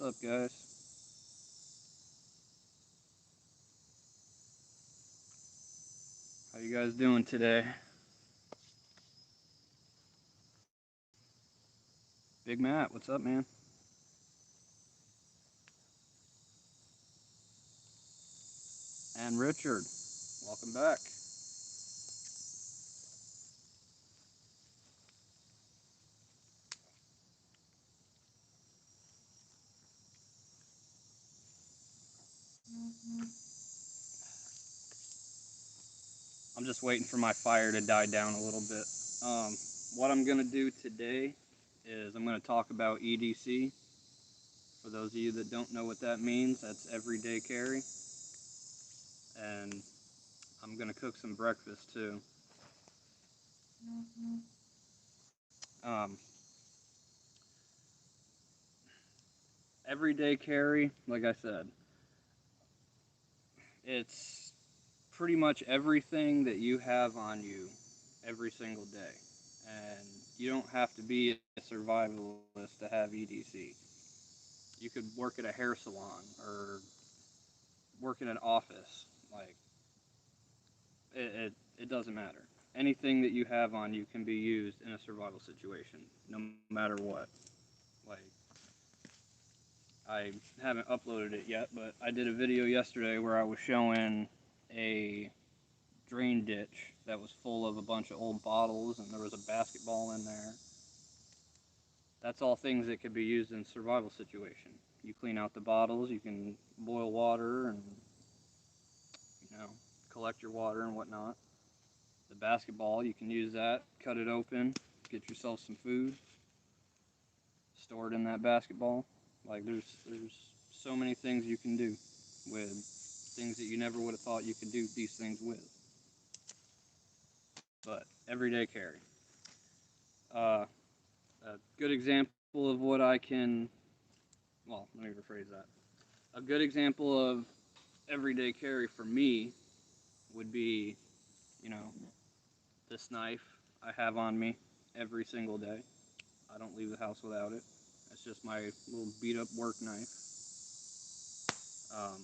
What's up, guys? How you guys doing today? Big Matt, what's up, man? And Richard, welcome back. I'm just waiting for my fire to die down a little bit. Um, what I'm gonna do today is I'm gonna talk about E.D.C. For those of you that don't know what that means, that's everyday carry, and I'm gonna cook some breakfast too. Um, Everyday carry, like I said, it's pretty much everything that you have on you every single day. And you don't have to be a survivalist to have EDC. You could work at a hair salon or work in an office. Like, it doesn't matter. Anything that you have on you can be used in a survival situation, no matter what. Like, I haven't uploaded it yet, but I did a video yesterday where I was showing a drain ditch that was full of a bunch of old bottles, and there was a basketball in there. That's all things that could be used in survival situation. You clean out the bottles, you can boil water and, you know, collect your water and whatnot. The basketball, you can use that, cut it open, get yourself some food, store it in that basketball. Like there's so many things you can do with things that you never would have thought you could do these things with. But everyday carry. Uh, a good example of what I can, well, let me rephrase that. A good example of everyday carry for me would be, you know, this knife I have on me every single day. I don't leave the house without it. It's just my little beat up work knife. Um,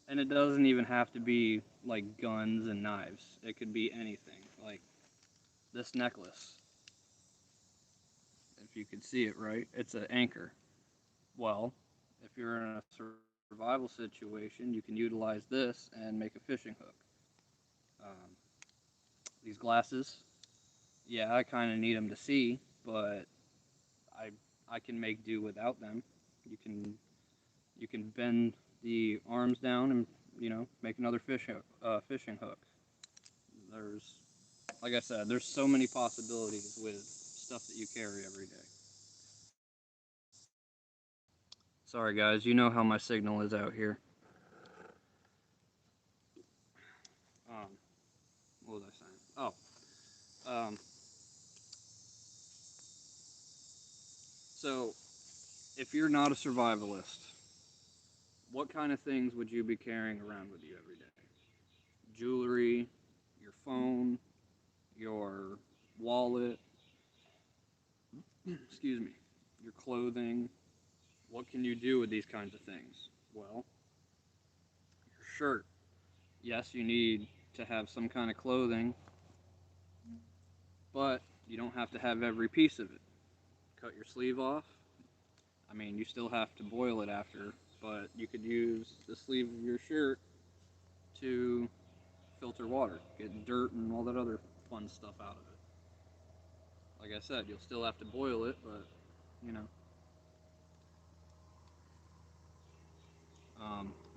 and it doesn't even have to be like guns and knives. It could be anything. Like this necklace, if you could see it right, it's an anchor. Well, if you're in a survival situation, you can utilize this and make a fishing hook. Um, these glasses, yeah, I kind of need them to see, but I I can make do without them. You can you can bend the arms down and make another fishing hook. There's like I said, there's so many possibilities with stuff that you carry every day. Sorry guys, you know how my signal is out here. Um, what was I saying? So if you're not a survivalist, what kind of things would you be carrying around with you every day? Jewelry, your phone, your wallet, excuse me, your clothing. What can you do with these kinds of things? Well, your shirt. Yes, you need to have some kind of clothing, but you don't have to have every piece of it. Cut your sleeve off. I mean, you still have to boil it after, but you could use the sleeve of your shirt to filter water, get dirt and all that other fun stuff out of it. Like I said, you'll still have to boil it, but you know.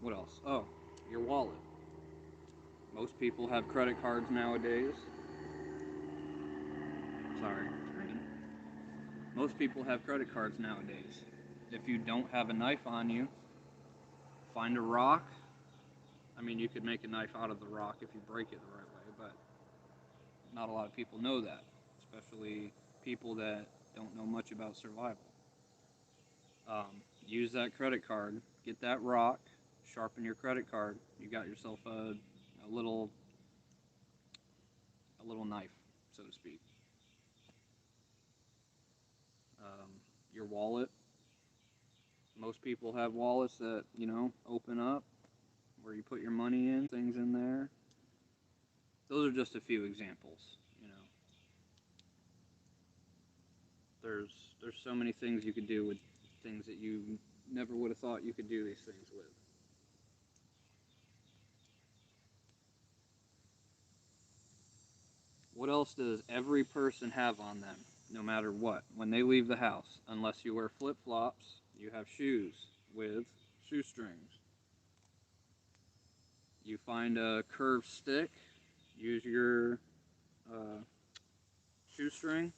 What else? Oh, your wallet. Most people have credit cards nowadays. Sorry, rain. Most people have credit cards nowadays. If you don't have a knife on you, find a rock. I mean, you could make a knife out of the rock if you break it the right way, but not a lot of people know that, especially people that don't know much about survival. Use that credit card, get that rock, sharpen your credit card. You got yourself a little knife, so to speak. Um, your wallet. Most people have wallets that, you know, open up where you put your money in, things in there. Those are just a few examples, you know. There's there's so many things you could do with things that you never would have thought you could do these things with. What else does every person have on them, no matter what, when they leave the house? Unless you wear flip flops, you have shoes with shoestrings. You find a curved stick, use your uh, shoestring,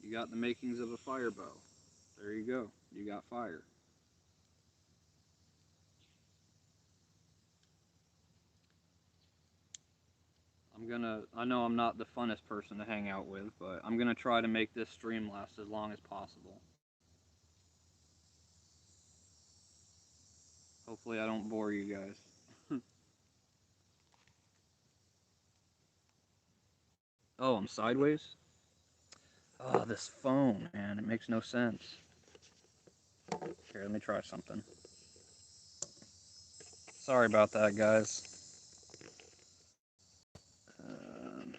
you got the makings of a fire bow. There you go. You got fire. I know I'm not the funnest person to hang out with, but I'm gonna try to make this stream last as long as possible. Hopefully I don't bore you guys. Oh, I'm sideways? Oh, this phone, man, it makes no sense. Here, let me try something. Sorry about that, guys. Um,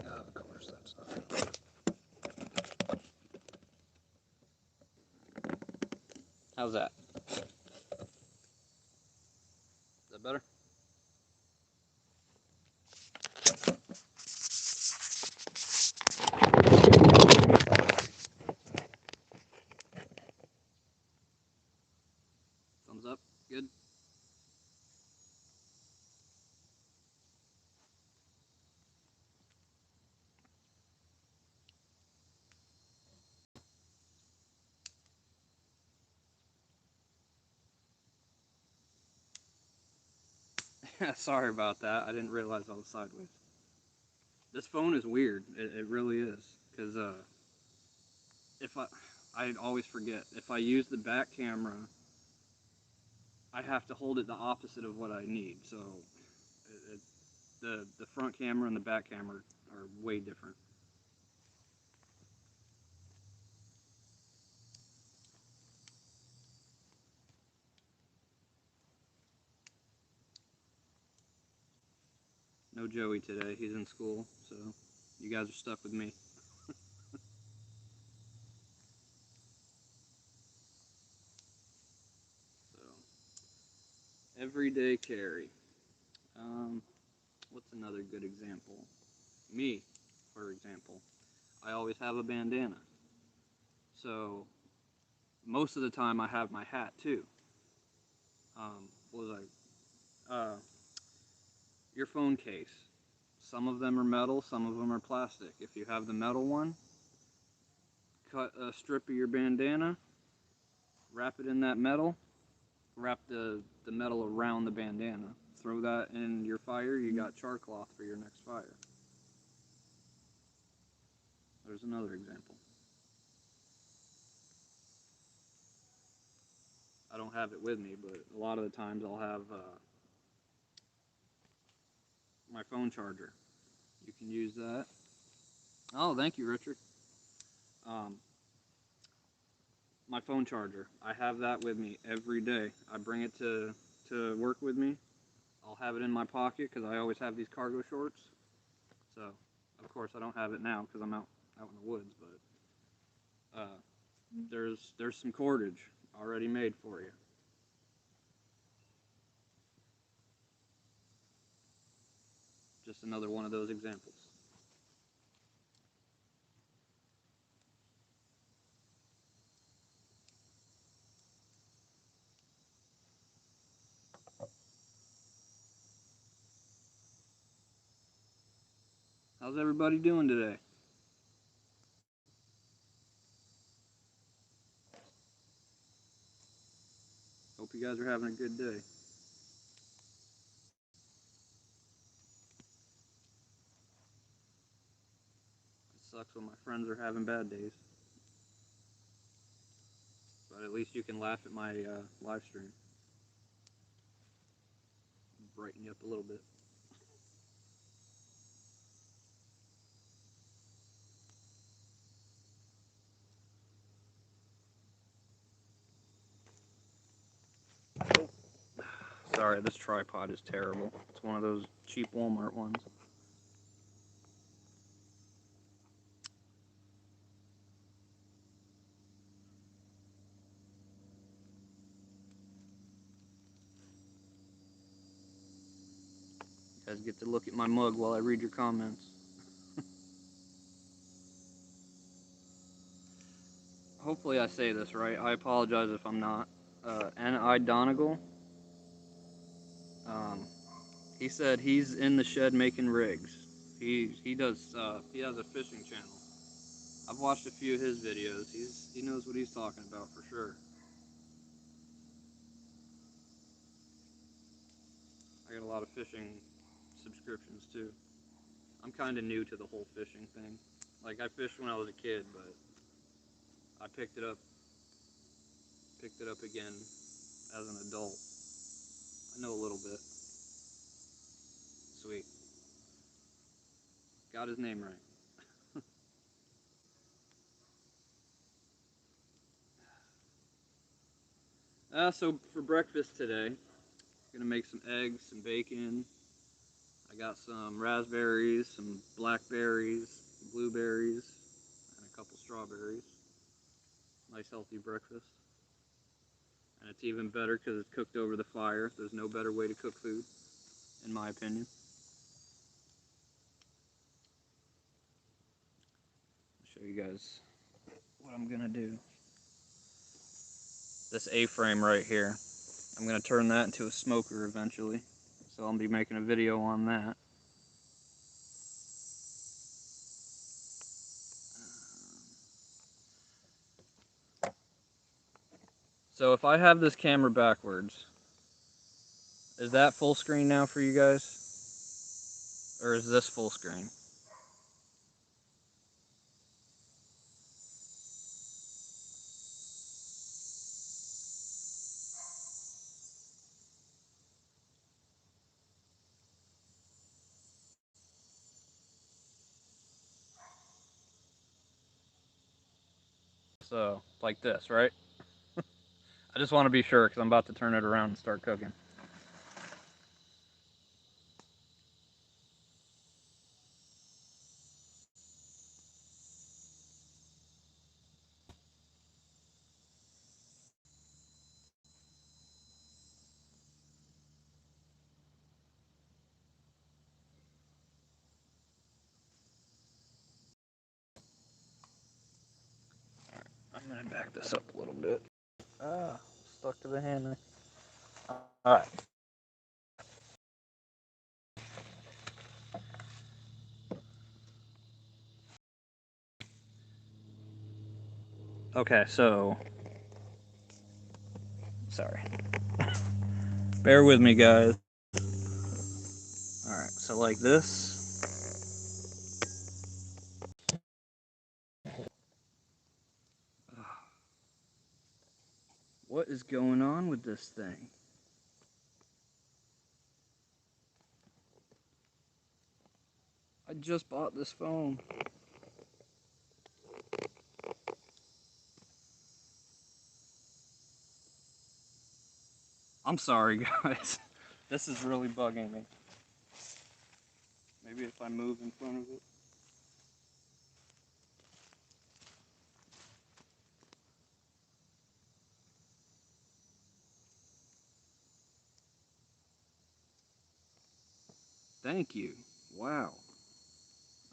of course, that's not. How's that? Is that better? Thumbs up? Good? Sorry about that. I didn't realize I was sideways. This phone is weird. It really is. Because if I always forget. If I use the back camera, I have to hold it the opposite of what I need. So the front camera and the back camera are way different. No Joey today. He's in school, so you guys are stuck with me. So everyday carry. Um, what's another good example? Me, for example. I always have a bandana. So most of the time I have my hat too. What was I? Your phone case. Some of them are metal, some of them are plastic. If you have the metal one, cut a strip of your bandana, wrap it in that metal, wrap the metal around the bandana. Throw that in your fire, you got char cloth for your next fire. There's another example. I don't have it with me, but a lot of the times I'll have my phone charger. You can use that. Oh, thank you, Richard. Um, my phone charger. I have that with me every day. I bring it to work with me. I'll have it in my pocket because I always have these cargo shorts. So, of course, I don't have it now because I'm out in the woods. But there's some cordage already made for you. Just another one of those examples. How's everybody doing today? Hope you guys are having a good day. It sucks when my friends are having bad days. But at least you can laugh at my live stream. Brighten you up a little bit. Sorry, this tripod is terrible. It's one of those cheap Walmart ones. You guys get to look at my mug while I read your comments. Hopefully I say this right. I apologize if I'm not. N.I. Donegal. He said he's in the shed making rigs. He does he has a fishing channel. I've watched a few of his videos. He knows what he's talking about for sure. I got a lot of fishing subscriptions too. I'm kind of new to the whole fishing thing. Like I fished when I was a kid, but I picked it up again as an adult. I know a little bit. Sweet. Got his name right. So for breakfast today, gonna make some eggs, some bacon. I got some raspberries, some blackberries, blueberries, and a couple strawberries. Nice healthy breakfast. And it's even better because it's cooked over the fire. There's no better way to cook food, in my opinion. I'll show you guys what I'm gonna do. This A-frame right here, I'm gonna turn that into a smoker eventually. So I'll be making a video on that. So if I have this camera backwards, is that full screen now for you guys? Or is this full screen? So, like this, right? I just want to be sure because I'm about to turn it around and start cooking. I'm going to back this up a little bit. Stuck to the handle. Alright. Okay, so... Sorry. Bear with me, guys. Alright, so like this. What is going on with this thing? I just bought this phone. I'm sorry, guys. This is really bugging me. Maybe if I move in front of it. Thank you. Wow.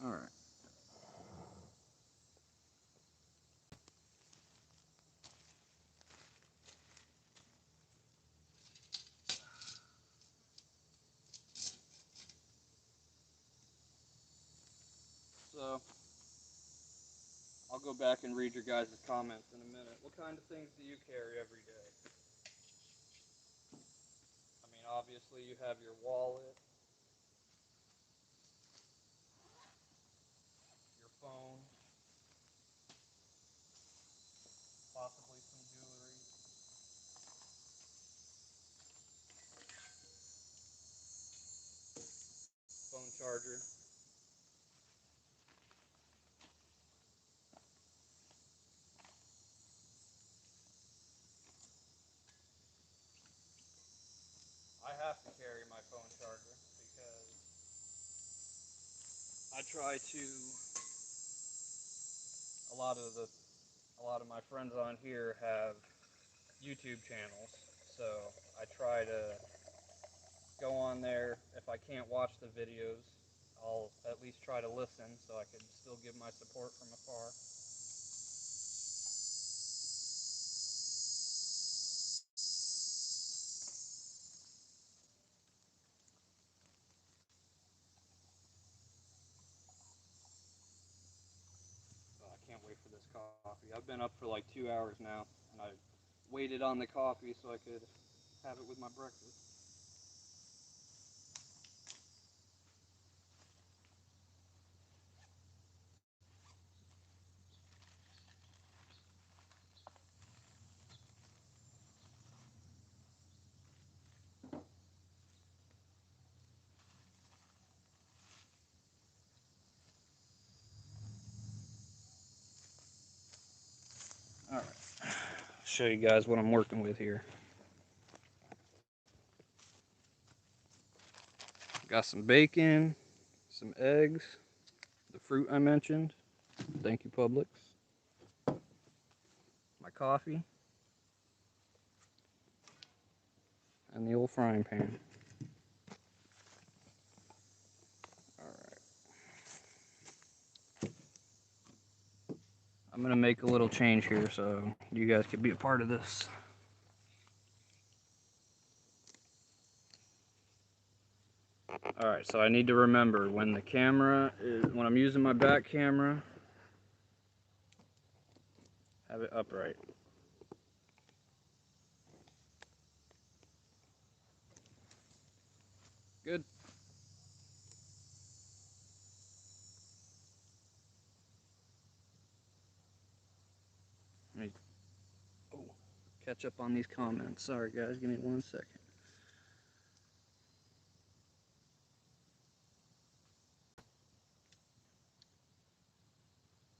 Alright. So, I'll go back and read your guys' comments in a minute. What kind of things do you carry every day? I mean, obviously you have your wallet, your phone, possibly some jewelry, phone charger. I I try to, a lot of the a lot of my friends on here have YouTube channels, so I try to go on there. If I can't watch the videos, I'll at least try to listen so I can still give my support from afar. Oh, I can't wait for this coffee. I've been up for like 2 hours now, and I waited on the coffee so I could have it with my breakfast. Alright, show you guys what I'm working with here. Got some bacon, some eggs, the fruit I mentioned. Thank you, Publix. My coffee, and the old frying pan. Alright. I'm going to make a little change here so you guys can be a part of this. Alright, so I need to remember when when I'm using my back camera, have it upright. Good. Let me catch up on these comments. Sorry guys, give me 1 second.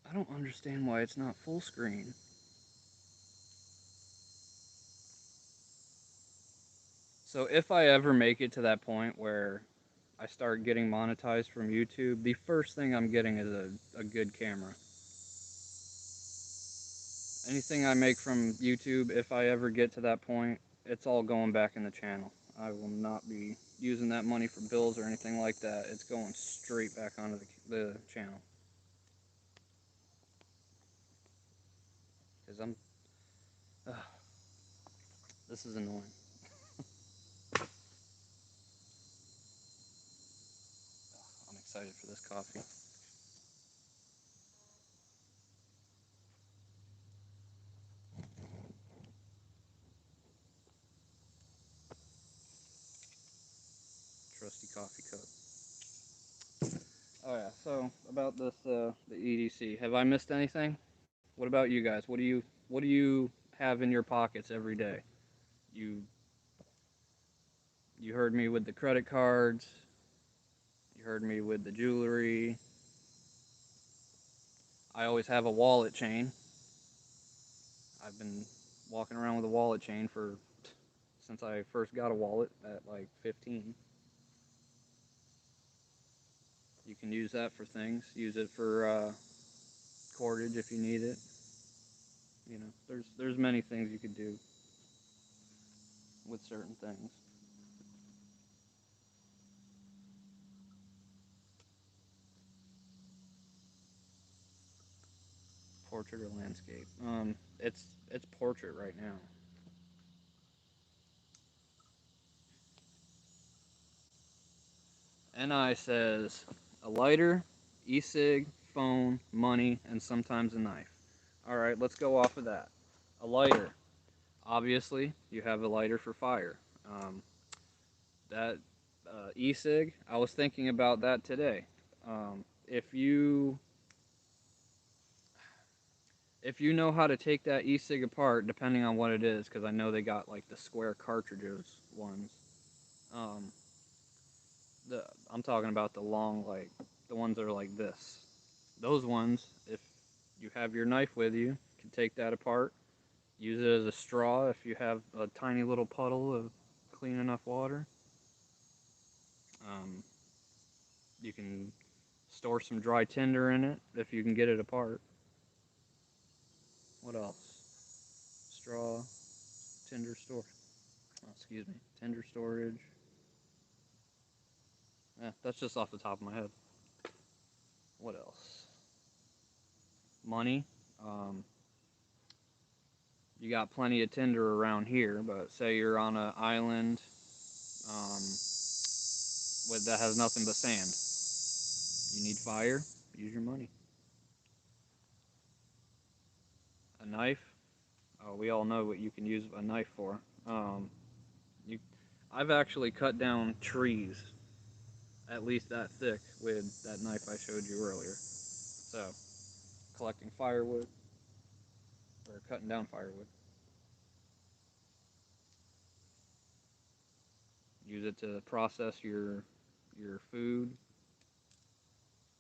I don't understand why it's not full screen. So if I ever make it to that point where I start getting monetized from YouTube, the first thing I'm getting is a good camera. Anything I make from YouTube, if I ever get to that point, it's all going back in the channel. I will not be using that money for bills or anything like that. It's going straight back onto the channel. Because this is annoying. I'm excited for this coffee. Trusty coffee cup. Oh yeah, so about this, the E.D.C. Have I missed anything? What about you guys? What do you have in your pockets every day? You you heard me with the credit cards. You heard me with the jewelry. I always have a wallet chain. I've been walking around with a wallet chain since I first got a wallet at like 15. You can use that for things. Use it for cordage if you need it. You know, there's many things you could do with certain things. Portrait or landscape? It's portrait right now. NI says a lighter, e-cig, phone, money, and sometimes a knife. All right, let's go off of that. A lighter. Obviously, you have a lighter for fire. That e-cig, I was thinking about that today. If you know how to take that e-cig apart, depending on what it is, because I know they got like the square cartridges ones. Um, I'm talking about the long, like the ones that are like this. Those ones, if you have your knife with you, you can take that apart. Use it as a straw if you have a tiny little puddle of clean enough water. Um, you can Store some dry tinder in it if you can get it apart. What else? Straw, tinder store. Oh, excuse me, tinder storage. Yeah, that's just off the top of my head. What else? Money. Um, you got plenty of tinder around here, but say you're on an island um, that has nothing but sand. You need fire. Use your money. A knife. Oh, we all know what you can use a knife for. You, I've actually cut down trees at least that thick with that knife I showed you earlier. So, collecting firewood or cutting down firewood. Use it to process your food.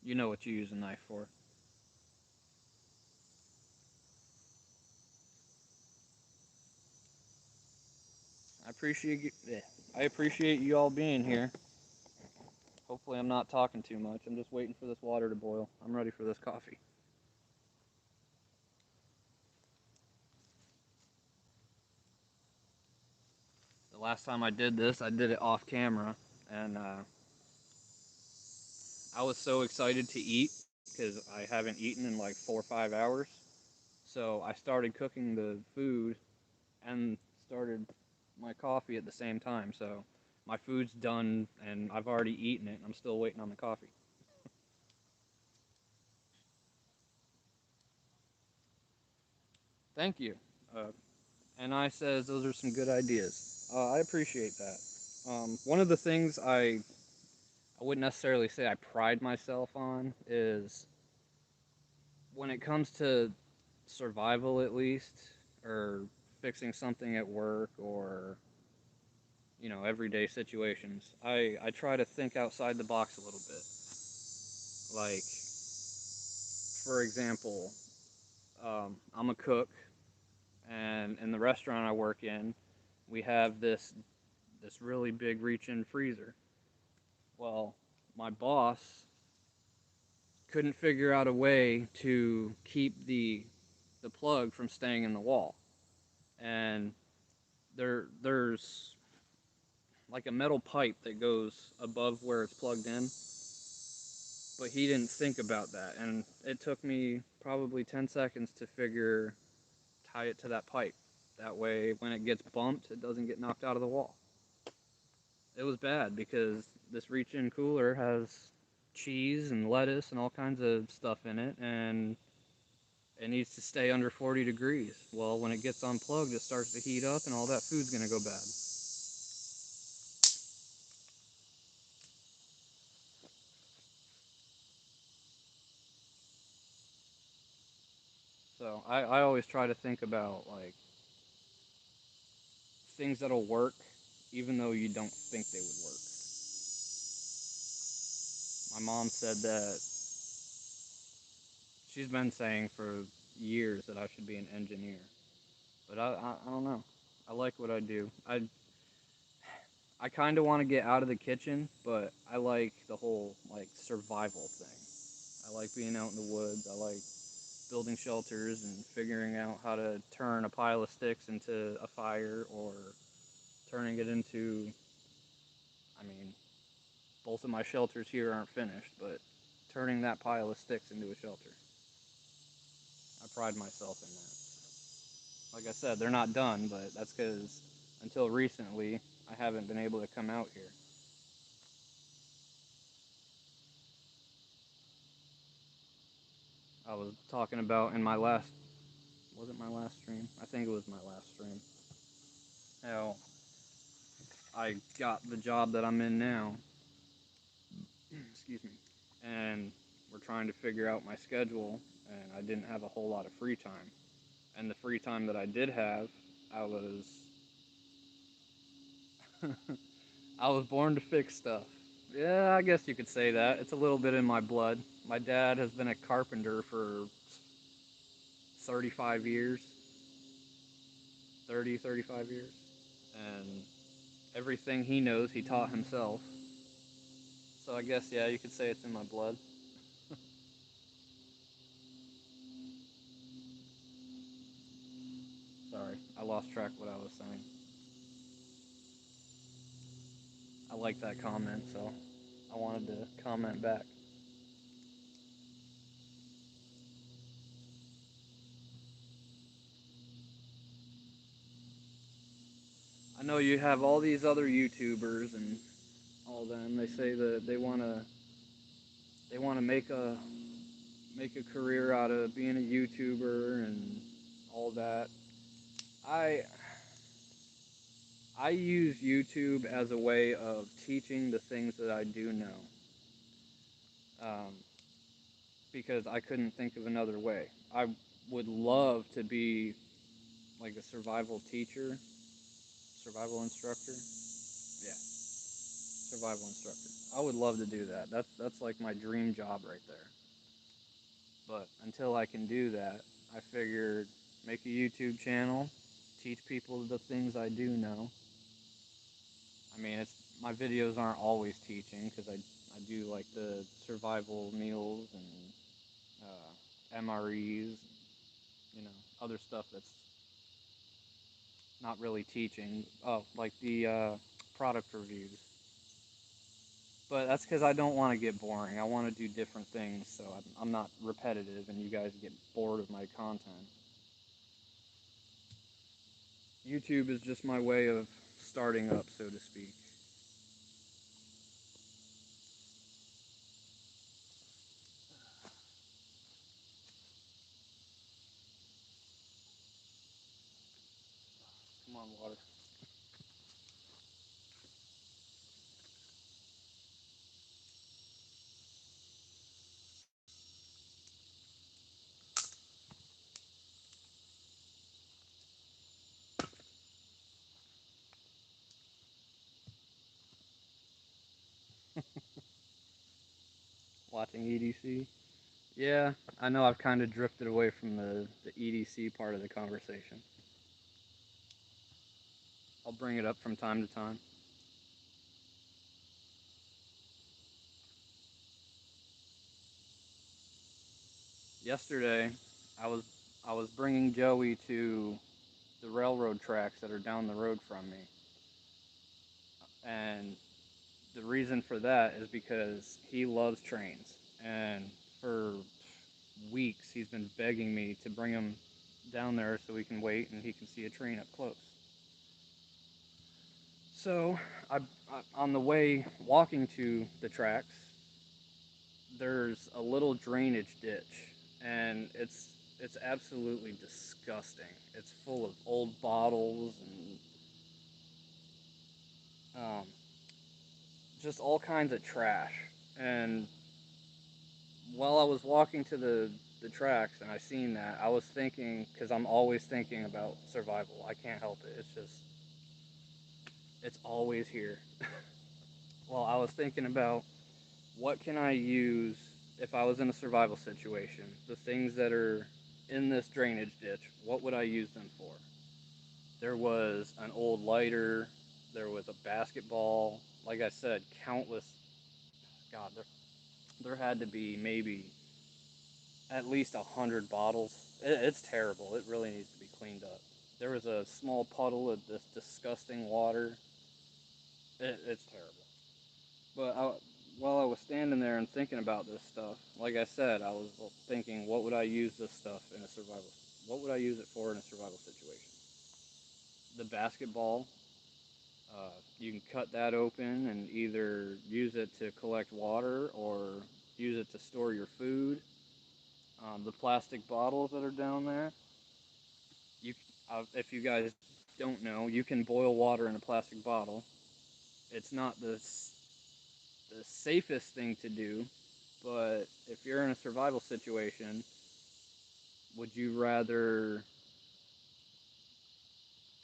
You know what you use a knife for. I appreciate you, I appreciate you all being here. Hopefully I'm not talking too much. I'm just waiting for this water to boil. I'm ready for this coffee. The last time I did this, I did it off camera, and I was so excited to eat because I haven't eaten in like 4 or 5 hours. So I started cooking the food and started my coffee at the same time. So my food's done and I've already eaten it. I'm still waiting on the coffee. Thank you. And I says those are some good ideas. I appreciate that. One of the things I wouldn't necessarily say I pride myself on is when it comes to survival, at least, or fixing something at work or everyday situations. I try to think outside the box a little bit. Like, for example, I'm a cook, and in the restaurant I work in, we have this really big reach-in freezer. Well, my boss couldn't figure out a way to keep the plug from staying in the wall, and there's like a metal pipe that goes above where it's plugged in, but he didn't think about that, and it took me probably 10 seconds to tie it to that pipe. That way, when it gets bumped, it doesn't get knocked out of the wall. It was bad because this reach-in cooler has cheese and lettuce and all kinds of stuff in it, and it needs to stay under 40 degrees. Well, when it gets unplugged, it starts to heat up, and all that food's gonna go bad. So I always try to think about like things that'll work, even though you don't think they would work. My mom said that she's been saying for years that I should be an engineer, but I don't know. I like what I do. I kind of want to get out of the kitchen, but I like the whole like survival thing. I like being out in the woods. I like building shelters and figuring out how to turn a pile of sticks into a fire or turning it into, I mean, both of my shelters here aren't finished, but turning that pile of sticks into a shelter. I pride myself in that. Like I said, they're not done, but that's because until recently, I haven't been able to come out here. I was talking about in my last, was it my last stream? I think it was my last stream. How I got the job that I'm in now, excuse me, and we're trying to figure out my schedule, and I didn't have a whole lot of free time. And the free time that I did have, I was I was born to fix stuff. Yeah, I guess you could say that. It's a little bit in my blood. My dad has been a carpenter for 35 years, 35 years. And everything he knows, he taught himself. So I guess, yeah, you could say it's in my blood. lost track of what I was saying. I like that comment, so I wanted to comment back. I know you have all these other YouTubers and all them. They say that they want to make a career out of being a YouTuber and all that. I I use YouTube as a way of teaching the things that I do know, um, because I couldn't think of another way. I would love to be like a survival teacher, survival instructor. Yeah, survival instructor. I would love to do that. That's like my dream job right there. But until I can do that, I figured make a YouTube channel, teach people the things I do know. I mean, it's my videos aren't always teaching because I do like the survival meals and MREs, other stuff that's not really teaching. Oh, like the product reviews. But that's because I don't want to get boring. I want to do different things so I'm not repetitive and you guys get bored of my content. YouTube is just my way of starting up, so to speak. Come on, water. Watching E.D.C. Yeah, I know I've kind of drifted away from the E.D.C part of the conversation. I'll bring it up from time to time. Yesterday, I was I was bringing Joey to the railroad tracks that are down the road from me, and the reason for that is because he loves trains, and for weeks he's been begging me to bring him down there so we can wait and he can see a train up close. So, on the way walking to the tracks, there's a little drainage ditch, and it's absolutely disgusting. It's full of old bottles and um, just all kinds of trash. And while I was walking to the tracks and I seen that, I was thinking, because I'm always thinking about survival. I can't help it. It's always here. Well, I was thinking about what can I use if I was in a survival situation? The things that are in this drainage ditch, what would I use them for? There was an old lighter, there was a basketball, like I said, countless. God, there had to be maybe at least 100 bottles. It's terrible. It really needs to be cleaned up. There was a small puddle of this disgusting water. It's terrible. But while I was standing there and thinking about this stuff, like I said, I was thinking, what would I use this stuff in a survival? What would I use it for in a survival situation? The basketball. You can cut that open and either use it to collect water or use it to store your food. The plastic bottles that are down there, you if you guys don't know, you can boil water in a plastic bottle. It's not the safest thing to do, but if you're in a survival situation, would you rather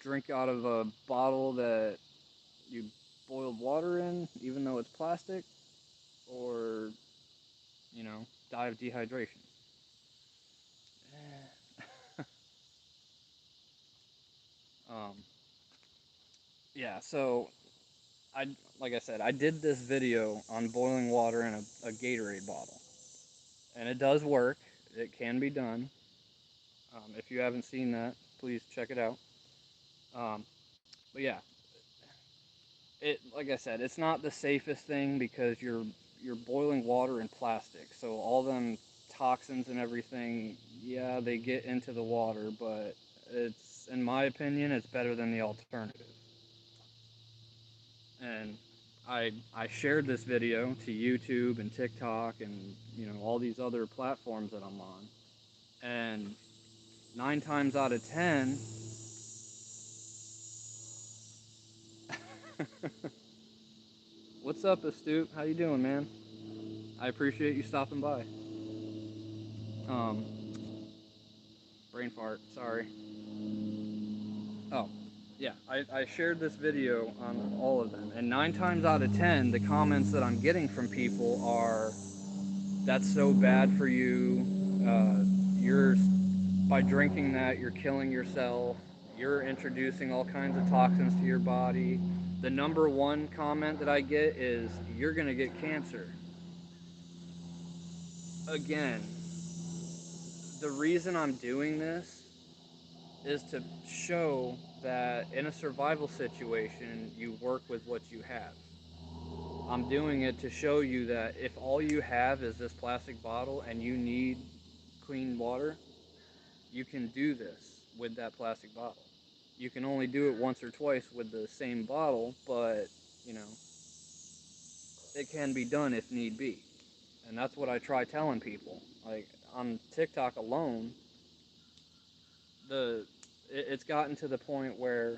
drink out of a bottle that you boiled water in, even though it's plastic, or die of dehydration? um, yeah, so I like I said, I did this video on boiling water in a Gatorade bottle, and it does work. It can be done. If you haven't seen that, please check it out. Um, but yeah, it like I said, it's not the safest thing because you're boiling water in plastic, so all them toxins and everything, yeah, they get into the water, but it's in my opinion, it's better than the alternative. And I shared this video to YouTube and TikTok and all these other platforms that I'm on, and 9 times out of 10, what's up, Astute? How you doing, man? I appreciate you stopping by. Um, brain fart. Sorry. Oh, yeah. I shared this video on all of them, and 9 times out of 10, the comments that I'm getting from people are, "That's so bad for you. You're by drinking that, you're killing yourself. You're introducing all kinds of toxins to your body." The number one comment that I get is, "You're gonna get cancer." Again, the reason I'm doing this is to show that in a survival situation, you work with what you have. I'm doing it to show you that if all you have is this plastic bottle and you need clean water, you can do this with that plastic bottle. You can only do it once or twice with the same bottle, but you know, it can be done if need be. And that's what I try telling people. Like on TikTok alone, it's gotten to the point where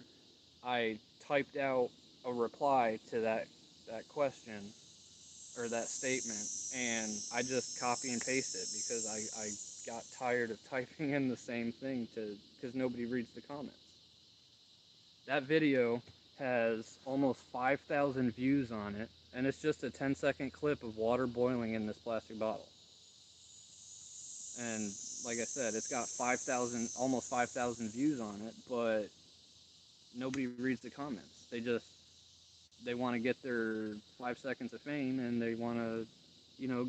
I typed out a reply to that question or that statement, and I just copy and paste it because I got tired of typing in the same thing to because nobody reads the comments. That video has almost 5,000 views on it, and it's just a 10-second clip of water boiling in this plastic bottle. And like I said, it's got 5,000, almost 5,000 views on it, but nobody reads the comments. They want to get their 5 seconds of fame, and they want to,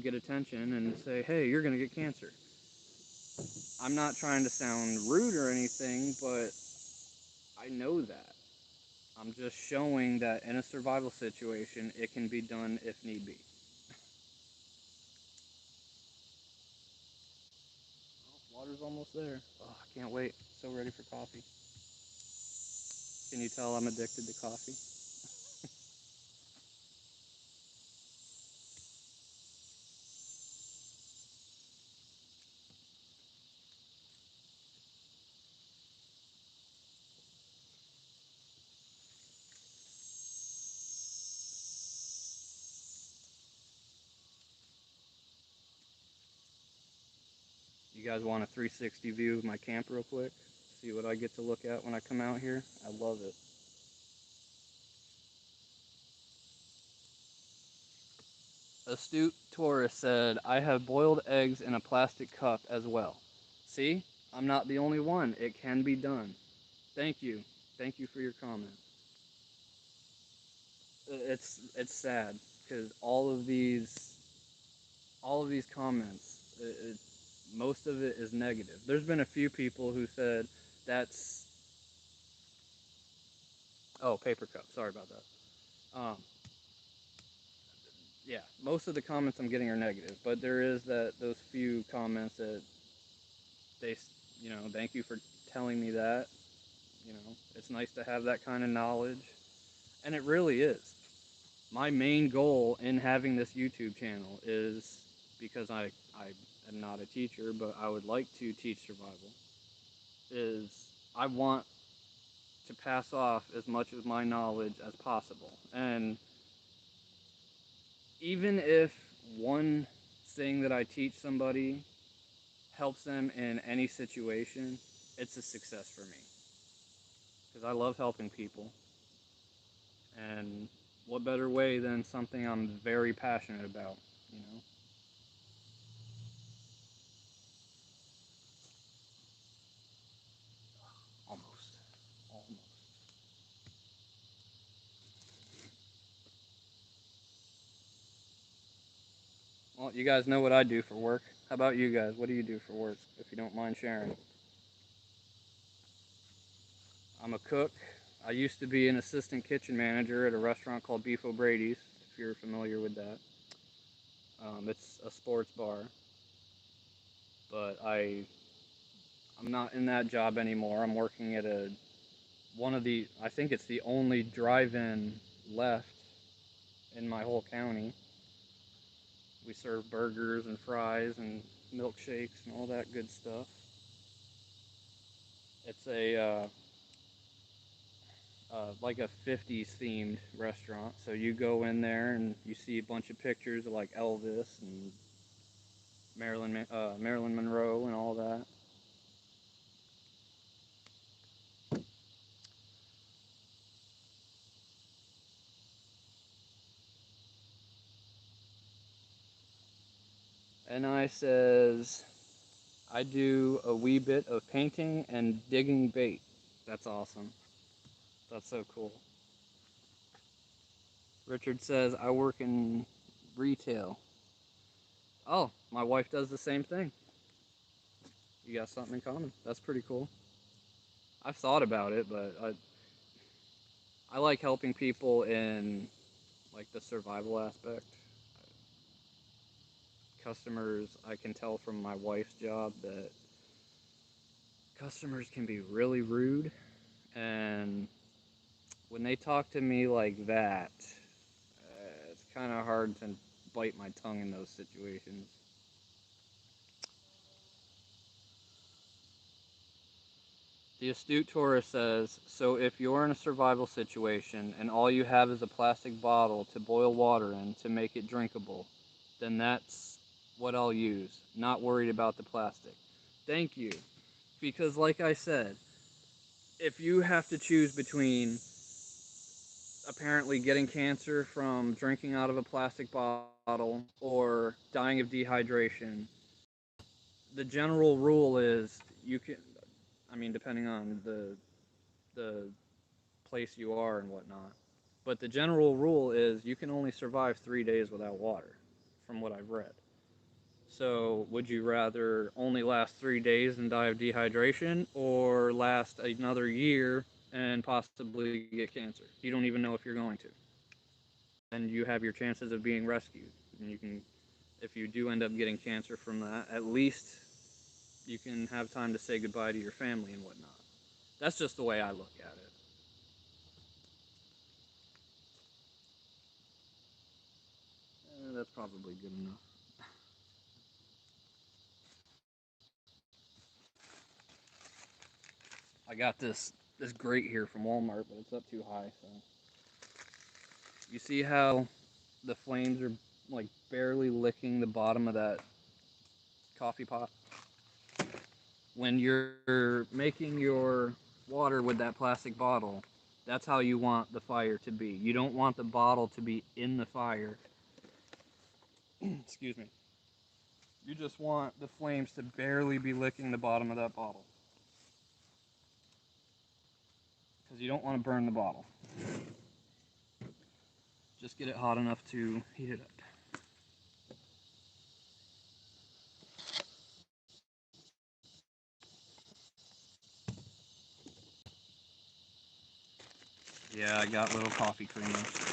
get attention and say, "Hey, you're gonna get cancer." I'm not trying to sound rude or anything, but I know that. I'm just showing that in a survival situation, it can be done if need be. Oh, water's almost there. Oh, I can't wait. So ready for coffee. Can you tell I'm addicted to coffee? You guys want a 360 view of my camp real quick? See what I get to look at when I come out here? I love it. Astute Tourist said, "I have boiled eggs in a plastic cup as well." See? I'm not the only one. It can be done. Thank you. Thank you for your comment. It's sad because all of these comments, most of it is negative. There's been a few people who said that's paper cup. Sorry about that. Yeah, most of the comments I'm getting are negative, but there is those few comments that they, thank you for telling me that. It's nice to have that kind of knowledge, and it really is. My main goal in having this YouTube channel is because I am not a teacher, but I would like to teach survival. Is I want to pass off as much of my knowledge as possible, and even if one thing that I teach somebody helps them in any situation, it's a success for me because I love helping people. And what better way than something I'm very passionate about, you know? Almost. Almost. Well, you guys know what I do for work. How about you guys? What do you do for work, if you don't mind sharing? I'm a cook. I used to be an assistant kitchen manager at a restaurant called Beef O'Brady's, if you're familiar with that. It's a sports bar, but I'm not in that job anymore. I'm working at a one of the I think it's the only drive-in left in my whole county. We serve burgers and fries and milkshakes and all that good stuff. It's like a 50s themed restaurant. So you go in there and you see a bunch of pictures of like Elvis and Marilyn Monroe and all that. And I says, I do a wee bit of painting and digging bait. That's awesome. That's so cool. Richard says, I work in retail. Oh, my wife does the same thing. You got something in common. That's pretty cool. I've thought about it, but I like helping people in like the survival aspect. Customers, I can tell from my wife's job that customers can be really rude, and when they talk to me like that, it's kind of hard to bite my tongue in those situations. The astute tourist says, so if you're in a survival situation and all you have is a plastic bottle to boil water in to make it drinkable, then that's what I'll use. Not worried about the plastic. Thank you. Because, like I said, if you have to choose between apparently getting cancer from drinking out of a plastic bottle or dying of dehydration, the general rule is you can, I mean, depending on the place you are and whatnot. But the general rule is you can only survive 3 days without water, from what I've read. So, would you rather only last 3 days and die of dehydration, or last another year and possibly get cancer? You don't even know if you're going to. And you have your chances of being rescued. And you can, if you do end up getting cancer from that, at least you can have time to say goodbye to your family and whatnot. That's just the way I look at it. That's probably good enough. I got this grate here from Walmart, but it's up too high. So you see how the flames are like barely licking the bottom of that coffee pot. When you're making your water with that plastic bottle, that's how you want the fire to be. You don't want the bottle to be in the fire. Excuse me. You just want the flames to barely be licking the bottom of that bottle. Because you don't want to burn the bottle. Just get it hot enough to heat it up. Yeah, I got little coffee creamers.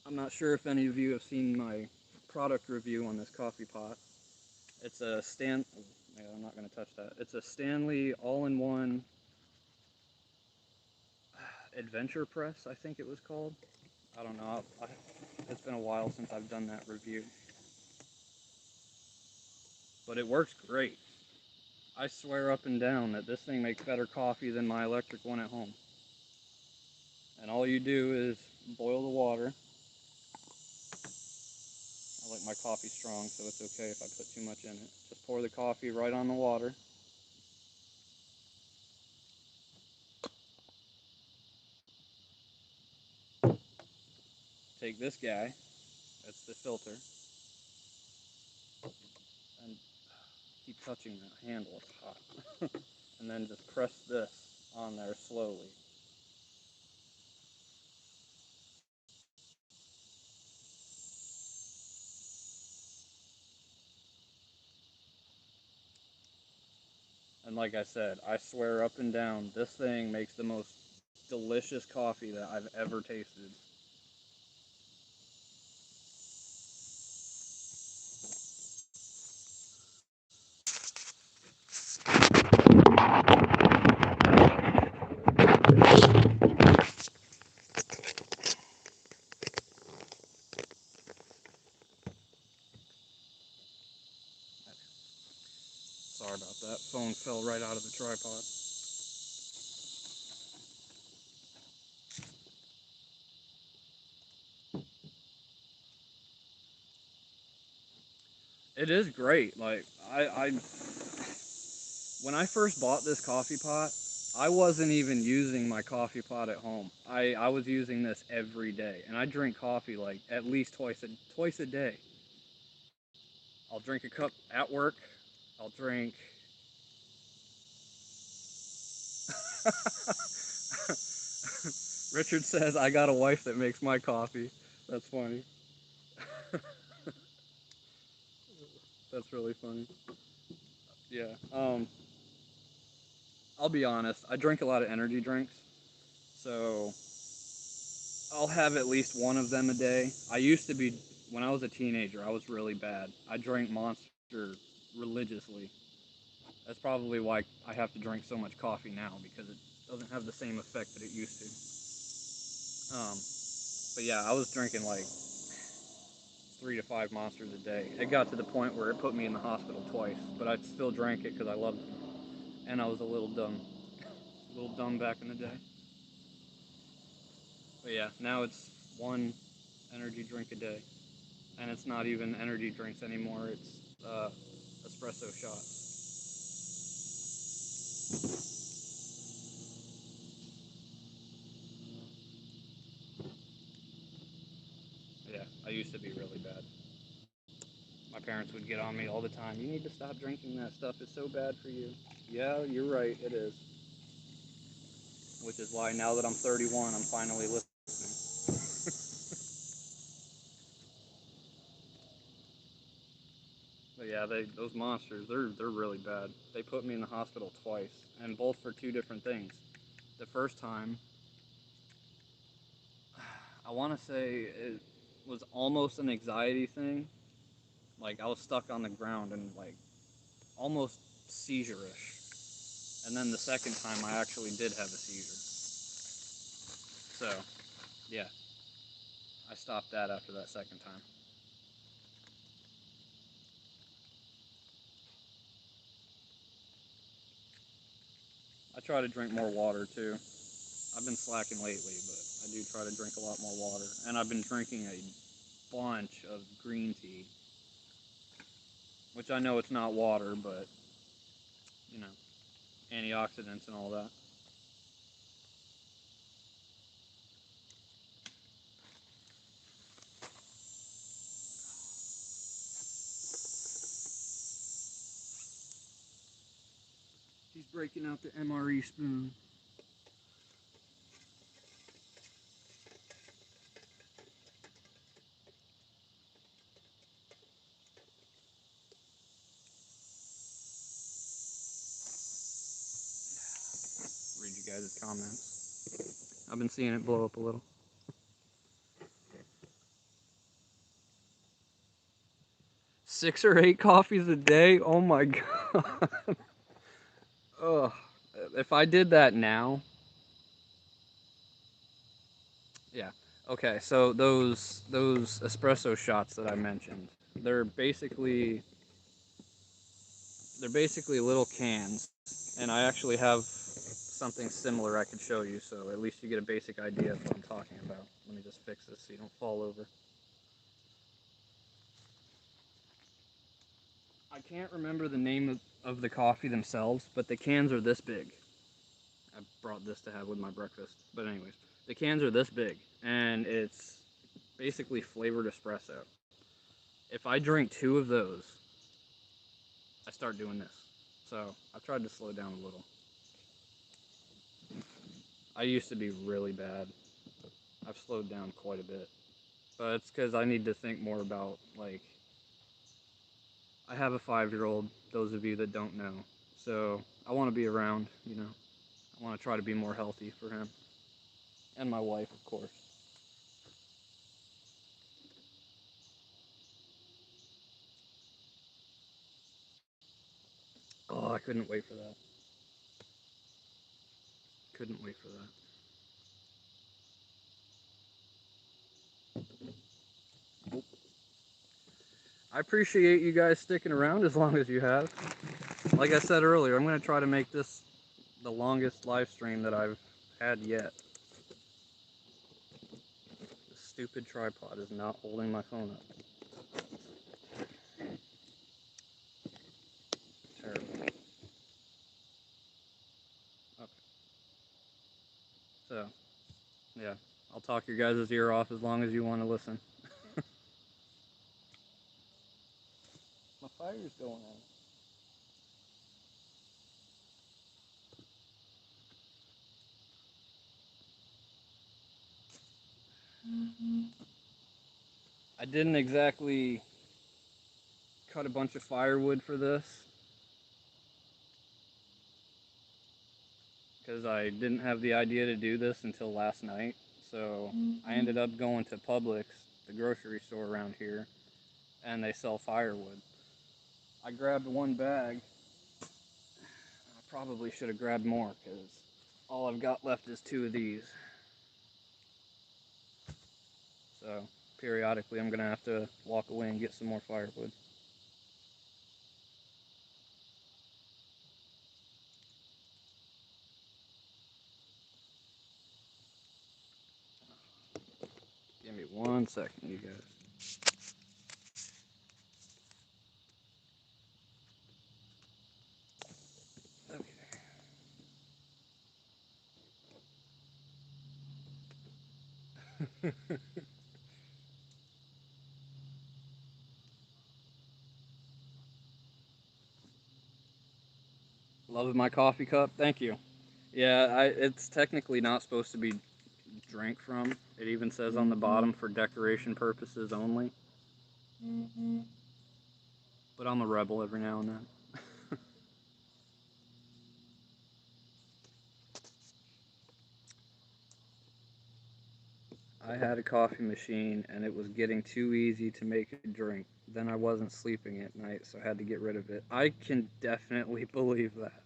I'm not sure if any of you have seen my product review on this coffee pot. It's a yeah, I'm not going to touch that. It's a Stanley all-in-one adventure press, I think it was called. I don't know. It's been a while since I've done that review. But it works great. I swear up and down that this thing makes better coffee than my electric one at home. And all you do is boil the water. I like my coffee strong, so it's okay if I put too much in it. Just pour the coffee right on the water. Take this guy, that's the filter, and keep touching that handle, it's hot. And then just press this on there slowly. And like I said, I swear up and down, this thing makes the most delicious coffee that I've ever tasted. Sorry about that. Phone fell right out of the tripod. It is great. Like I when I first bought this coffee pot, I wasn't even using my coffee pot at home. I was using this every day, and I drink coffee like at least twice a day. I'll drink a cup at work. I'll drink. Richard says I got a wife that makes my coffee. That's funny. That's really funny. Yeah. I'll be honest. I drink a lot of energy drinks, so I'll have at least one of them a day. I used to be when I was a teenager. I was really bad. I drank Monster religiously. That's probably why I have to drink so much coffee now because it doesn't have the same effect that it used to. But yeah, I was drinking like 3 to 5 Monsters a day. It got to the point where it put me in the hospital twice, but I still drank it because I loved it, and I was a little dumb, back in the day. But yeah, now it's one energy drink a day, and it's not even energy drinks anymore. It's espresso shots. Yeah, I used to be really bad. My parents would get on me all the time. You need to stop drinking that stuff. It's so bad for you. Yeah, you're right. It is. Which is why now that I'm 31, I'm finally listening. But yeah, those monsters, they're really bad. They put me in the hospital twice, and both for two different things. The first time, I want to say it was almost an anxiety thing. Like I was stuck on the ground and like almost seizure-ish. And then the second time, I actually did have a seizure. So yeah, I stopped that after that second time. I try to drink more water too. I've been slacking lately, but I do try to drink a lot more water. And I've been drinking a bunch of green tea, which I know it's not water, but you know, antioxidants and all that. He's breaking out the MRE spoon. Read you guys' comments. I've been seeing it blow up a little. 6 or 8 coffees a day? Oh my god. Ugh. If I did that now, yeah. Okay, so those espresso shots that I mentioned, they're basically they're basically little cans, and I actually have something similar I could show you, so at least you get a basic idea of what I'm talking about. Let me just fix this so you don't fall over. I can't remember the name of the coffee themselves, but the cans are this big. I brought this to have with my breakfast. But anyways, the cans are this big, and it's basically flavored espresso. If I drink 2 of those, I start doing this. So I've tried to slow down a little. I used to be really bad. I've slowed down quite a bit. But it's because I need to think more about, like, I have a 5-year-old, those of you that don't know. So I want to be around, you know. I want to try to be more healthy for him and my wife, of course. Oh, I couldn't wait for that. Couldn't wait for that. I appreciate you guys sticking around as long as you have. Like I said earlier, I'm going to try to make this the longest live stream that I've had yet. This stupid tripod is not holding my phone up. Terrible. Okay. So, yeah. I'll talk your guys' ear off as long as you want to listen. My fire's going on. I didn't exactly cut a bunch of firewood for this because I didn't have the idea to do this until last night. So I ended up going to Publix, the grocery store around here, and they sell firewood. I grabbed one bag. I probably should have grabbed more because all I've got left is two of these. So periodically I'm going to have to walk away and get some more firewood. Give me 1 second, you guys. Okay. Love my coffee cup. Thank you. Yeah, it's technically not supposed to be drank from. It even says on the bottom for decoration purposes only. But I'm a rebel every now and then. I had a coffee machine and it was getting too easy to make a drink. Then I wasn't sleeping at night, so I had to get rid of it. I can definitely believe that.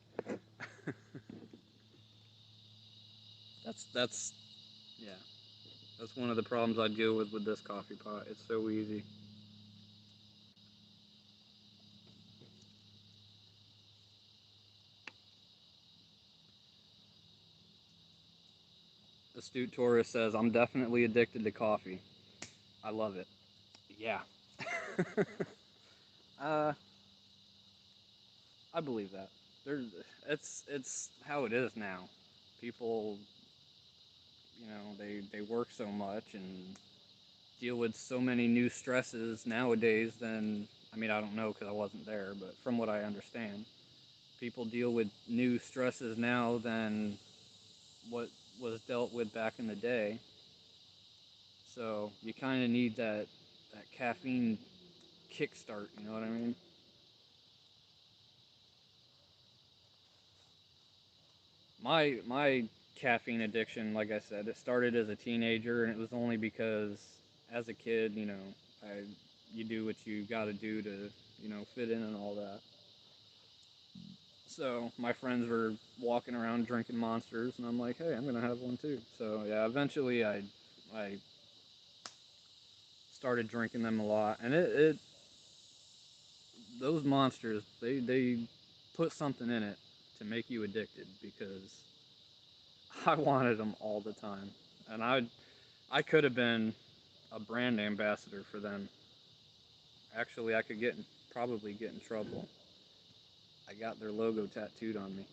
that's yeah. That's one of the problems I deal with this coffee pot. It's so easy. Astute Tourist says, I'm definitely addicted to coffee. I love it. Yeah. uh, I believe that. There's, it's how it is now. People, they work so much and deal with so many new stresses nowadays than, I mean, I don't know because I wasn't there, but from what I understand, people deal with new stresses now than what was dealt with back in the day. So you kind of need that caffeine kickstart. You know what I mean? My caffeine addiction, like I said, it started as a teenager, and it was only because as a kid, I you do what you got to do to fit in and all that. So my friends were walking around drinking monsters, and I'm like, hey, I'm gonna have one too. So yeah, eventually I started drinking them a lot, and it those monsters they put something in it to make you addicted because I wanted them all the time, and I could have been a brand ambassador for them. Actually, I could probably get in trouble. I got their logo tattooed on me.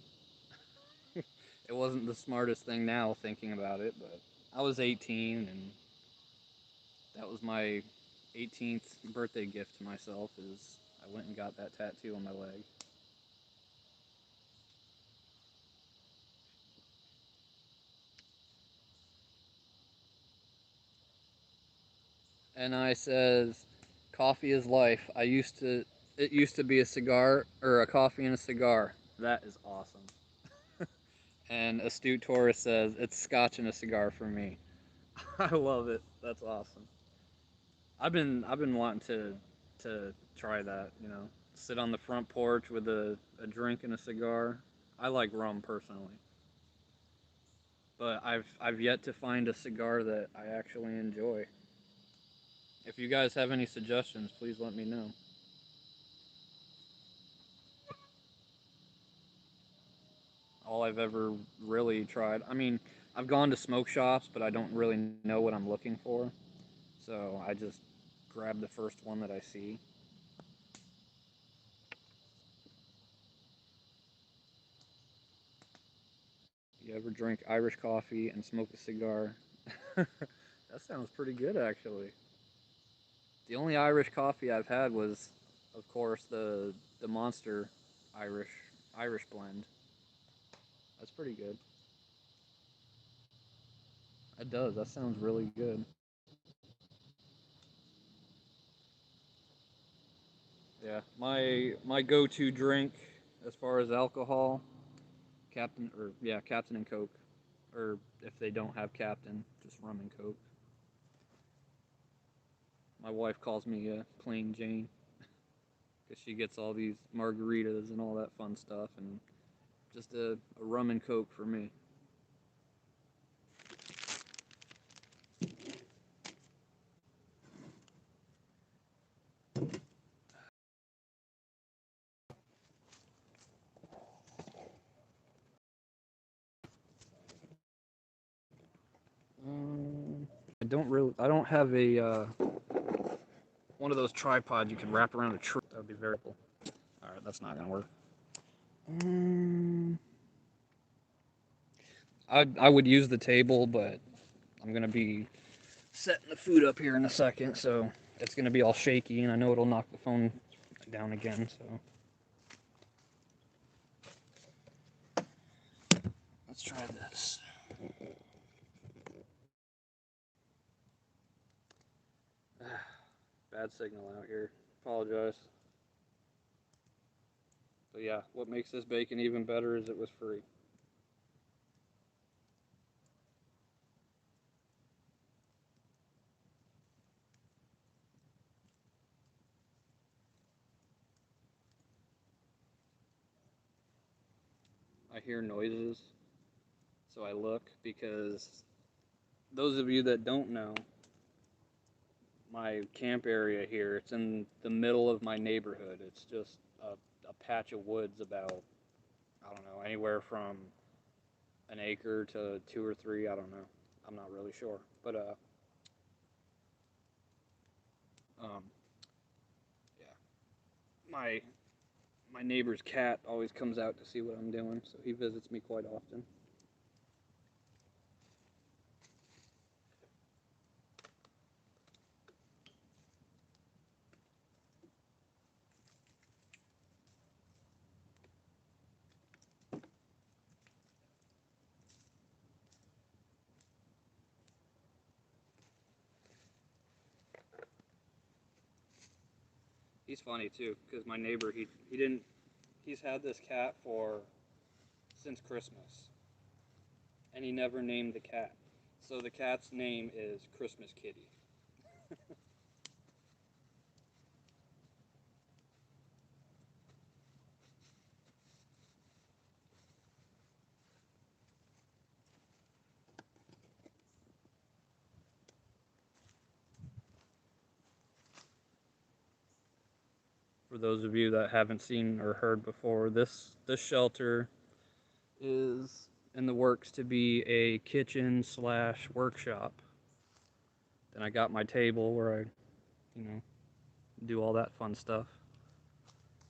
It wasn't the smartest thing now thinking about it, but I was 18 and that was my 18th birthday gift to myself is I went and got that tattoo on my leg. And I says, "Coffee is life. It used to be a cigar or a coffee and a cigar. That is awesome. And Astute Taurus says it's scotch and a cigar for me. I love it. That's awesome. I've been wanting to try that. You know, sit on the front porch with a drink and a cigar. I like rum personally, but I've yet to find a cigar that I actually enjoy. If you guys have any suggestions, please let me know. All I've ever really tried. I mean, I've gone to smoke shops, but I don't really know what I'm looking for. So I just grab the first one that I see. You ever drink Irish coffee and smoke a cigar? That sounds pretty good, actually. The only Irish coffee I've had was, of course, the Monster Irish Irish blend. That's pretty good. It does. That sounds really good. Yeah, my go-to drink as far as alcohol, Captain and Coke, or if they don't have Captain, just rum and Coke. My wife calls me Plain Jane because she gets all these margaritas and all that fun stuff, and just a rum and Coke for me. Um, I don't have a one of those tripods you can wrap around a tree. That would be very cool. All right, that's not gonna work. Um, I would use the table, but I'm gonna be setting the food up here in a second, so it's gonna be all shaky, and I know it'll knock the phone down again. So let's try this. Bad signal out here. Apologize. But yeah, what makes this bacon even better is it was free. I hear noises, so I look because those of you that don't know, my camp area here, it's in the middle of my neighborhood. It's just a patch of woods about, I don't know, anywhere from an acre to two or three. I don't know. I'm not really sure. But um, yeah, my my neighbor's cat always comes out to see what I'm doing, so he visits me quite often. He's funny too, because my neighbor he didn't he's had this cat for since Christmas, and he never named the cat. So the cat's name is Christmas Kitty. For those of you that haven't seen or heard before, this shelter is in the works to be a kitchen slash workshop. Then I got my table where I, you know, do all that fun stuff.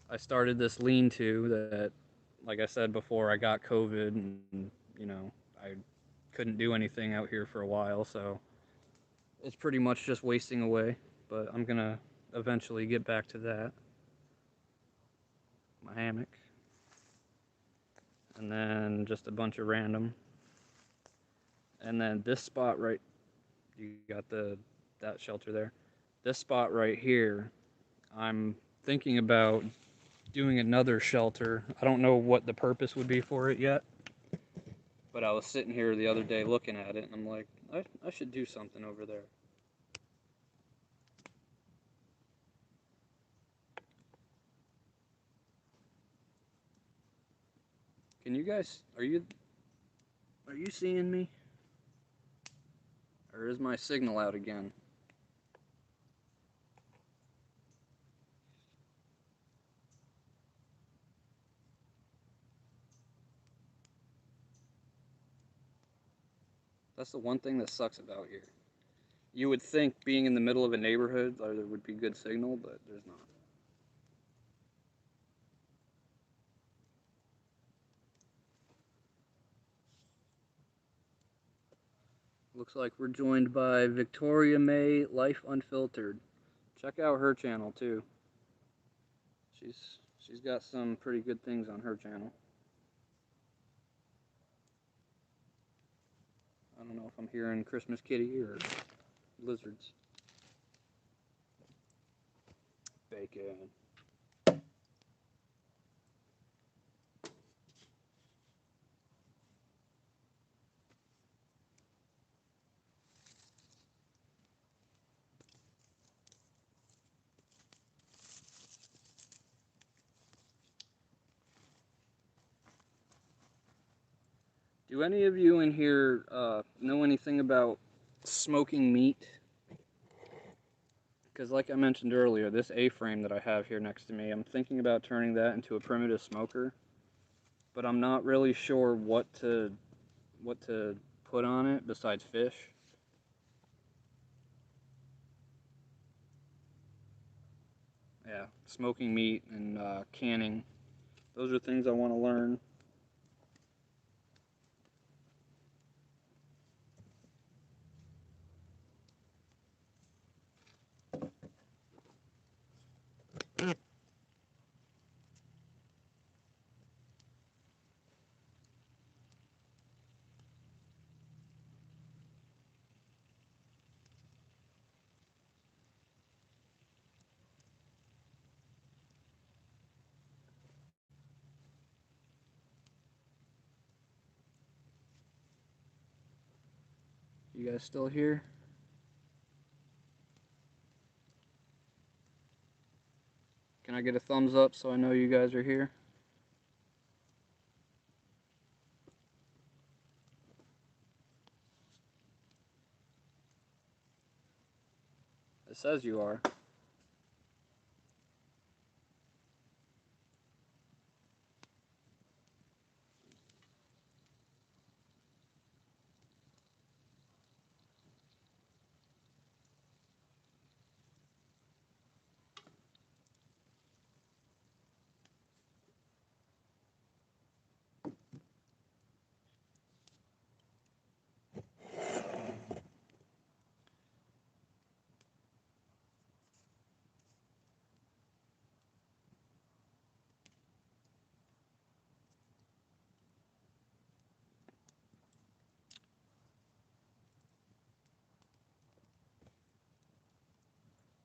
I started this lean-to that, like I said before, I got COVID and I couldn't do anything out here for a while, so it's pretty much just wasting away. But I'm gonna eventually get back to that. My hammock, and then just a bunch of random. And then this spot right, you got that shelter there. This spot right here, I'm thinking about doing another shelter. I don't know what the purpose would be for it yet. But I was sitting here the other day looking at it, and I'm like, I should do something over there. Can you guys, are you seeing me? Or is my signal out again? That's the one thing that sucks about here. You would think being in the middle of a neighborhood, there would be good signal, but there's not. Looks like we're joined by Victoria May, Life Unfiltered. Check out her channel too. She's got some pretty good things on her channel. I don't know if I'm hearing Christmas Kitty or lizards. Bacon. Do any of you in here know anything about smoking meat? Because like I mentioned earlier, this A-frame that I have here next to me, I'm thinking about turning that into a primitive smoker, but I'm not really sure what to put on it besides fish. Yeah, smoking meat and canning. Those are things I want to learn. You guys still here? Can I get a thumbs up so I know you guys are here? It says you are.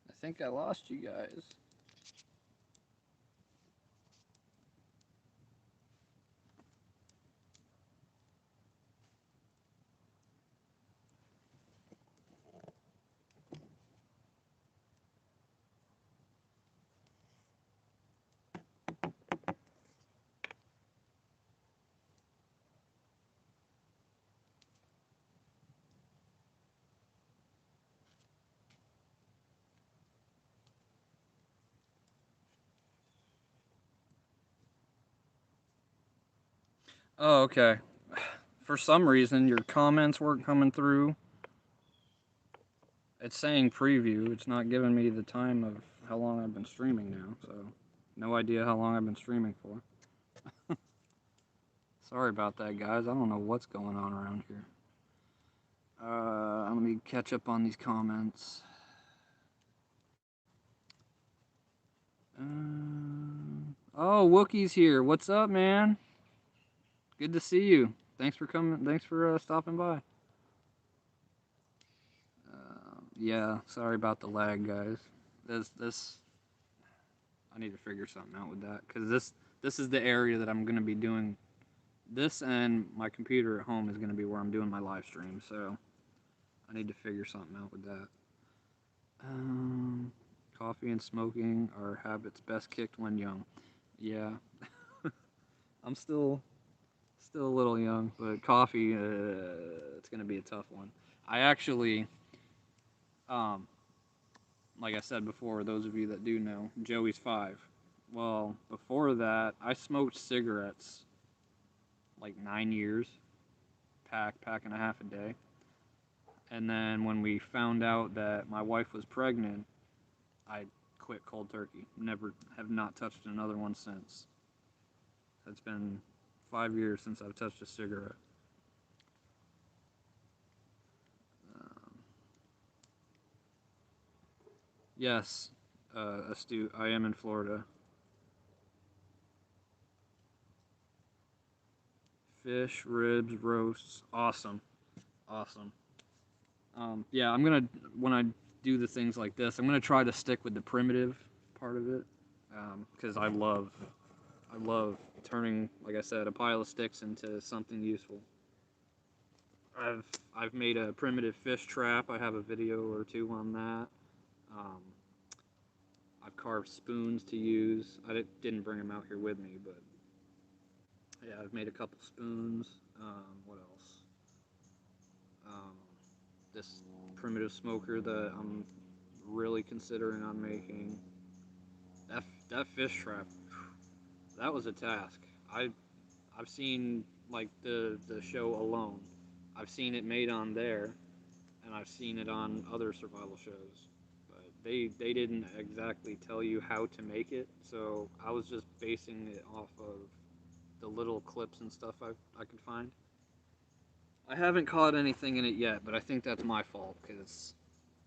I think I lost you guys. Oh, okay. For some reason, your comments weren't coming through. It's saying preview. It's not giving me the time of how long I've been streaming now, so no idea how long I've been streaming for. Sorry about that, guys. I don't know what's going on around here. Let me catch up on these comments. Oh, Wookie's here. What's up, man? Good to see you. Thanks for coming. Thanks for stopping by. Yeah, sorry about the lag, guys. This I need to figure something out with that because this is the area that I'm gonna be doing this, and my computer at home is gonna be where I'm doing my live stream. So I need to figure something out with that. Um, Coffee and smoking are habits best kicked when young. Yeah, I'm still a little young, but coffee, it's gonna be a tough one. I actually, um, like I said before, those of you that do know, Joey's 5. Well, before that, I smoked cigarettes like 9 years, pack and a half a day. And then when we found out that my wife was pregnant, I quit cold turkey. Never have not touched another one since. It's been 5 years since I've touched a cigarette. Um, yes, astute. I am in Florida. Fish, ribs, roasts. Awesome. Awesome. Yeah, I'm gonna when I do the things like this, I'm gonna try to stick with the primitive part of it, because I love turning, like I said, a pile of sticks into something useful. I've I've made a primitive fish trap. I have a video or two on that. Um, I've carved spoons to use. Didn't bring them out here with me, but yeah, I've made a couple spoons. What else? Um, this primitive smoker that I'm really considering on making. That fish trap, that was a task. I've seen like the show Alone. I've seen it made on there, and I've seen it on other survival shows. But they didn't exactly tell you how to make it, so I was just basing it off of the little clips and stuff I could find. I haven't caught anything in it yet, but I think that's my fault because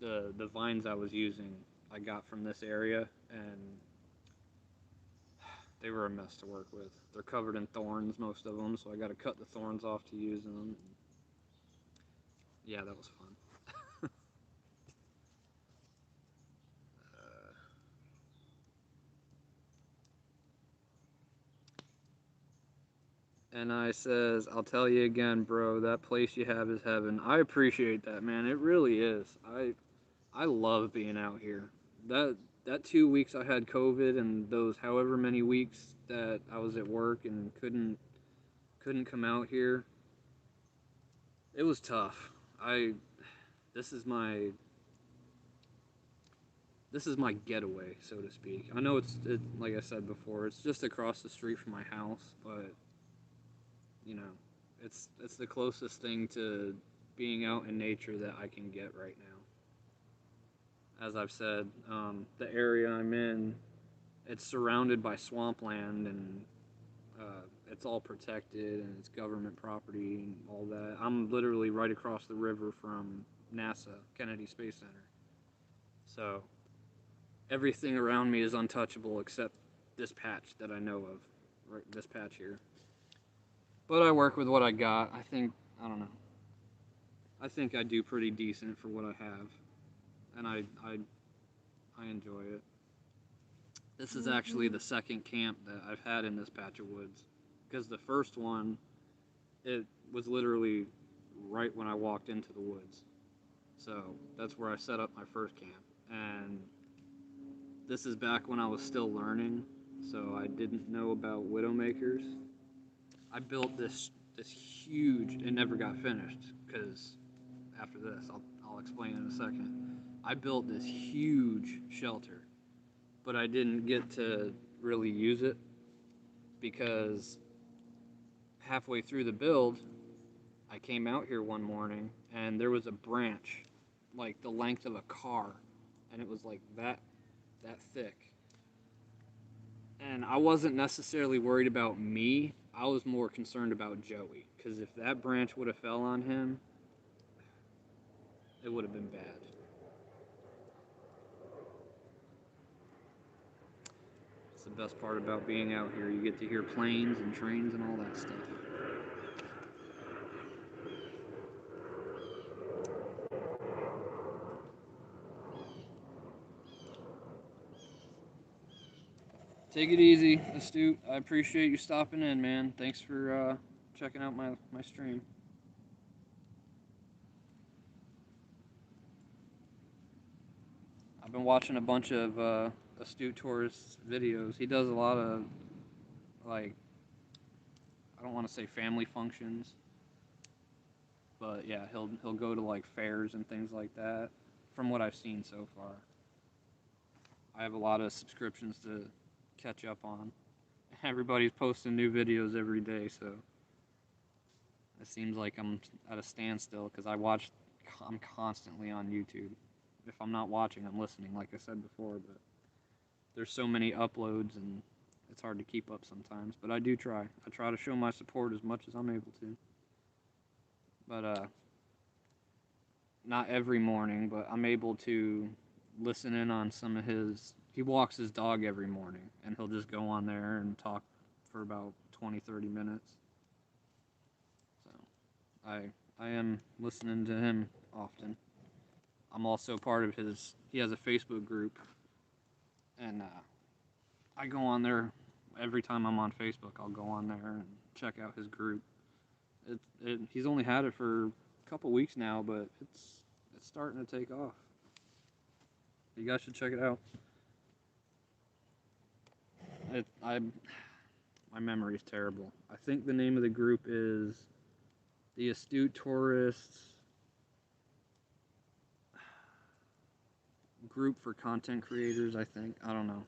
the vines I was using I got from this area, and they were a mess to work with. They're covered in thorns, most of them, so I got to cut the thorns off to use them. Yeah, that was fun. Uh, and I says, I'll tell you again, bro, that place you have is heaven. I appreciate that, man. It really is. I love being out here. That that 2 weeks I had COVID, and those however many weeks that I was at work and couldn't come out here, it was tough. I this is my this is my getaway, so to speak. I know like I said before, it's just across the street from my house, but you know, it's the closest thing to being out in nature that I can get right now. As I've said, the area I'm in, it's surrounded by swampland, and it's all protected, and it's government property and all that. I'm literally right across the river from NASA, Kennedy Space Center. So everything around me is untouchable except this patch that I know of, right, this patch here. But I work with what I got. I don't know. I think I do pretty decent for what I have, and I enjoy it. This is actually the second camp that I've had in this patch of woods, because the first one, it was literally right when I walked into the woods. So that's where I set up my first camp, and this is back when I was still learning, so I didn't know about widowmakers. I built this huge. It never got finished because after this, I'll explain in a second. I built this huge shelter, but I didn't get to really use it because halfway through the build, I came out here one morning and there was a branch like the length of a car, and it was like that thick. And I wasn't necessarily worried about me. I was more concerned about Joey, because if that branch would have fell on him, it would have been bad. It's the best part about being out here. You get to hear planes and trains and all that stuff. Take it easy, Astute. I appreciate you stopping in, man. Thanks for checking out my stream. I've been watching a bunch of Astute Tourist videos. He does a lot of, like, I don't want to say family functions, but yeah, he'll go to like fairs and things like that. From what I've seen so far, I have a lot of subscriptions to catch up on. Everybody's posting new videos every day, so it seems like I'm at a standstill because I'm constantly on YouTube. If I'm not watching, I'm listening, like I said before, but there's so many uploads and it's hard to keep up sometimes, but I do try. I try to show my support as much as I'm able to. But not every morning, but I'm able to listen in on some of his. He walks his dog every morning, and he'll just go on there and talk for about 20, 30 minutes. So I am listening to him often. I'm also part of his. He has a Facebook group, and I go on there every time I'm on Facebook. I'll go on there and check out his group. He's only had it for a couple weeks now, but it's starting to take off. You guys should check it out. My memory is terrible. I think the name of the group is the Astute Tourists Group for Content Creators. I think, I don't know.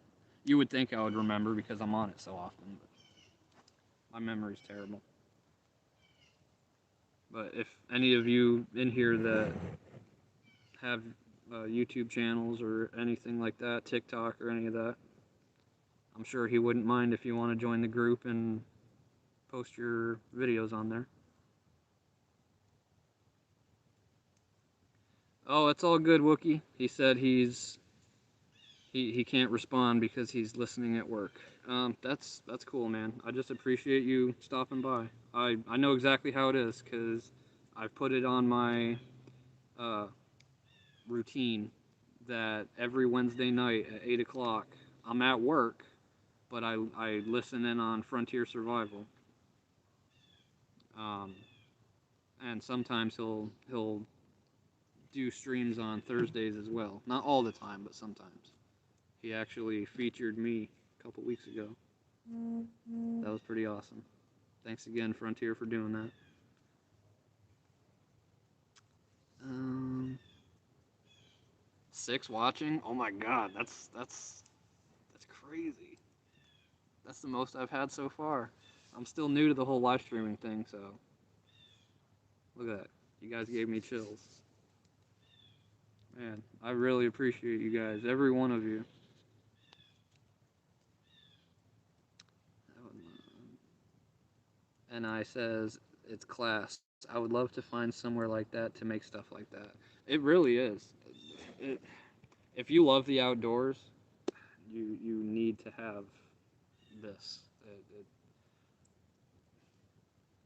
You would think I would remember because I'm on it so often, but my memory's terrible. But if any of you in here that have YouTube channels or anything like that, TikTok or any of that, I'm sure he wouldn't mind if you want to join the group and post your videos on there. Oh, it's all good, Wookie. He said he can't respond because he's listening at work. That's cool, man. I just appreciate you stopping by. I know exactly how it is because I've put it on my routine that every Wednesday night at 8 o'clock, I'm at work, but I listen in on Frontier Survival. And sometimes he'll do streams on Thursdays as well. Not all the time, but sometimes. He actually featured me a couple weeks ago. That was pretty awesome. Thanks again, Frontier, for doing that. 6 watching? Oh my god, that's crazy. That's the most I've had so far. I'm still new to the whole live streaming thing, so look at that. You guys gave me chills. Man, I really appreciate you guys, every one of you. And I says, it's class. I would love to find somewhere like that to make stuff like that. It really is. If you love the outdoors, you need to have this.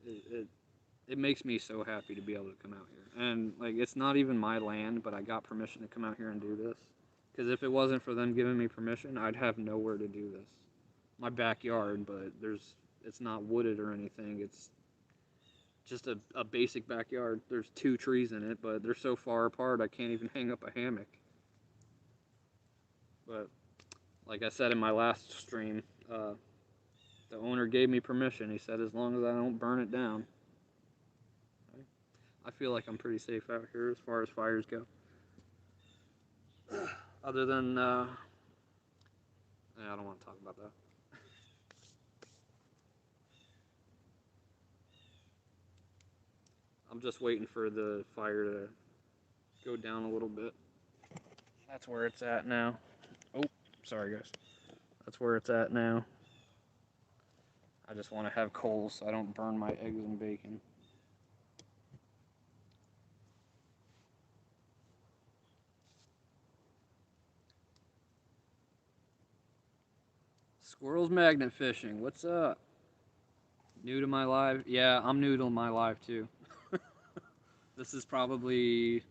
It makes me so happy to be able to come out here. And like, it's not even my land, but I got permission to come out here and do this. Because if it wasn't for them giving me permission, I'd have nowhere to do this. My backyard, but it's not wooded or anything. It's just a basic backyard. There's 2 trees in it, but they're so far apart I can't even hang up a hammock. But like I said in my last stream, the owner gave me permission. He said as long as I don't burn it down. I feel like I'm pretty safe out here as far as fires go. Other than, I don't want to talk about that. I'm just waiting for the fire to go down a little bit. That's where it's at now. Oh, sorry guys. That's where it's at now. I just want to have coals so I don't burn my eggs and bacon. Squirrels magnet fishing, what's up? New to my live? Yeah, I'm new to my live too. This is probably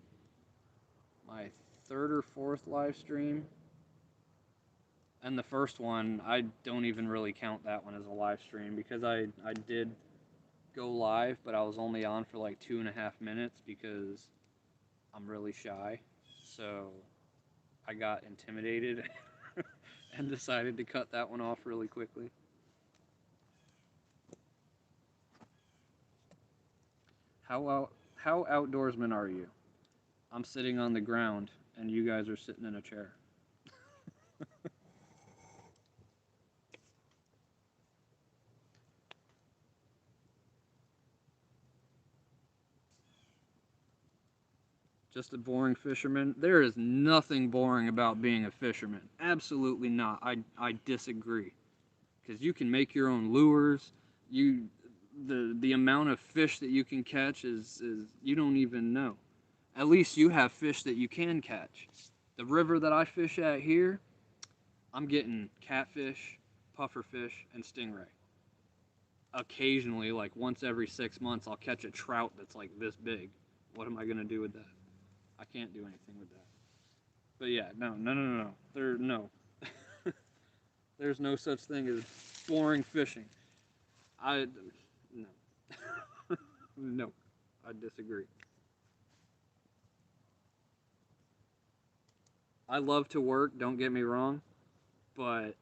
my 3rd or 4th live stream. And the first one, I don't even really count that one as a live stream because I did go live, but I was only on for like 2.5 minutes because I'm really shy. So I got intimidated and decided to cut that one off really quickly. How outdoorsman are you? I'm sitting on the ground and you guys are sitting in a chair. Just a boring fisherman? There is nothing boring about being a fisherman. Absolutely not. I disagree. Because you can make your own lures. You the amount of fish that you can catch is you don't even know. At least you have fish that you can catch. The river that I fish at here, I'm getting catfish, pufferfish, and stingray. Occasionally, like once every 6 months, I'll catch a trout that's like this big. What am I gonna do with that? I can't do anything with that. But yeah, no. No. There's no such thing as boring fishing. I no. No. I disagree. I love to work, don't get me wrong, but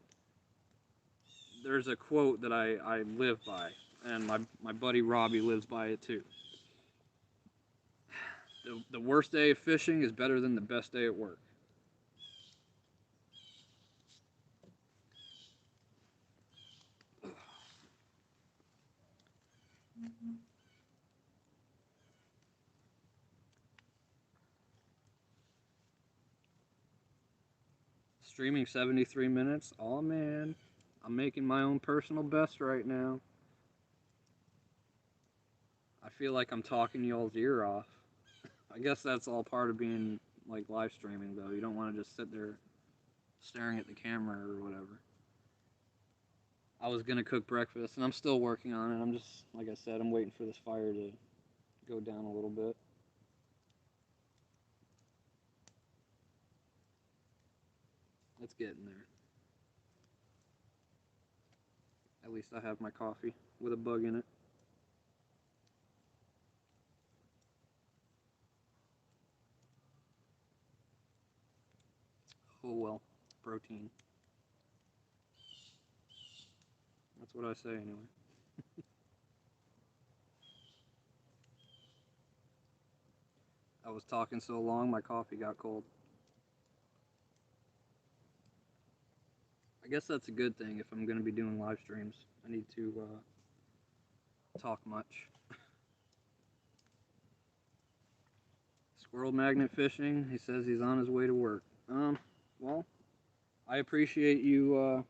there's a quote that I live by, and my buddy Robbie lives by it too. The worst day of fishing is better than the best day at work. Streaming 73 minutes? Oh man, I'm making my own personal best right now. I feel like I'm talking y'all's ear off. I guess that's all part of being like live streaming though. You don't want to just sit there staring at the camera or whatever. I was gonna cook breakfast and I'm still working on it. I'm just like I said, I'm waiting for this fire to go down a little bit. It's getting there. At least I have my coffee with a bug in it. Oh well, protein. That's what I say anyway. I was talking so long, my coffee got cold. I guess that's a good thing if I'm going to be doing live streams. I need to talk much. Squirrel magnet fishing. He says he's on his way to work. Well, I appreciate you.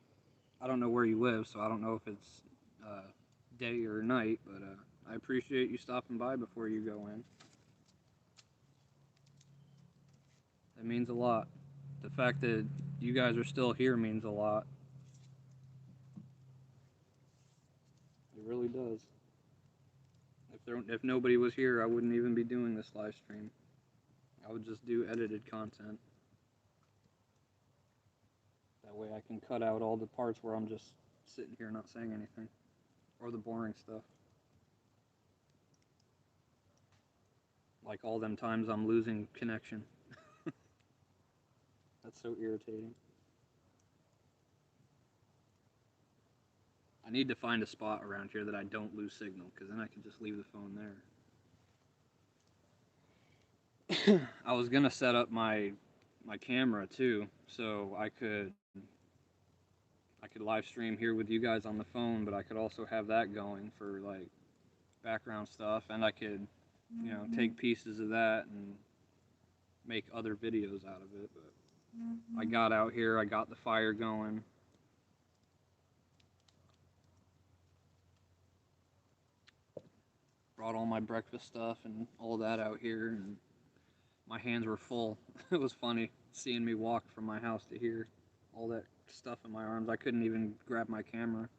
I don't know where you live, so I don't know if it's uh, day or night, but I appreciate you stopping by before you go in. It means a lot. The fact that you guys are still here means a lot. It really does. If nobody was here, I wouldn't even be doing this live stream. I would just do edited content. That way I can cut out all the parts where I'm just sitting here not saying anything. Or the boring stuff. Like all them times I'm losing connection. That's so irritating. I need to find a spot around here that I don't lose signal, because then I can just leave the phone there. I was gonna set up my camera too, so I could live stream here with you guys on the phone, but I could also have that going for like background stuff, and I could, take pieces of that and make other videos out of it. But I got out here, I got the fire going. Brought all my breakfast stuff and all that out here, and my hands were full. It was funny seeing me walk from my house to here, all that stuff in my arms. I couldn't even grab my camera.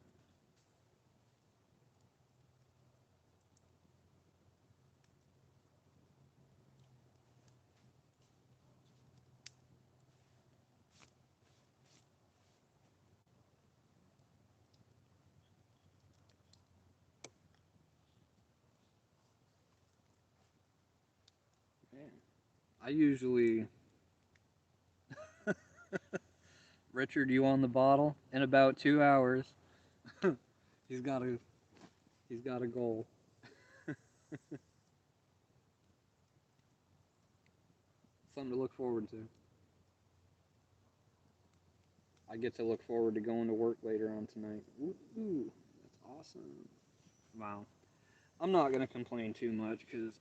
I usually Richard, you on the bottle? In about 2 hours, he's got a he's got a goal. Something to look forward to. I get to look forward to going to work later on tonight. Ooh, that's awesome. Wow. I'm not gonna complain too much because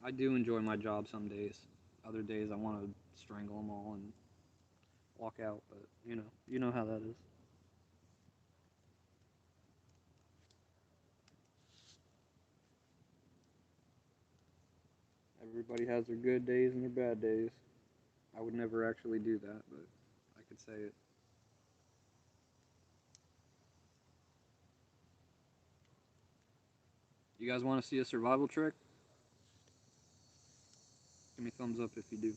I do enjoy my job some days. Other days I want to strangle them all and walk out, but you know how that is. Everybody has their good days and their bad days. I would never actually do that, but I could say it. You guys want to see a survival trick? Give me a thumbs up if you do.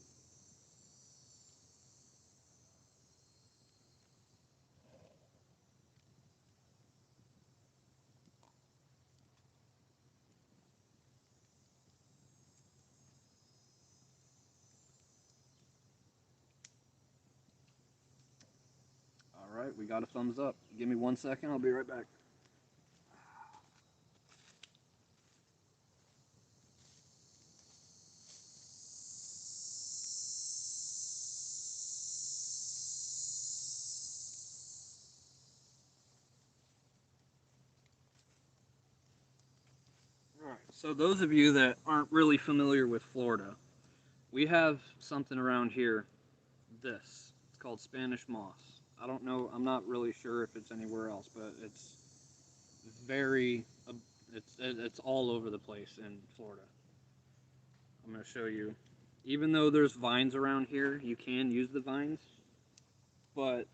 All right, we got a thumbs up. Give me 1 second. I'll be right back. All right. So those of you that aren't really familiar with Florida, we have something around here. This. It's called Spanish moss. I don't know. I'm not really sure if it's anywhere else, but it's very. It's all over the place in Florida. I'm going to show you. Even though there's vines around here, you can use the vines, but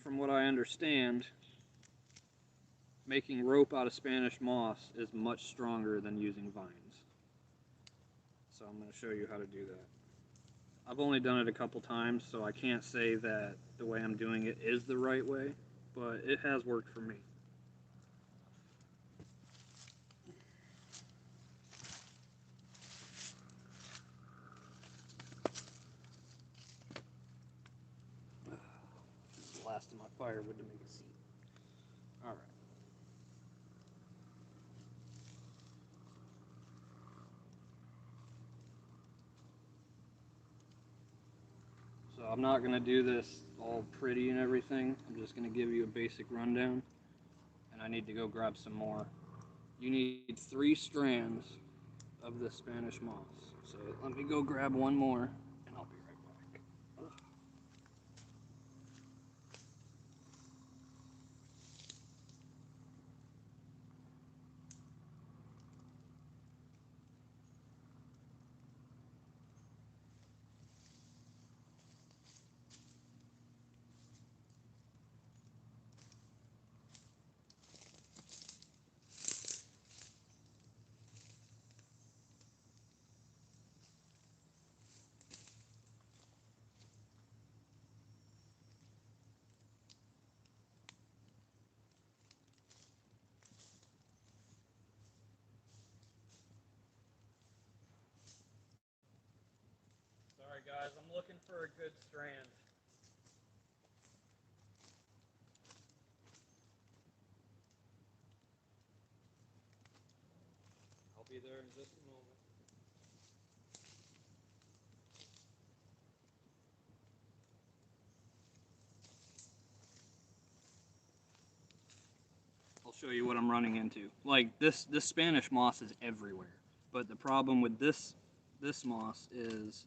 from what I understand, making rope out of Spanish moss is much stronger than using vines. So I'm going to show you how to do that. I've only done it a couple times, so I can't say that the way I'm doing it is the right way, but it has worked for me. Blasting my firewood to make a seat. All right. So I'm not going to do this all pretty and everything. I'm just going to give you a basic rundown, and I need to go grab some more. You need 3 strands of the Spanish moss. So let me go grab one more, and I'll be right back. Sorry guys, I'm looking for a good strand. I'll be there in just a moment. I'll show you what I'm running into. Like this Spanish moss is everywhere. But the problem with this moss is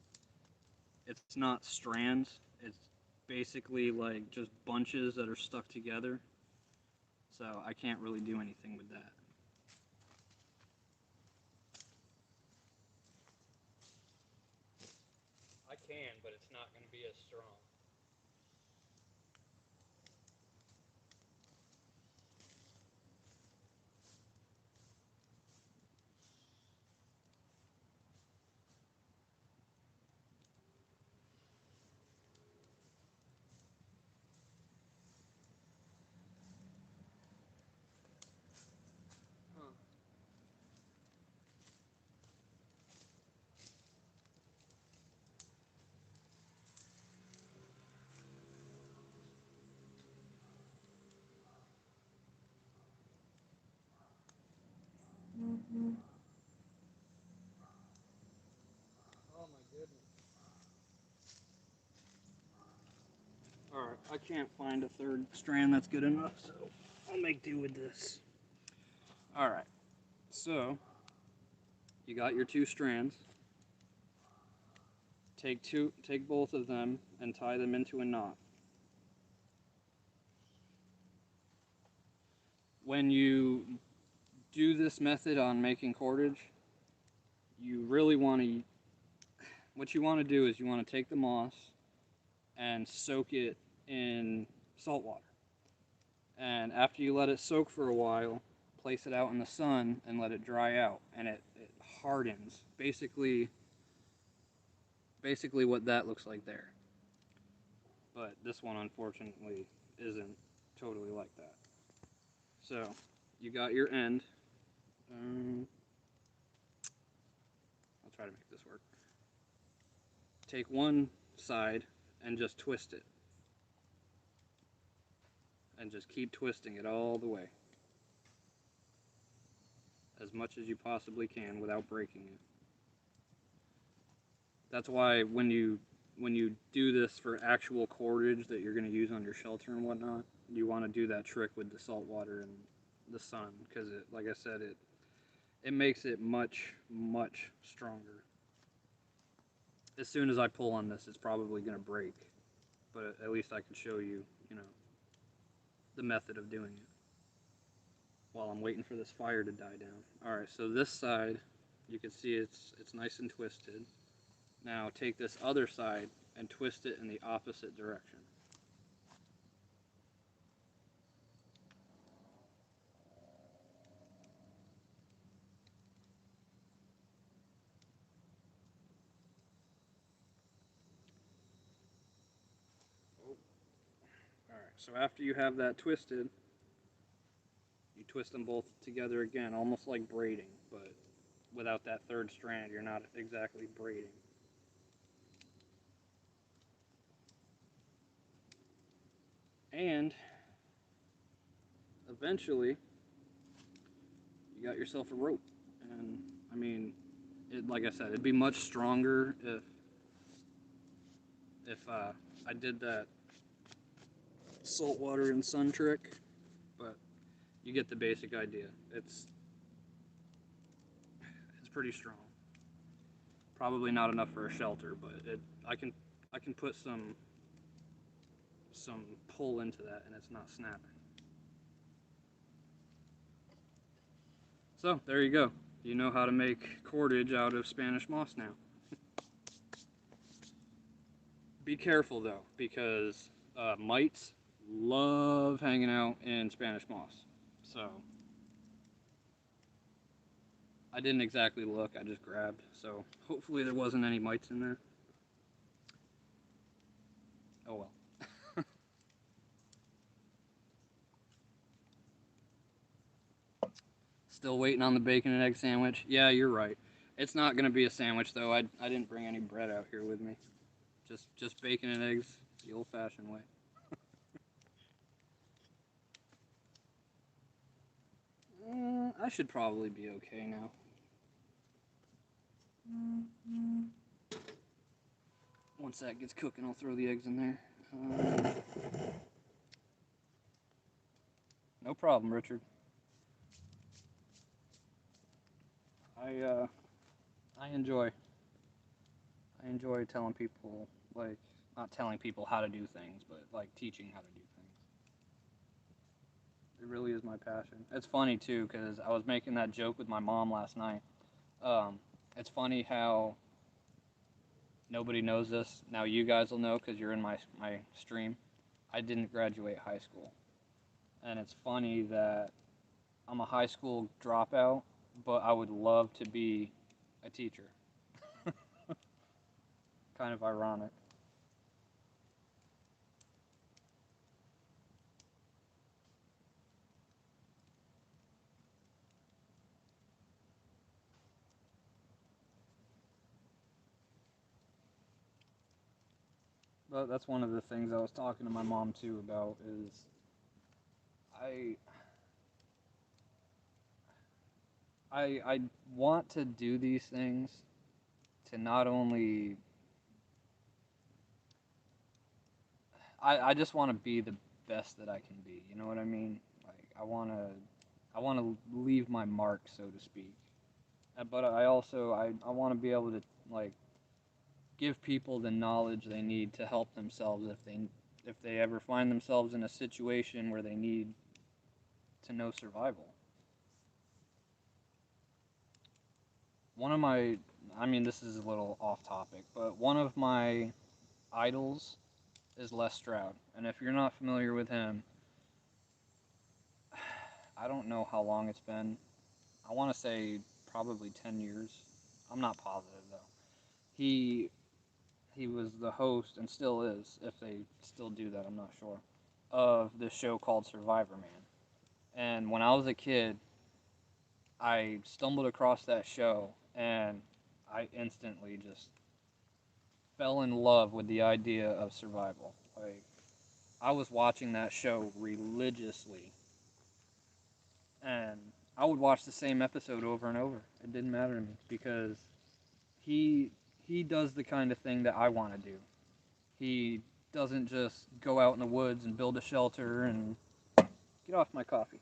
it's not strands. It's basically like just bunches that are stuck together. So I can't really do anything with that. I can, but it's not going to be as strong. Huh. Oh my goodness. Alright, I can't find a third strand that's good enough, so I'll make do with this. Alright, so you got your 2 strands. Take both of them and tie them into a knot. When you do this method on making cordage, you really want to, what you want to do is you want to take the moss and soak it in salt water. And after you let it soak for a while, place it out in the sun and let it dry out, and it hardens. Basically what that looks like there. But this one, unfortunately, isn't totally like that. So, you got your end. I'll try to make this work. Take one side and just twist it. And just keep twisting it all the way. As much as you possibly can without breaking it. That's why when you do this for actual cordage that you're going to use on your shelter and whatnot, you want to do that trick with the salt water and the sun, because it, like I said, it makes it much stronger. As soon as I pull on this, it's probably going to break, but at least I can show you, the method of doing it while I'm waiting for this fire to die down. All right, so this side, you can see it's nice and twisted. Now take this other side and twist it in the opposite direction. Alright, so after you have that twisted, you twist them both together again, almost like braiding, but without that third strand, you're not exactly braiding. And eventually, you got yourself a rope. And I mean, like I said, it'd be much stronger if I did that salt water and sun trick, but you get the basic idea. It's pretty strong. Probably not enough for a shelter, but I can put some pull into that and it's not snapping. So there you go. You know how to make cordage out of Spanish moss now. Be careful though, because mites love hanging out in Spanish moss. So I didn't exactly look, I just grabbed. So hopefully there wasn't any mites in there. Oh well. Still waiting on the bacon and egg sandwich. Yeah, you're right. It's not going to be a sandwich though. I didn't bring any bread out here with me. Just bacon and eggs the old-fashioned way. I should probably be okay now. Once that gets cooking, I'll throw the eggs in there. No problem, Richard. I enjoy telling people, like, not telling people how to do things, but like teaching how to do things. It really is my passion. It's funny too, because I was making that joke with my mom last night. It's funny how nobody knows this. Now you guys will know because you're in my stream. I didn't graduate high school. And it's funny that I'm a high school dropout, but I would love to be a teacher. Kind of ironic. But that's one of the things I was talking to my mom too about is I I want to do these things to not only I just want to be the best that I can be. You know what I mean? Like I want to leave my mark, so to speak. But I also I want to be able to like give people the knowledge they need to help themselves if they ever find themselves in a situation where they need to know survival. One of my I mean this is a little off topic, but one of my idols is Les Stroud. And if you're not familiar with him, I don't know how long it's been. I want to say probably 10 years. I'm not positive though. He he was the host and still is, if they still do that, I'm not sure, of this show called Survivor Man. And when I was a kid, I stumbled across that show and I instantly just fell in love with the idea of survival. Like I was watching that show religiously and I would watch the same episode over and over. It didn't matter to me because he he does the kind of thing that I want to do. He doesn't just go out in the woods and build a shelter and get off my coffee.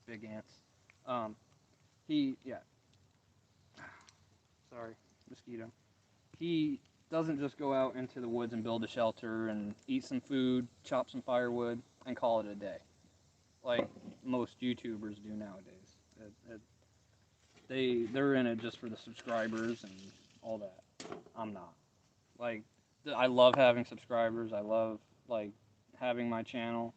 Big ants. Um, yeah. Sorry, mosquito. He doesn't just go out into the woods and build a shelter and eat some food, chop some firewood, and call it a day, like most YouTubers do nowadays. They're in it just for the subscribers and all that. I'm not. Like I love having subscribers. I love like having my channel,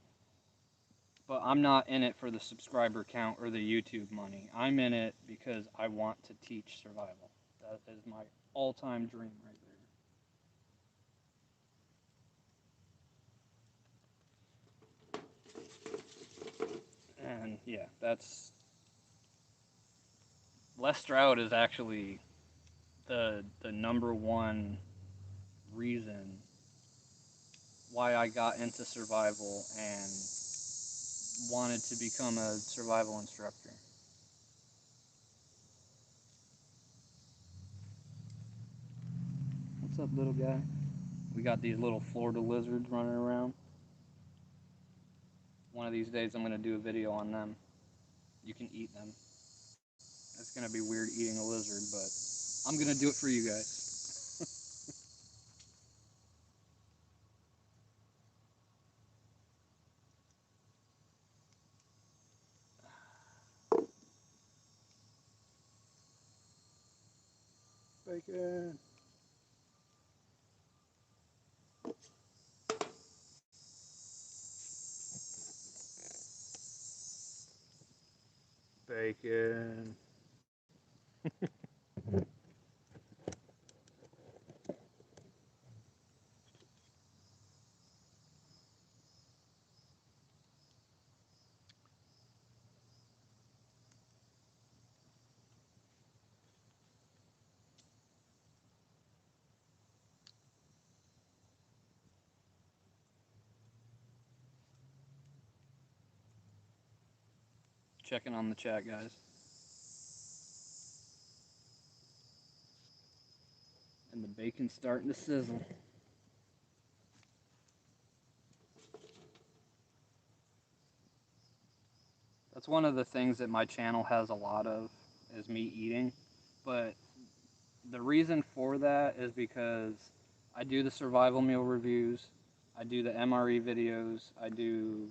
but I'm not in it for the subscriber count or the YouTube money. I'm in it because I want to teach survival. That is my all-time dream right there. And yeah, that's Les Stroud is actually the number one reason why I got into survival and wanted to become a survival instructor. What's up, little guy? We got these little Florida lizards running around. One of these days, I'm going to do a video on them. You can eat them. It's going to be weird eating a lizard, but I'm going to do it for you guys. Bacon. Bacon. Checking on the chat, guys. And the bacon's starting to sizzle. That's one of the things that my channel has a lot of is me eating. But the reason for that is because I do the survival meal reviews, I do the MRE videos, I do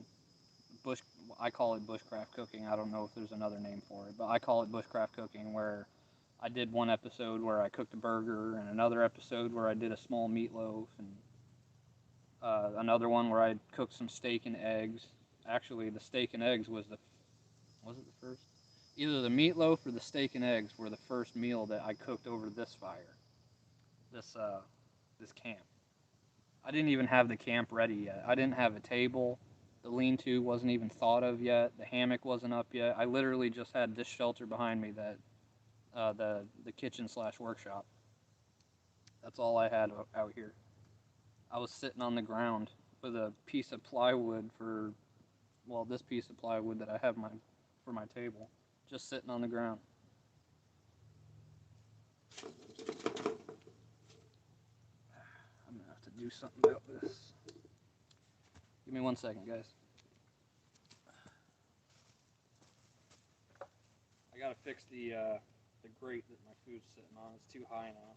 bush I call it bushcraft cooking. I don't know if there's another name for it, but I call it bushcraft cooking where I did one episode where I cooked a burger and another episode where I did a small meatloaf and another one where I cooked some steak and eggs. Actually, the steak and eggs was it the first? Either the meatloaf or the steak and eggs were the first meal that I cooked over this fire. This this camp. I didn't even have the camp ready yet. I didn't have a table. The lean-to wasn't even thought of yet. The hammock wasn't up yet. I literally just had this shelter behind me that the kitchen slash workshop. That's all I had out here. I was sitting on the ground with a piece of plywood for well, this piece of plywood that I have for my table, just sitting on the ground. I'm gonna have to do something about this. Give me 1 second, guys. I gotta fix the grate that my food's sitting on. It's too high now.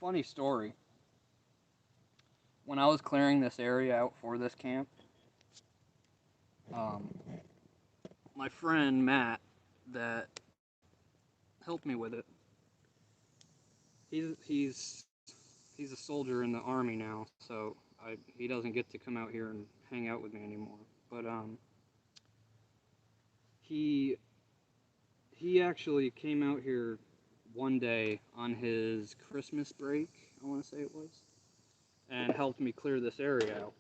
Funny story. When I was clearing this area out for this camp, um, my friend Matt, that helped me with it, he's he's a soldier in the army now, so he doesn't get to come out here and hang out with me anymore. But he he actually came out here one day on his Christmas break, I want to say it was, and helped me clear this area out.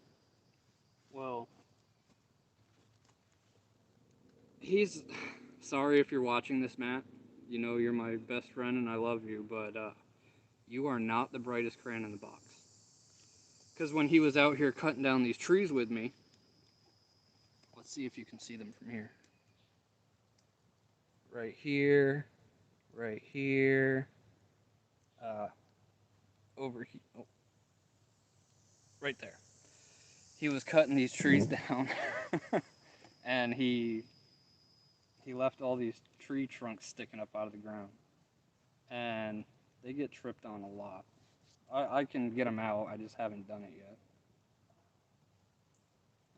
Well, he's sorry if you're watching this, Matt. You know you're my best friend and I love you, but you are not the brightest crayon in the box. Because when he was out here cutting down these trees with me, let's see if you can see them from here. Right here, right here, over here, oh, right there. He was cutting these trees down, and he left all these tree trunks sticking up out of the ground, and they get tripped on a lot. I can get them out, I just haven't done it yet.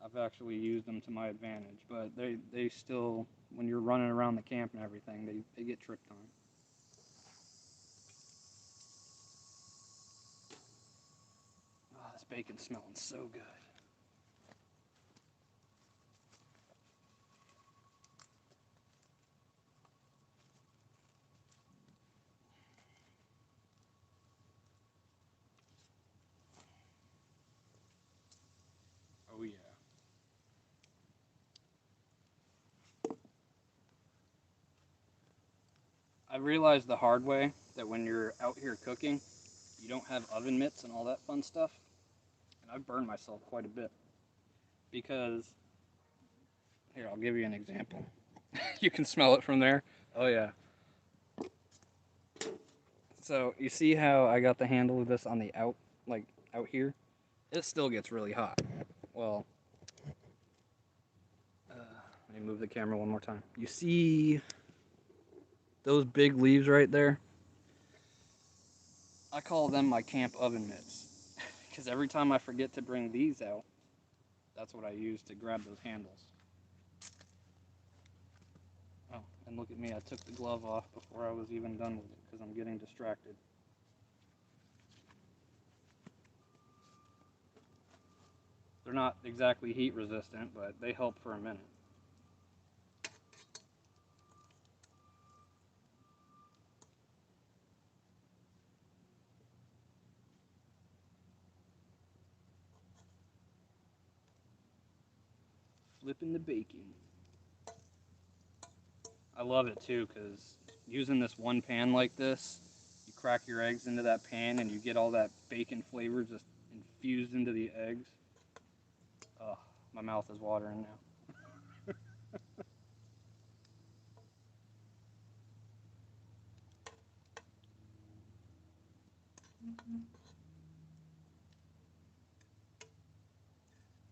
I've actually used them to my advantage, but they still, when you're running around the camp and everything, they get tripped on. Oh, this bacon's smelling so good. Oh yeah. I realized the hard way that when you're out here cooking, you don't have oven mitts and all that fun stuff. And I've burned myself quite a bit. Because, here, I'll give you an example. You can smell it from there. Oh yeah. So you see how I got the handle of this on the out here? It still gets really hot. Well, let me move the camera one more time. You see those big leaves right there? I call them my camp oven mitts. Because every time I forget to bring these out, that's what I use to grab those handles. Oh, and look at me, I took the glove off before I was even done with it because I'm getting distracted. They're not exactly heat resistant, but they help for a minute. Flipping the bacon. I love it too because using this one pan like this, you crack your eggs into that pan and you get all that bacon flavor just infused into the eggs. Oh, my mouth is watering now.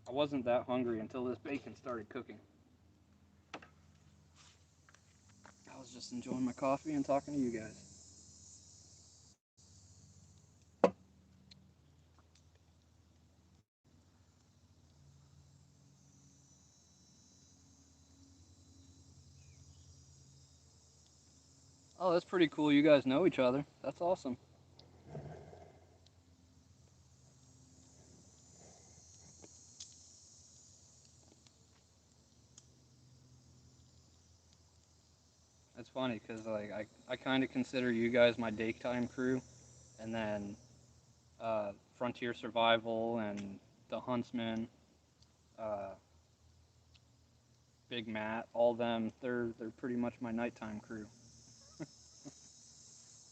I wasn't that hungry until this bacon started cooking. I was just enjoying my coffee and talking to you guys. Oh, that's pretty cool. You guys know each other. That's awesome. It's funny because like I kind of consider you guys my daytime crew, and then Frontier Survival and the Huntsman, uh, Big Matt, all them. They're pretty much my nighttime crew.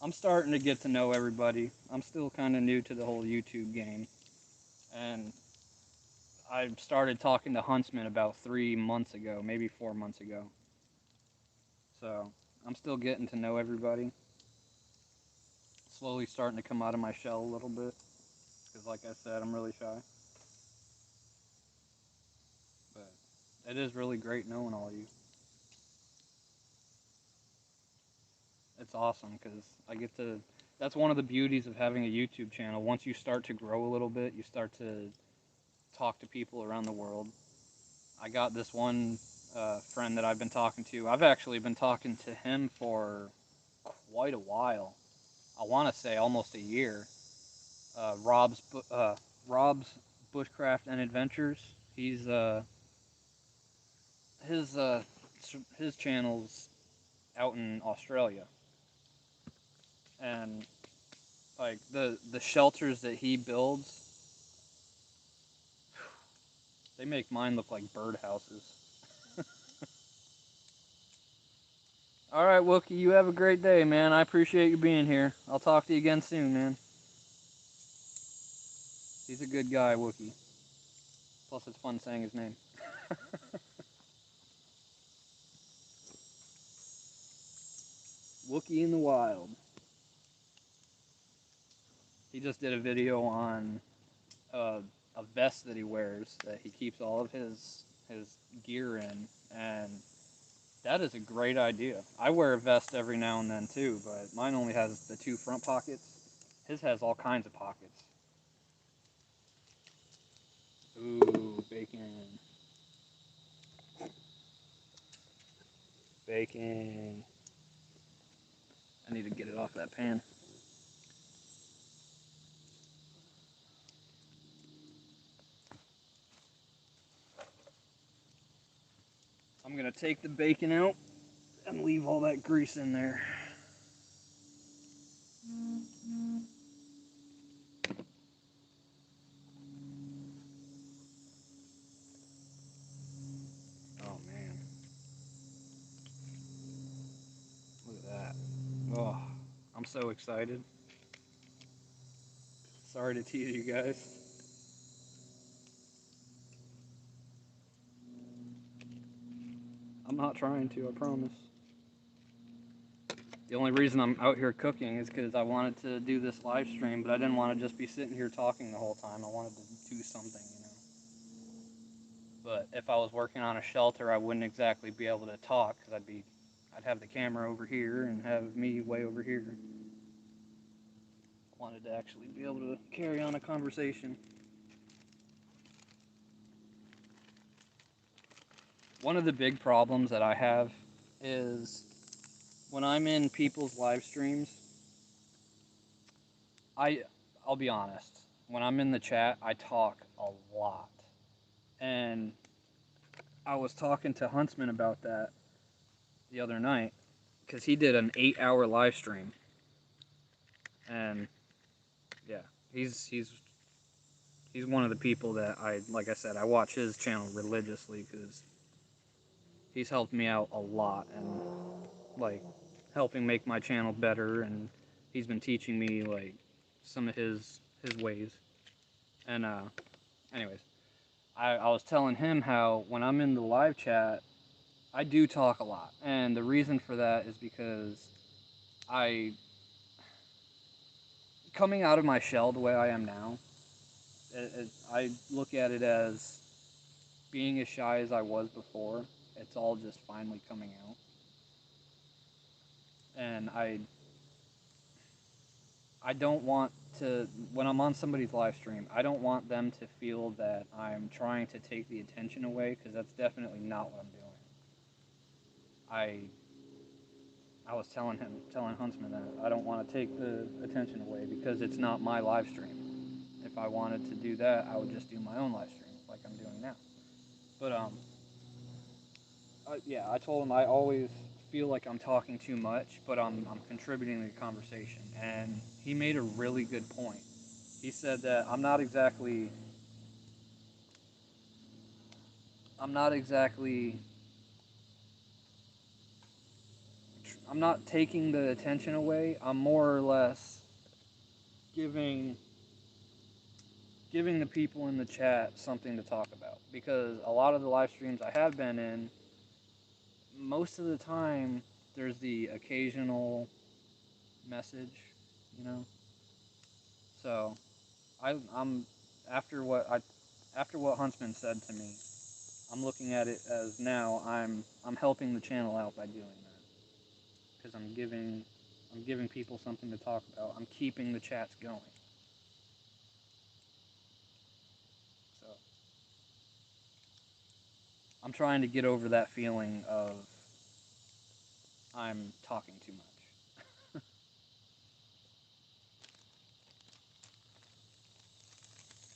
I'm starting to get to know everybody. I'm still kind of new to the whole YouTube game, and I started talking to Huntsman about 3 months ago, maybe 4 months ago. So I'm still getting to know everybody. Slowly starting to come out of my shell a little bit, because like I said, I'm really shy. But it is really great knowing all you. It's awesome because I get to. That's one of the beauties of having a YouTube channel. Once you start to grow a little bit, you start to talk to people around the world. I got this one friend that I've been talking to. I've actually been talking to him for quite a while. I want to say almost a year. Rob's Bushcraft and Adventures. He's his uh, his channel's out in Australia, and like the shelters that he builds, they make mine look like birdhouses. All right, Wookie, you have a great day, man. I appreciate you being here. I'll talk to you again soon, man. He's a good guy, Wookie. Plus, it's fun saying his name. Wookie in the wild. He just did a video on a vest that he wears that he keeps all of his gear in, and that is a great idea. I wear a vest every now and then too, but mine only has the two front pockets. His has all kinds of pockets. Ooh, bacon. Bacon. I need to get it off that pan. I'm gonna take the bacon out and leave all that grease in there. Oh man, look at that. Oh, I'm so excited. Sorry to tease you guys. I'm not trying to, I promise. The only reason I'm out here cooking is because I wanted to do this live stream, but I didn't want to just be sitting here talking the whole time. I wanted to do something, you know. But if I was working on a shelter, I wouldn't exactly be able to talk because I'd have the camera over here and have me way over here. Wanted to actually be able to carry on a conversation. One of the big problems that I have is when I'm in people's live streams, I'll be honest. When I'm in the chat, I talk a lot. And I was talking to Huntsman about that the other night because he did an 8-hour live stream. And yeah, he's one of the people that like I said, I watch his channel religiously because he's helped me out a lot and like helping make my channel better, and he's been teaching me like some of his ways. And anyways, I was telling him how when I'm in the live chat, I do talk a lot, and the reason for that is because I coming out of my shell the way I am now, I look at it as being as shy as I was before. It's all just finally coming out, and I don't want to, when I'm on somebody's live stream, I don't want them to feel that I'm trying to take the attention away, because that's definitely not what I'm doing. I was telling Huntsman that I don't want to take the attention away because it's not my live stream. If I wanted to do that, I would just do my own live stream like I'm doing now. But yeah, I told him I always feel like I'm talking too much, but I'm contributing to the conversation. And he made a really good point. He said that I'm not exactly I'm not taking the attention away. I'm more or less giving giving the people in the chat something to talk about, because a lot of the live streams I have been in, most of the time there's the occasional message, you know. So I'm after what Huntsman said to me, I'm looking at it as now I'm helping the channel out by doing that, because I'm giving people something to talk about. I'm keeping the chats going. So I'm trying to get over that feeling of I'm talking too much.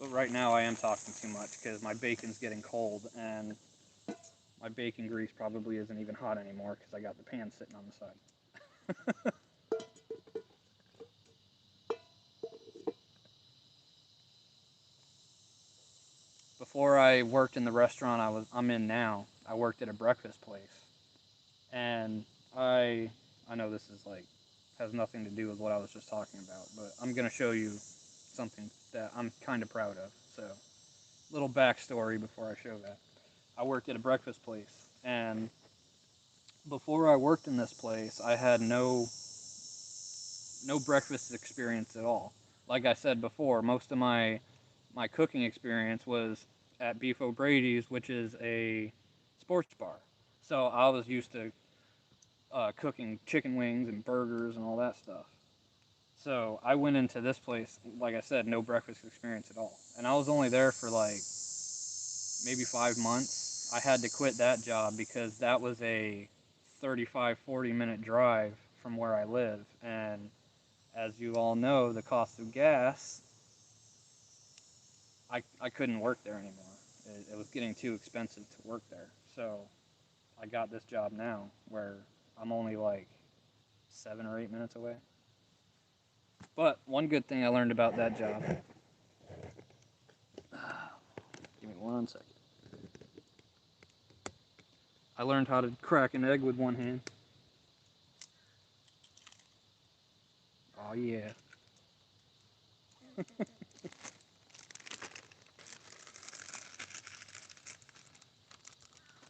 But right now I am talking too much because my bacon's getting cold, and my bacon grease probably isn't even hot anymore because I got the pan sitting on the side. Before I worked in the restaurant I'm in now, I worked at a breakfast place, and I know this is like has nothing to do with what I was just talking about, but I'm gonna show you something that I'm kind of proud of. So, little backstory before I show that. I worked at a breakfast place, and before I worked in this place, I had no breakfast experience at all. Like I said before, most of my cooking experience was at Beef O'Brady's, which is a sports bar. So I was used to cooking chicken wings and burgers and all that stuff. So I went into this place, like I said, no breakfast experience at all. And I was only there for like maybe 5 months. I had to quit that job because that was a 35-40 minute drive from where I live. And as you all know, the cost of gas, I couldn't work there anymore. It was getting too expensive to work there. So I got this job now where I'm only like 7 or 8 minutes away. But one good thing I learned about that job. Give me 1 second. I learned how to crack an egg with one hand. Oh yeah.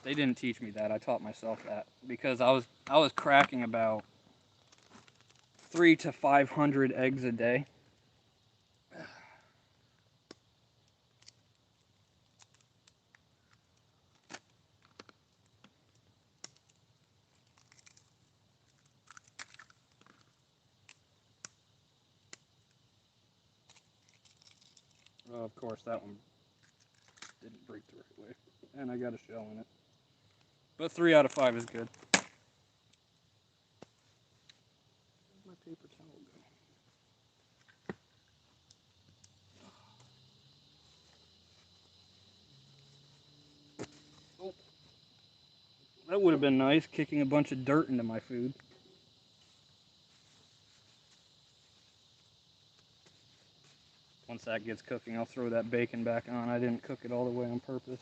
They didn't teach me that. I taught myself that because I was cracking about 300 to 500 eggs a day. Well, of course, that one didn't break the right way, and I got a shell in it. But 3 out of 5 is good. Where'd my paper towel go? Oh, that would have been nice, kicking a bunch of dirt into my food. Once that gets cooking, I'll throw that bacon back on. I didn't cook it all the way on purpose.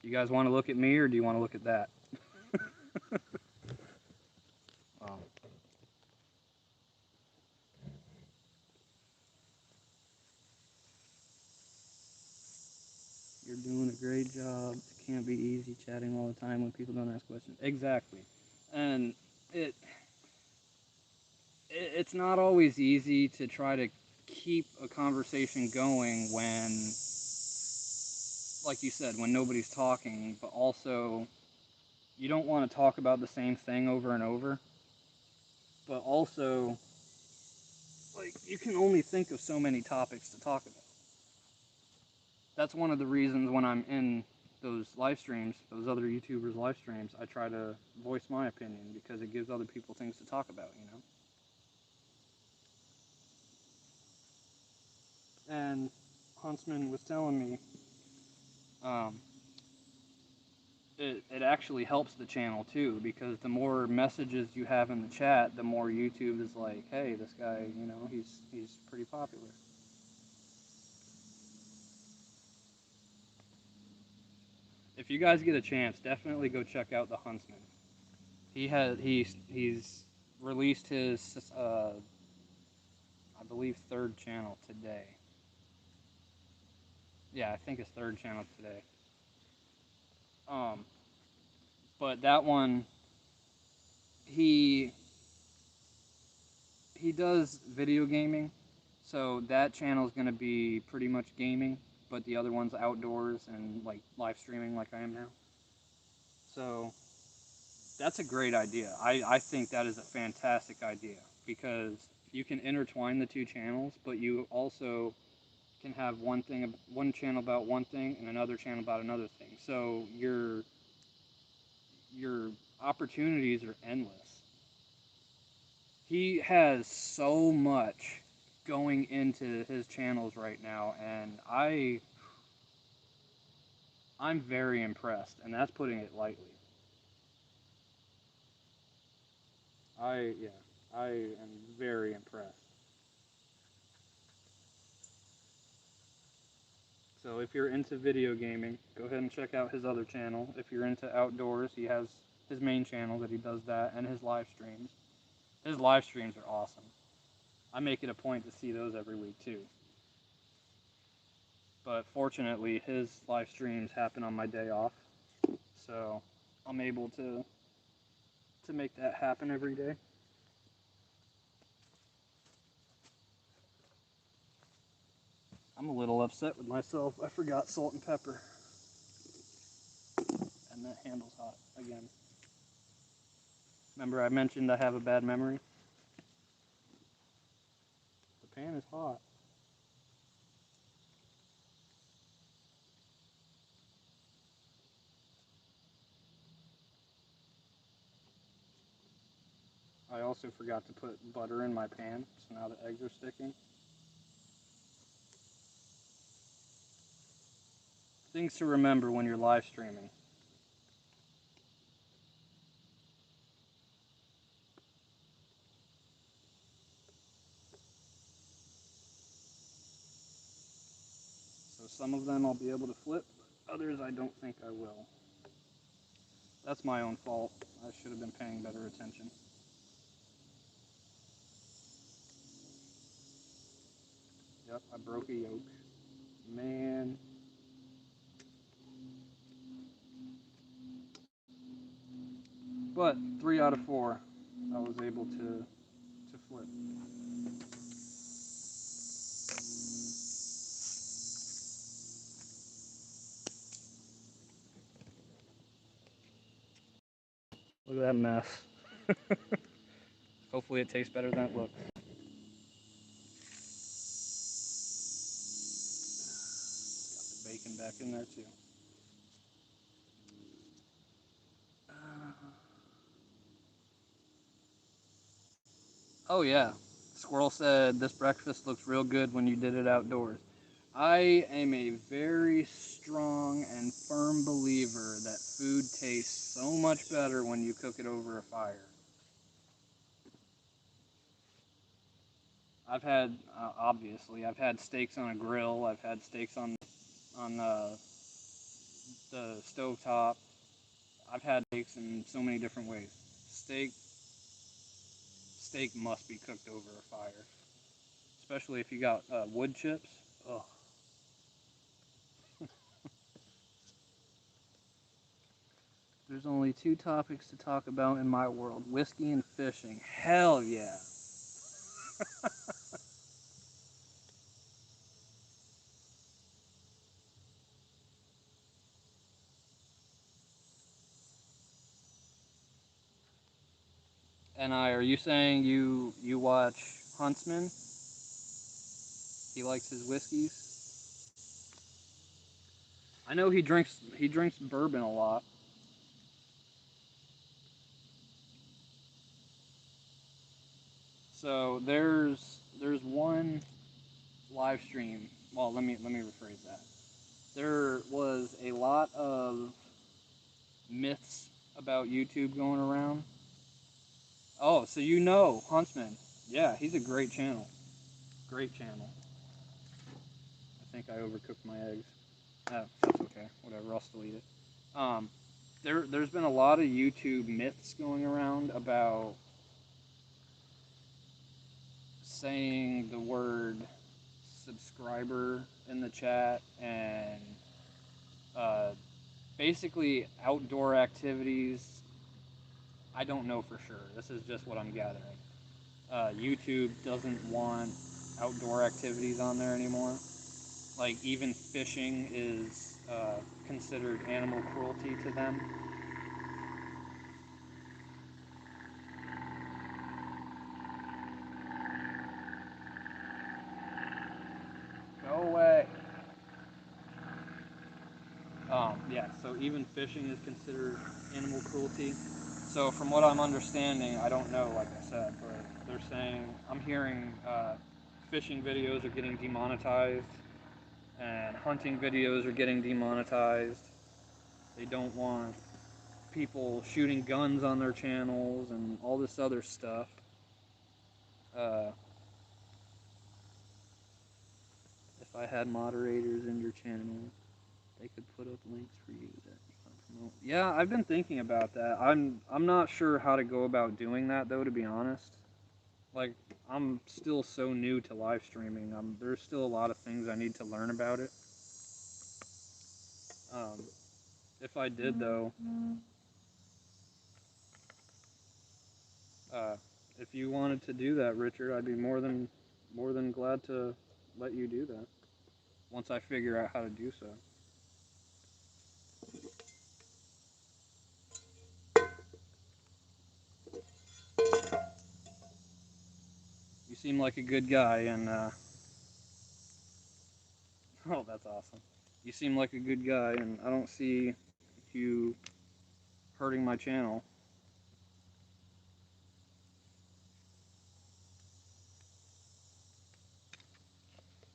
You guys want to look at me, or do you want to look at that? Oh. You're doing a great job. It can't be easy chatting all the time when people don't ask questions. Exactly. And it's not always easy to try to keep a conversation going when, like you said, when nobody's talking, but also you don't want to talk about the same thing over and over. But also, like, you can only think of so many topics to talk about. That's one of the reasons when I'm in those live streams, those other YouTubers' live streams, I try to voice my opinion because it gives other people things to talk about, you know? And Huntsman was telling me actually helps the channel too, because the more messages you have in the chat, the more YouTube is like, hey, this guy, he's pretty popular. If you guys get a chance, definitely go check out the Huntsman. He's released his I believe third channel today. Yeah, I think his third channel today. But that one, he does video gaming, so that channel is gonna be pretty much gaming, but the other one's outdoors and like live streaming like I am now. So that's a great idea. I think that is a fantastic idea, because you can intertwine the two channels, but you also can have one channel about one thing and another channel about another thing. So your opportunities are endless. He has so much going into his channels right now, and I'm very impressed, and that's putting it lightly. I am very impressed. So if you're into video gaming, go ahead and check out his other channel. If you're into outdoors, he has his main channel that he does that, and his live streams. His live streams are awesome. I make it a point to see those every week too. But fortunately, his live streams happen on my day off, so I'm able to make that happen every day. I'm a little upset with myself. I forgot salt and pepper. And that handle's hot again. Remember I mentioned I have a bad memory? The pan is hot. I also forgot to put butter in my pan, so now the eggs are sticking. Things to remember when you're live streaming. So some of them I'll be able to flip, others I don't think I will. That's my own fault. I should have been paying better attention. Yep, I broke a yolk. Man. But 3 out of 4, I was able to flip. Look at that mess. Hopefully it tastes better than it looks. Got the bacon back in there too. Oh yeah. Squirrel said this breakfast looks real good when you did it outdoors. I am a very strong and firm believer that food tastes so much better when you cook it over a fire. Obviously, I've had steaks on a grill. I've had steaks on the stovetop. I've had steaks in so many different ways. Steak steak must be cooked over a fire, especially if you got wood chips. Ugh. There's only 2 topics to talk about in my world: whiskey and fishing. Hell yeah. And are you saying you watch Huntsman? He likes his whiskeys. I know he drinks bourbon a lot. So there's one live stream. Well, let me rephrase that. There was a lot of myths about YouTube going around. Oh, so you know Huntsman. Yeah, he's a great channel. Great channel. I think I overcooked my eggs. Oh, that's okay. Whatever, I'll still eat it. Um, there's been a lot of YouTube myths going around about saying the word subscriber in the chat and uh, basically outdoor activities. I don't know for sure. This is just what I'm gathering. YouTube doesn't want outdoor activities on there anymore. Like even fishing is considered animal cruelty to them. Go away. Yeah, so even fishing is considered animal cruelty. So from what I'm understanding, I don't know, like I said, but they're saying, I'm hearing fishing videos are getting demonetized and hunting videos are getting demonetized. They don't want people shooting guns on their channels and all this other stuff. Uh, if I had moderators in your channel, they could put up links for you that you want to promote. Yeah, I've been thinking about that. I'm not sure how to go about doing that though, to be honest. Like I'm still so new to live streaming. There's still a lot of things I need to learn about it. If I did though, uh, if you wanted to do that, Richard, I'd be more than glad to let you do that once I figure out how to do so. You seem like a good guy, and oh, that's awesome. You seem like a good guy, and I don't see you hurting my channel.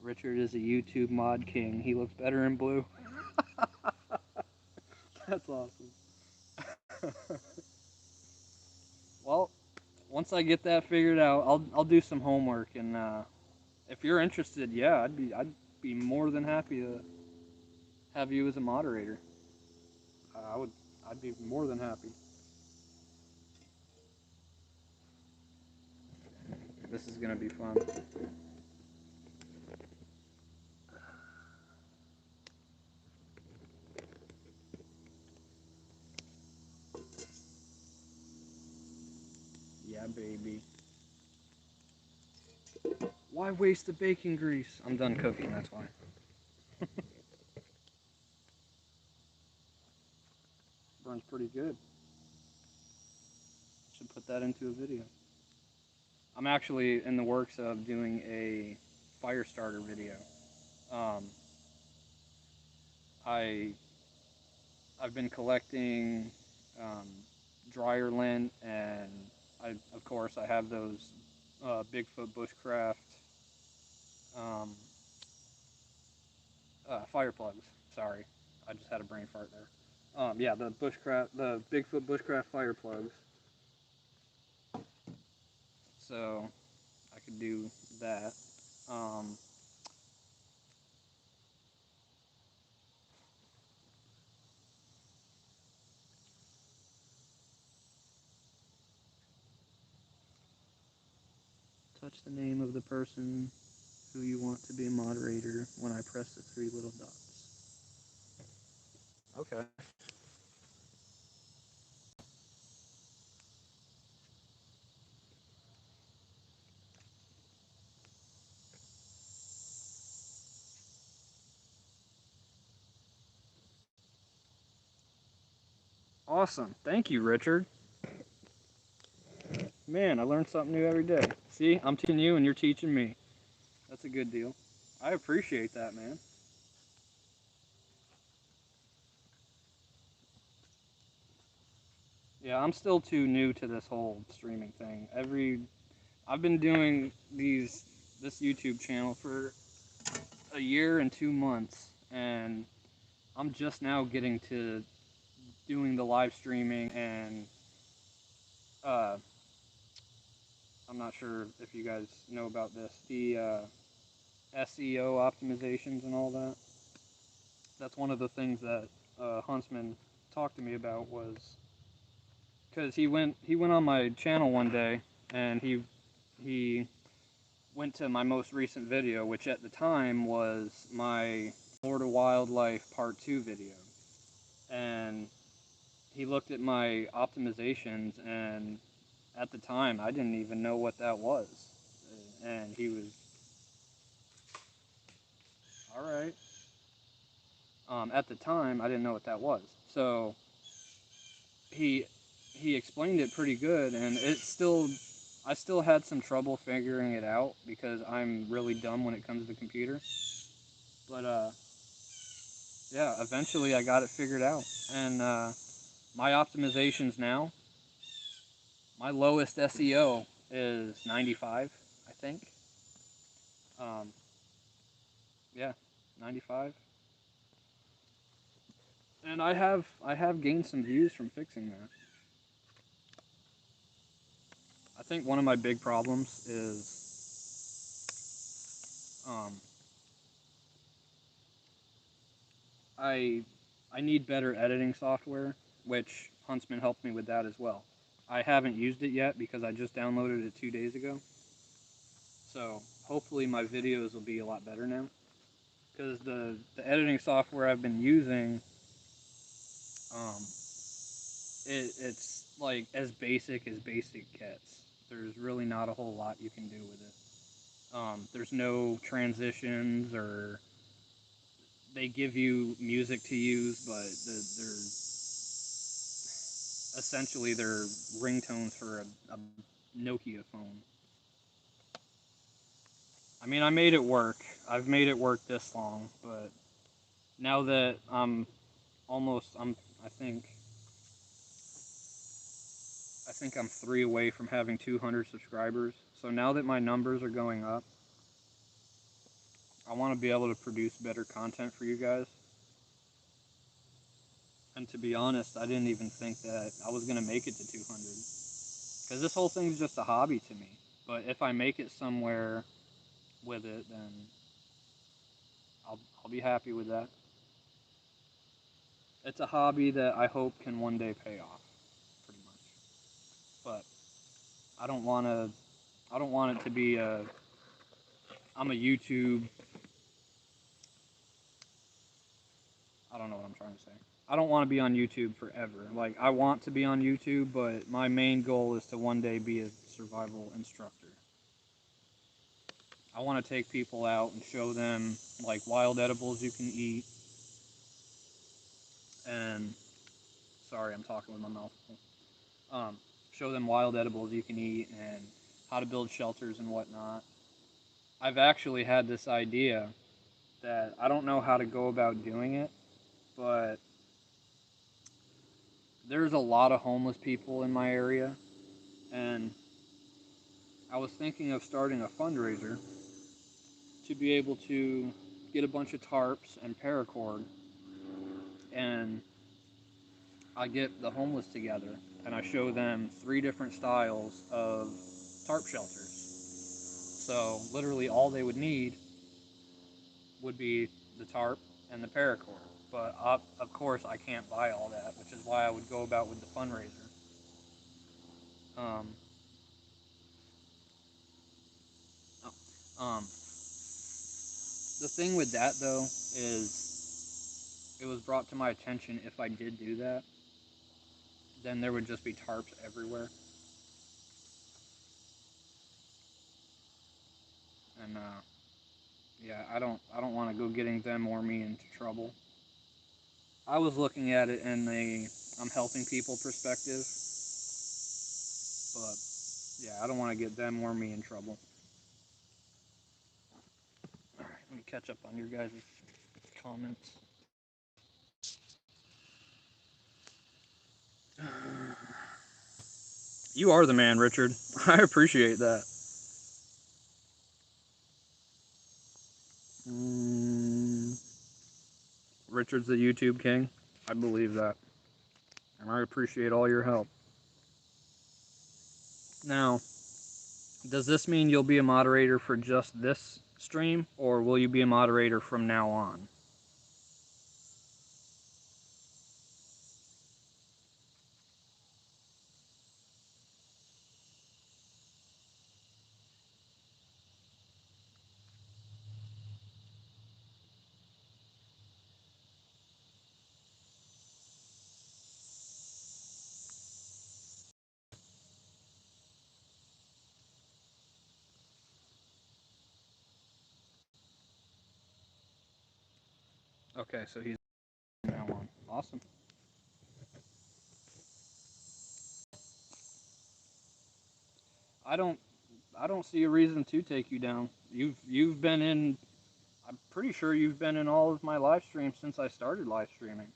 Richard is a YouTube mod king. He looks better in blue. That's awesome. Well, once I get that figured out, I'll do some homework, and if you're interested, yeah, I'd be more than happy to have you as a moderator. I'd be more than happy. This is gonna be fun. Yeah, baby. Why waste the bacon grease? I'm done cooking, that's why. Burns pretty good. Should put that into a video. I'm actually in the works of doing a fire starter video. Um, I I've been collecting um, dryer lint, and of course I have those Bigfoot Bushcraft um, fire plugs. Sorry, I just had a brain fart there. Yeah, the Bigfoot Bushcraft fire plugs. So I could do that. Um, touch the name of the person who you want to be a moderator when I press the three little dots. Okay. Awesome. Thank you, Richard. Man, I learn something new every day. See, I'm teaching you and you're teaching me. That's a good deal. I appreciate that, man. Yeah, I'm still too new to this whole streaming thing. I've been doing this YouTube channel for a year and 2 months, and I'm just now getting to doing the live streaming and uh, I'm not sure if you guys know about this, the SEO optimizations and all that. That's one of the things that Huntsman talked to me about, was because he went on my channel one day and he went to my most recent video, which at the time was my Florida Wildlife Part 2 video. And he looked at my optimizations, and at the time, I didn't even know what that was. And he was, all right. At the time, I didn't know what that was. So he he explained it pretty good, and I still had some trouble figuring it out because I'm really dumb when it comes to computer. But yeah, eventually I got it figured out, and my optimizations now, my lowest SEO is 95, I think. Um, yeah, 95, and I have gained some views from fixing that. I think one of my big problems is um, I I need better editing software, which Huntsman helped me with that as well. I haven't used it yet because I just downloaded it 2 days ago. So hopefully my videos will be a lot better now. Because the editing software I've been using, um, it's like as basic gets. There's really not a whole lot you can do with it. There's no transitions, or they give you music to use, but they're essentially they're ringtones for a Nokia phone. I mean, I made it work. I've made it work this long, but now that I think I'm 3 away from having 200 subscribers. So now that my numbers are going up, I want to be able to produce better content for you guys. And to be honest, I didn't even think that I was going to make it to 200. Because this whole thing is just a hobby to me. But if I make it somewhere with it, then I'll be happy with that. It's a hobby that I hope can one day pay off, pretty much. But I don't want to. I don't want it to be a. I'm a YouTube. I don't know what I'm trying to say. I don't want to be on YouTube forever. Like, I want to be on YouTube, but my main goal is to one day be a survival instructor. I want to take people out and show them like wild edibles you can eat. And sorry, I'm talking with my mouth full. Show them wild edibles you can eat and how to build shelters and whatnot. I've actually had this idea that I don't know how to go about doing it, but there's a lot of homeless people in my area, and I was thinking of starting a fundraiser to be able to get a bunch of tarps and paracord, and I get the homeless together and I show them 3 different styles of tarp shelters. So literally all they would need would be the tarp and the paracord. But of course I can't buy all that, which is why I would go about with the fundraiser. Um, oh, the thing with that though is it was brought to my attention, if I did do that, then there would just be tarps everywhere. And yeah, I don't want to go getting them or me into trouble. I was looking at it in the I'm helping people perspective, but yeah, I don't want to get them or me in trouble. All right, let me catch up on your guys' comments. You are the man, Richard. I appreciate that. Mm, Richard's the YouTube king. I believe that. and I appreciate all your help. Now, does this mean you'll be a moderator for just this stream, or will you be a moderator from now on? Okay, so he's from now on. Awesome. I don't I don't see a reason to take you down. You've been in. I'm pretty sure you've been in all of my live streams since I started live streaming,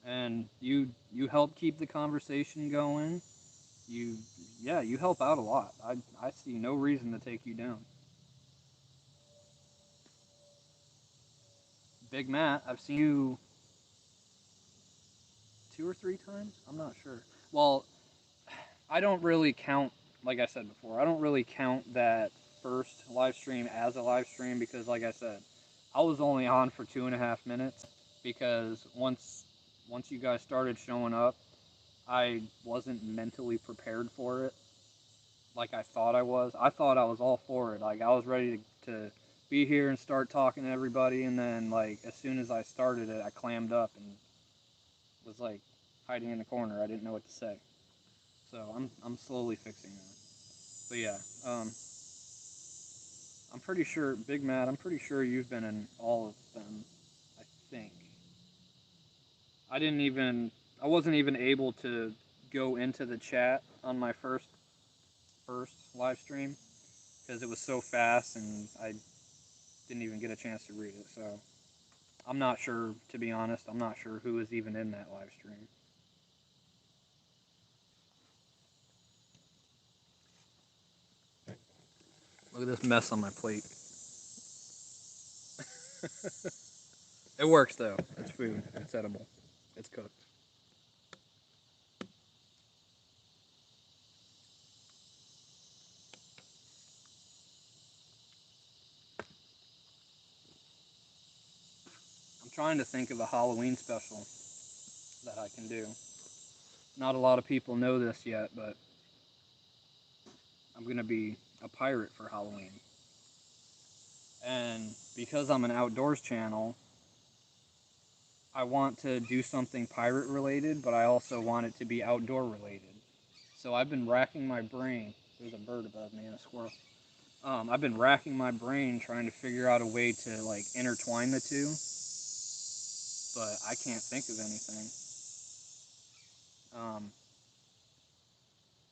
and you help keep the conversation going. You yeah, you help out a lot. I see no reason to take you down. Big Matt, I've seen you 2 or 3 times. I'm not sure. Well, I don't really count. Like I said before, I don't really count that first live stream as a live stream because, like I said, I was only on for 2.5 minutes because once you guys started showing up, I wasn't mentally prepared for it like I thought I was. I thought I was all for it. Like I was ready to be here and start talking to everybody, and then like as soon as I started it, I clammed up and was like hiding in the corner. I didn't know what to say. So I'm slowly fixing that. But yeah, I'm pretty sure Big Matt. I'm pretty sure you've been in all of them. I think I didn't even. I wasn't even able to go into the chat on my first live stream because it was so fast and I didn't even get a chance to read it. So I'm not sure, to be honest. I'm not sure who is even in that live stream. Look at this mess on my plate. It works though. It's food. It's edible. It's cooked. I'm trying to think of a Halloween special that I can do. Not a lot of people know this yet, but I'm going to be a pirate for Halloween. And because I'm an outdoors channel, I want to do something pirate related, but I also want it to be outdoor related. So I've been racking my brain. There's a bird above me and a squirrel. I've been racking my brain trying to figure out a way to like intertwine the two, but I can't think of anything. Um,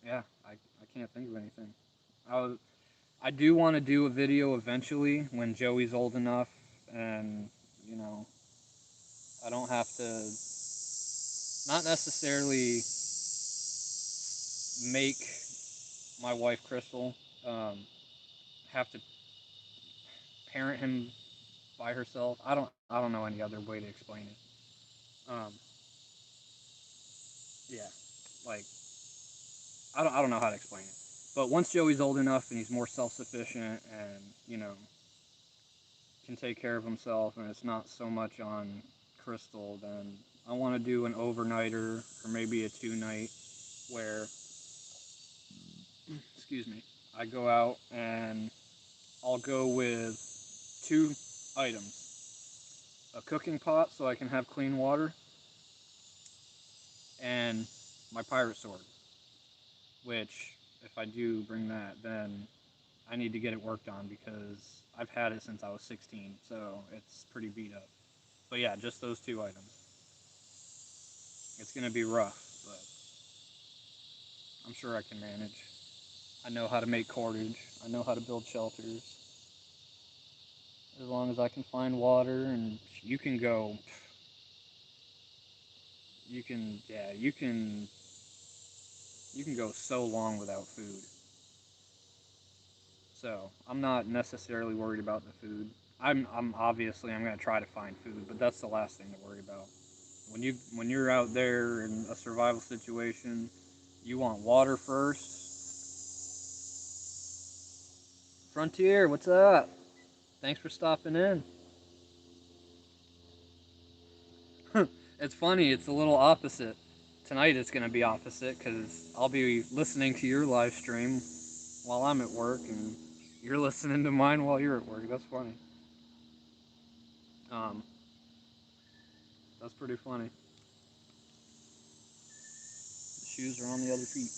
yeah, I can't think of anything. I I do want to do a video eventually when Joey's old enough, and you know I don't have to not necessarily make my wife Crystal have to parent him by herself. I don't know any other way to explain it. Yeah, like I don't know how to explain it. But once Joey's old enough and he's more self sufficient and can take care of himself and it's not so much on Crystal, then I want to do an overnighter or maybe a 2 night where excuse me, I go out and I'll go with 2 items: a cooking pot so I can have clean water, and my pirate sword. Which, if I do bring that, then I need to get it worked on because I've had it since I was 16, so it's pretty beat up. But yeah, just those 2 items. It's gonna be rough, but I'm sure I can manage. I know how to make cordage. I know how to build shelters. As long as I can find water, and you can go, you can go so long without food. So I'm not necessarily worried about the food. I'm gonna try to find food, but that's the last thing to worry about. When you're out there in a survival situation, you want water first. Frontier, what's up? Thanks for stopping in. It's funny, it's a little opposite. Tonight it's going to be opposite because I'll be listening to your live stream while I'm at work and you're listening to mine while you're at work. That's funny. Um, that's pretty funny. The shoes are on the other feet.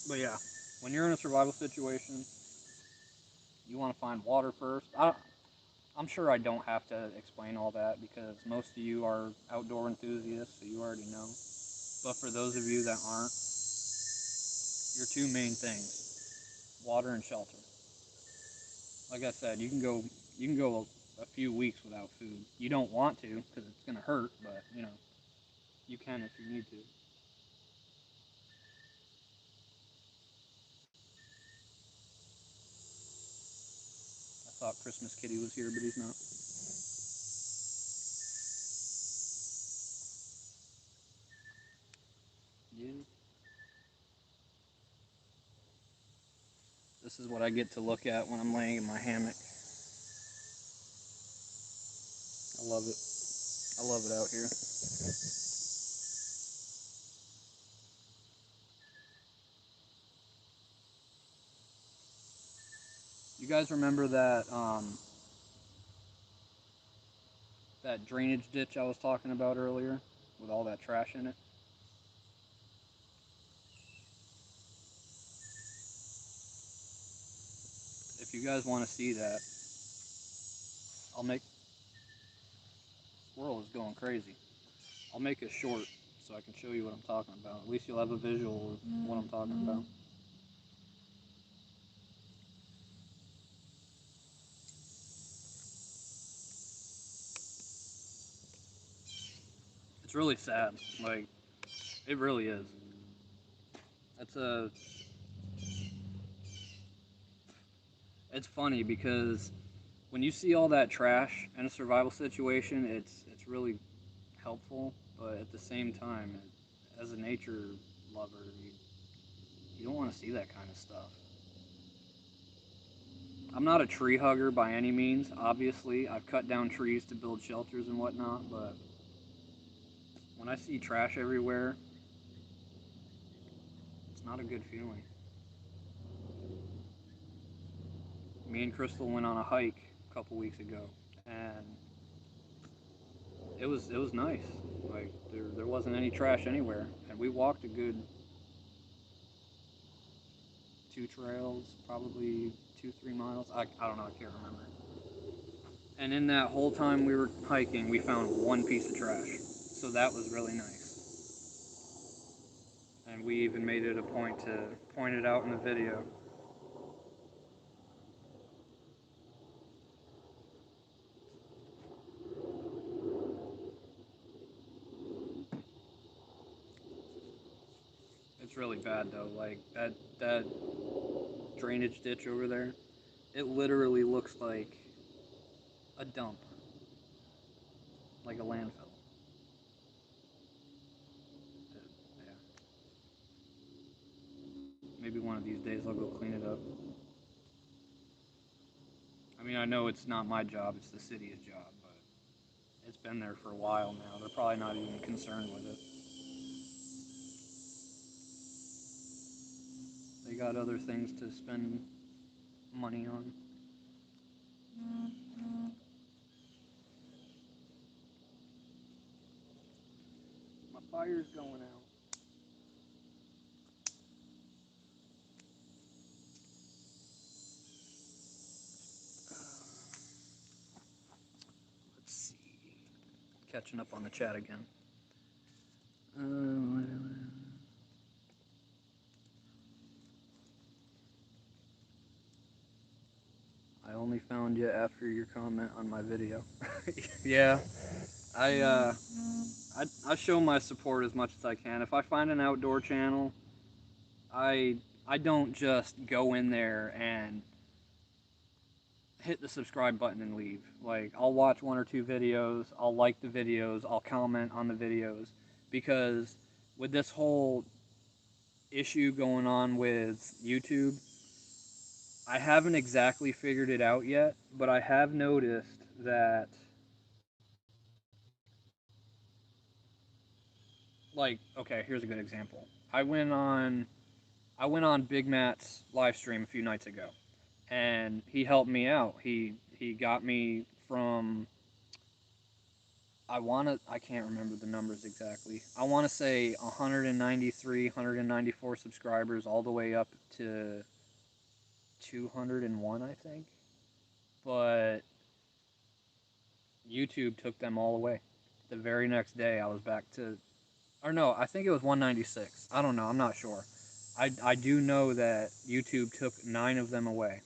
But yeah, when you're in a survival situation, you want to find water first. I'm sure I don't have to explain all that because most of you are outdoor enthusiasts, so you already know. But for those of you that aren't, your two main things: water and shelter. Like I said, you can go a few weeks without food. You don't want to because it's gonna hurt, but you know you can if you need to. I thought Christmas Kitty was here, but he's not. Yeah. This is what I get to look at when I'm laying in my hammock. I love it. I love it out here. You guys remember that drainage ditch I was talking about earlier with all that trash in it? If you guys want to see that, I'll make squirrel is going crazy. I'll make it short so I can show you what I'm talking about. At least you'll have a visual of what I'm talking about. It's really sad. Like it really is. It's a it's funny because when you see all that trash in a survival situation, it's really helpful, but at the same time, as a nature lover, you don't want to see that kind of stuff. I'm not a tree hugger by any means, obviously. I've cut down trees to build shelters and whatnot, but when I see trash everywhere, it's not a good feeling. Me and Crystal went on a hike a couple weeks ago, and it was nice. Like there wasn't any trash anywhere, and we walked a good 2 trails, probably 2-3 miles. I don't know, I can't remember. And in that whole time we were hiking, we found one piece of trash, so that was really nice. And we even made it a point to point it out in the video. It's really bad though. Like that drainage ditch over there, it literally looks like a dump, like a landfill. Yeah. Maybe one of these days I'll go clean it up. I mean, I know it's not my job; it's the city's job, but it's been there for a while now. They're probably not even concerned with it. They got other things to spend money on. My fire's going out. Let's see. Catching up on the chat again. I only found you after your comment on my video. Yeah, I, uh, I show my support as much as I can. If I find an outdoor channel, I I don't just go in there and hit the subscribe button and leave. Like, I'll watch one or two videos, I'll like the videos, I'll comment on the videos, because with this whole issue going on with YouTube, I haven't exactly figured it out yet, but I have noticed that, like, okay, here's a good example. I went on Big Matt's live stream a few nights ago, and he helped me out. He got me from, I can't remember the numbers exactly. I want to say 193, 194 subscribers all the way up to 201, I think. But YouTube took them all away. The very next day, I was back to, or no, I think it was 196. I don't know. I'm not sure. I do know that YouTube took 9 of them away.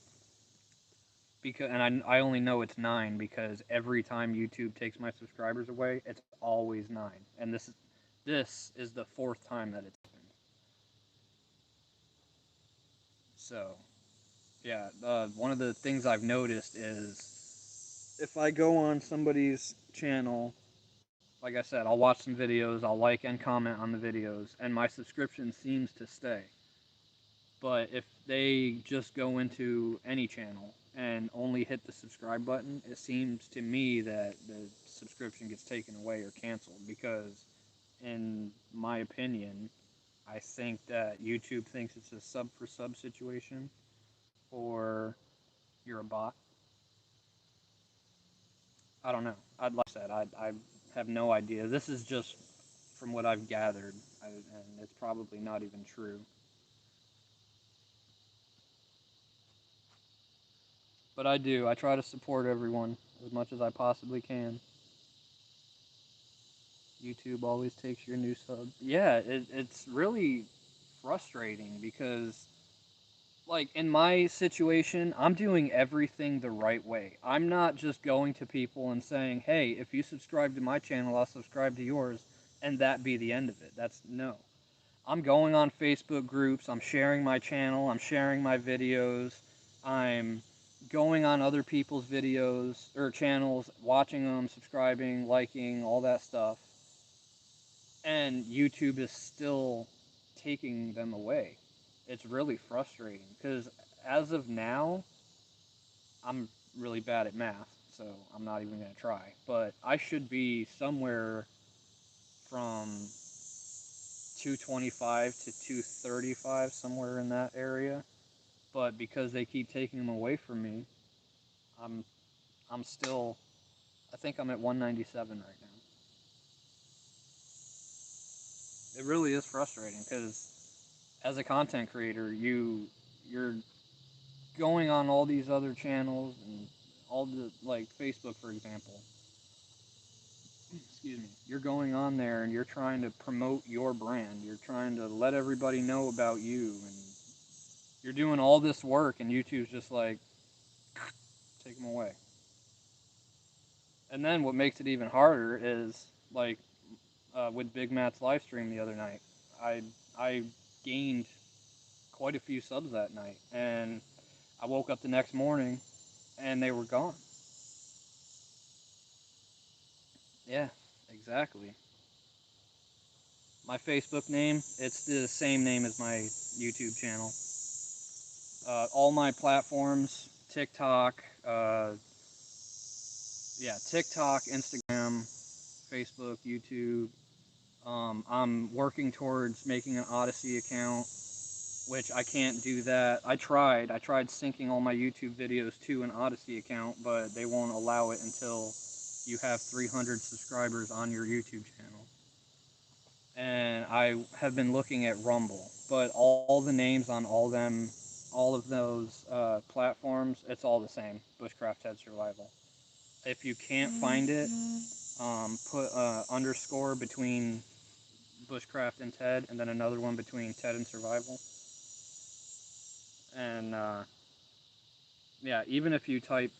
Because, and I only know it's 9 because every time YouTube takes my subscribers away, it's always 9. And this is the 4th time that it's happened. So, yeah, one of the things I've noticed is if I go on somebody's channel, like I said, I'll watch some videos, I'll like and comment on the videos, and my subscription seems to stay. But if they just go into any channel and only hit the subscribe button, it seems to me that the subscription gets taken away or canceled because, in my opinion, I think that YouTube thinks it's a sub for sub situation or you're a bot. I don't know. Like I said, I have no idea. This is just from what I've gathered, and it's probably not even true. But I do. I try to support everyone as much as I possibly can. YouTube always takes your new subs. Yeah, it's really frustrating because, like, in my situation, I'm doing everything the right way. I'm not just going to people and saying, hey, if you subscribe to my channel, I'll subscribe to yours, and that be the end of it. That's no. I'm going on Facebook groups, I'm sharing my channel, I'm sharing my videos, I'm going on other people's videos or channels, watching them, subscribing, liking, all that stuff. And YouTube is still taking them away. It's really frustrating because as of now, I'm really bad at math, so I'm not even going to try. But I should be somewhere from 225 to 235, somewhere in that area. But because they keep taking them away from me, I'm I'm still, I think I'm at 197 right now. It really is frustrating because as a content creator, you're going on all these other channels and all the, like Facebook for example. Excuse me. You're going on there and you're trying to promote your brand. You're trying to let everybody know about you, and you're doing all this work and YouTube's just like, take them away. And then what makes it even harder is, like, with Big Matt's live stream the other night, I gained quite a few subs that night, and I woke up the next morning and they were gone. Yeah, exactly. My Facebook name, it's the same name as my YouTube channel. All my platforms, TikTok, yeah, TikTok, Instagram, Facebook, YouTube. I'm working towards making an Odyssey account, which I can't do that. I tried syncing all my YouTube videos to an Odyssey account, but they won't allow it until you have 300 subscribers on your YouTube channel. And I have been looking at Rumble, but all the names on all of those platforms, it's all the same. Bushcraft Head Survival. If you can't find it, put underscore between Bushcraft and Ted, and then another one between Ted and Survival. And yeah, even if you type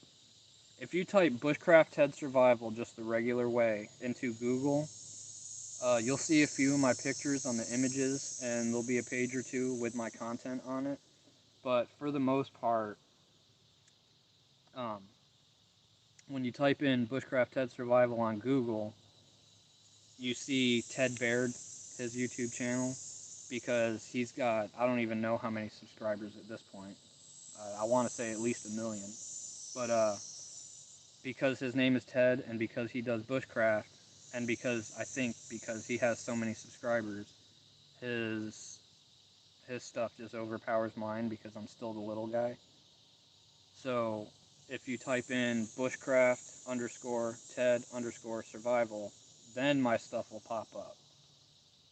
Bushcraft Ted Survival just the regular way into Google, you'll see a few of my pictures on the images, and there'll be a page or two with my content on it. But for the most part, when you type in Bushcraft Ted Survival on Google, you see Ted Baird, his YouTube channel, because he's got, I don't even know how many subscribers at this point. I want to say at least 1 million. But because his name is Ted and because he does bushcraft and because I think because he has so many subscribers, his his stuff just overpowers mine because I'm still the little guy. So if you type in bushcraft underscore Ted underscore survival, then my stuff will pop up.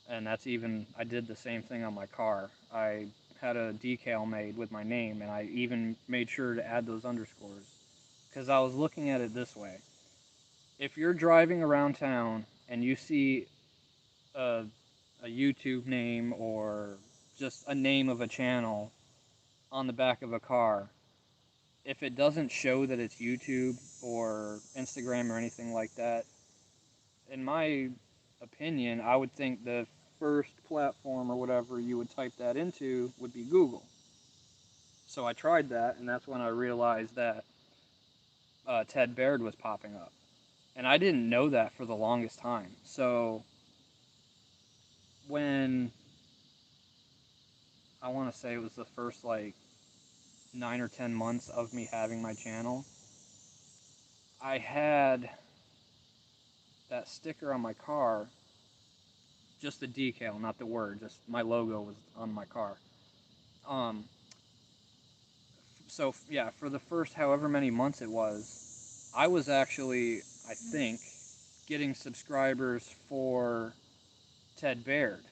And that's even, I did the same thing on my car. I had a decal made with my name and I even made sure to add those underscores because I was looking at it this way. If you're driving around town and you see a, a YouTube name or just a name of a channel on the back of a car, if it doesn't show that it's YouTube or Instagram or anything like that, in my opinion, I would think the first platform or whatever you would type that into would be Google. So I tried that, and that's when I realized that Ted Baird was popping up. And I didn't know that for the longest time. So when I want to say it was the first like 9 or 10 months of me having my channel, I had that sticker on my car, just the decal, not the word, just my logo was on my car. Um, so yeah, for the first however many months it was, I was actually, I think, getting subscribers for Ted Baird.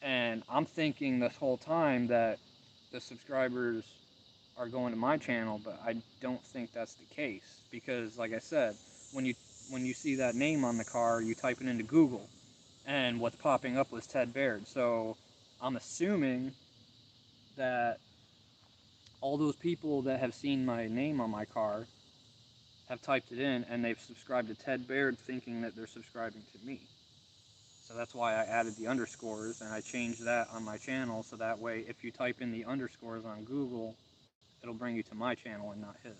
And I'm thinking this whole time that the subscribers are going to my channel, but I don't think that's the case because, like I said, when you see that name on the car, you type it into Google, and what's popping up was Ted Baird. So I'm assuming that all those people that have seen my name on my car have typed it in, and they've subscribed to Ted Baird thinking that they're subscribing to me. So that's why I added the underscores, and I changed that on my channel, so that way if you type in the underscores on Google, it'll bring you to my channel and not his.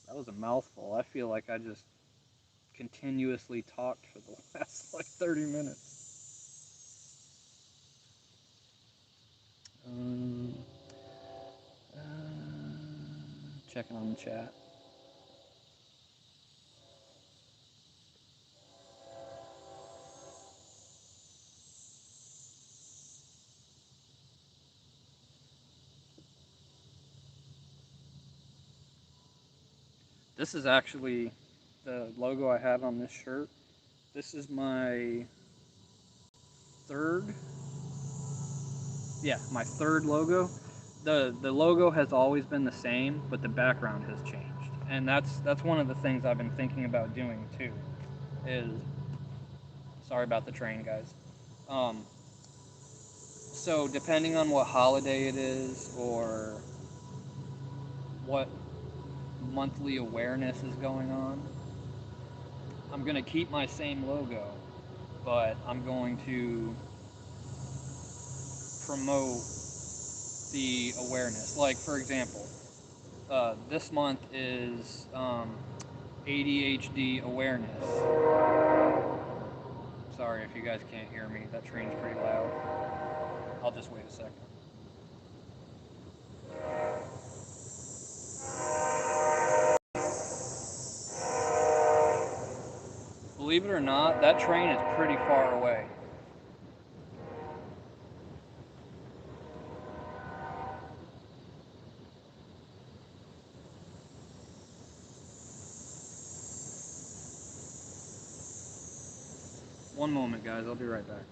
That was a mouthful. I feel like I just continuously talked for the last like 30 minutes. Um, uh, Checking on the chat. This is actually the logo I have on this shirt. This is my third, yeah, my third logo. The logo has always been the same, but the background has changed, and that's one of the things I've been thinking about doing too. Is sorry about the train, guys. Um, so depending on what holiday it is or what monthly awareness is going on, I'm gonna keep my same logo, but I'm going to promote the awareness. Like for example, this month is ADHD awareness. Sorry if you guys can't hear me. That train's pretty loud. I'll just wait a second. Believe it or not, that train is pretty far away. One moment, guys. I'll be right back.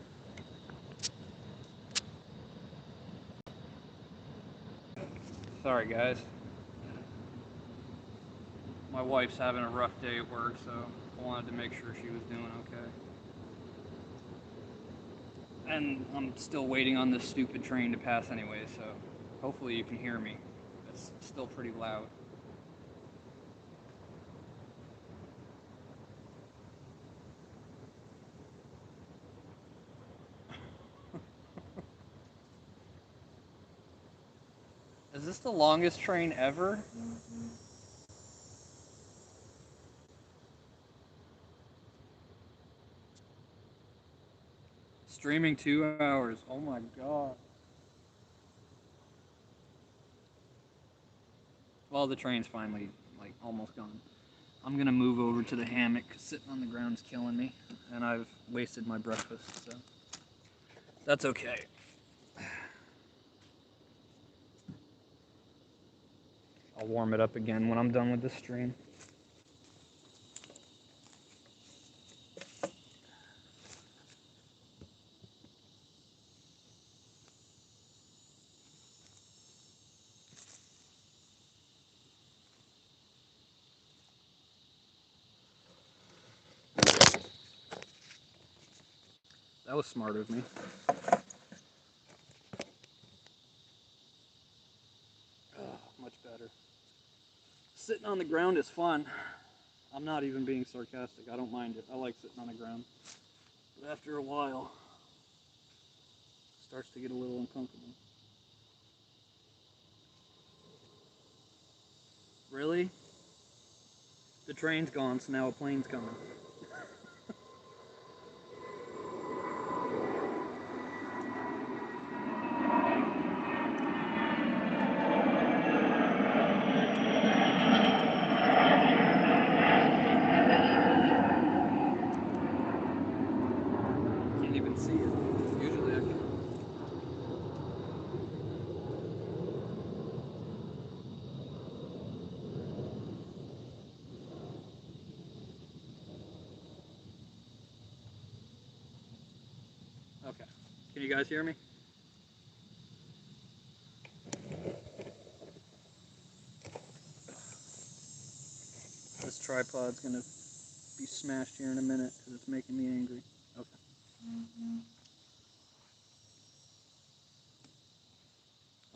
Sorry, guys. My wife's having a rough day at work, so I wanted to make sure she was doing okay. And I'm still waiting on this stupid train to pass anyway, so hopefully you can hear me. It's still pretty loud. Is this the longest train ever? Streaming 2 hours. Oh my god. Well, the train's finally, like, almost gone. I'm gonna move over to the hammock because sitting on the ground's killing me. And I've wasted my breakfast, so that's okay. I'll warm it up again when I'm done with this stream. That was smart of me. Much better. Sitting on the ground is fun. I'm not even being sarcastic. I don't mind it. I like sitting on the ground. But after a while, it starts to get a little uncomfortable. Really? The train's gone, so now a plane's coming. Can't even see it. Usually I can. Okay. Can you guys hear me? This tripod's gonna be smashed here in a minute because it's making me angry. Okay.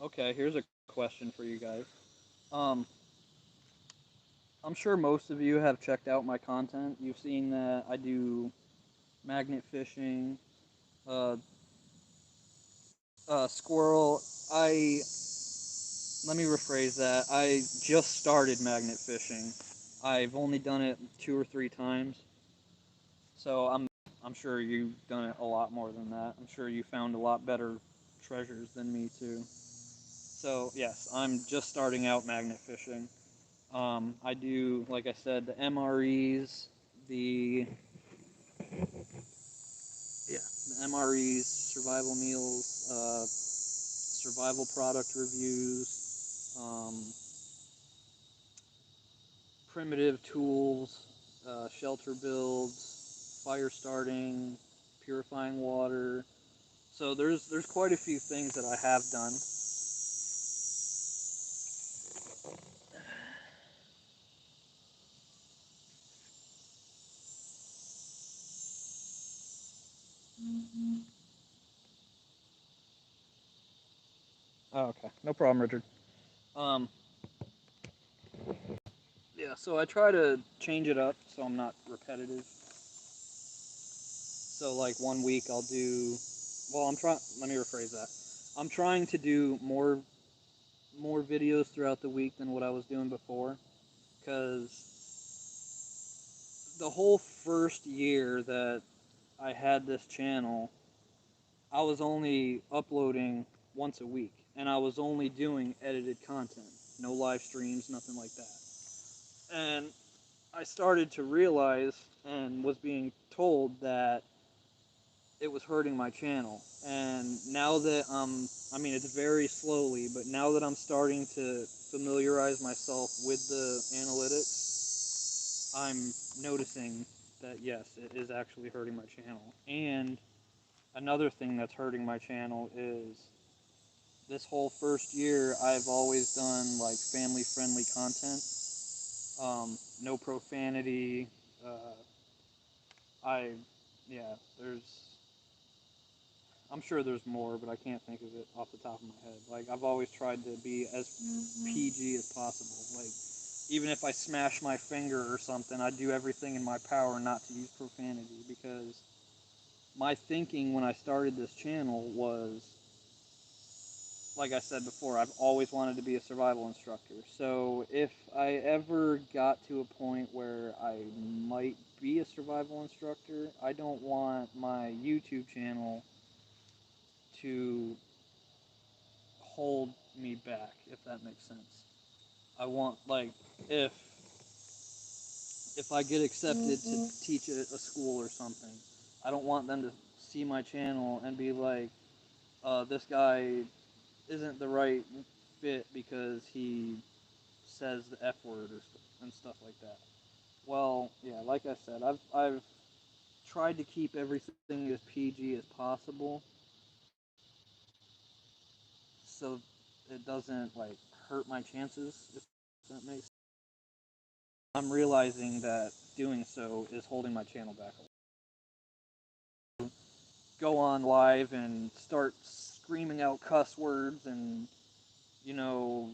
Okay, here's a question for you guys. Um, I'm sure most of you have checked out my content. You've seen that I do magnet fishing, uh, squirrel. Let me rephrase that. I just started magnet fishing. I've only done it 2 or 3 times, so I'm sure you've done it a lot more than that. I'm sure you found a lot better treasures than me too. So yes, I'm just starting out magnet fishing. I do, like I said, the MREs, the yeah, the MREs, survival meals, survival product reviews, primitive tools, shelter builds, fire starting, purifying water. So there's quite a few things that I have done. Oh, okay, no problem, Richard. Um, yeah, so I try to change it up so I'm not repetitive. So like one week I'll do, well, I'm trying. Let me rephrase that. I'm trying to do more videos throughout the week than what I was doing before, because the whole first year that I had this channel, I was only uploading once a week, and I was only doing edited content, no live streams, nothing like that. And I started to realize and was being told that it was hurting my channel. And now that I mean, it's very slowly, but now that I'm starting to familiarize myself with the analytics, I'm noticing that yes, it is actually hurting my channel. And another thing that's hurting my channel is this whole first year, I've always done like family friendly content, no profanity. Uh, I, yeah, I'm sure there's more, but I can't think of it off the top of my head. Like, I've always tried to be as PG as possible. Like, even if I smash my finger or something, I do everything in my power not to use profanity, because my thinking when I started this channel was like I said before, I've always wanted to be a survival instructor. So if I ever got to a point where I might be a survival instructor, I don't want my YouTube channel to hold me back, if that makes sense. I want, like, if if I get accepted to teach at a school or something, I don't want them to see my channel and be like, this guy isn't the right fit because he says the F word and stuff like that. Well, yeah, like I said, I've tried to keep everything as PG as possible, so it doesn't like hurt my chances. If that makes sense. I'm realizing that doing so is holding my channel back. Go on live and start screaming out cuss words and you know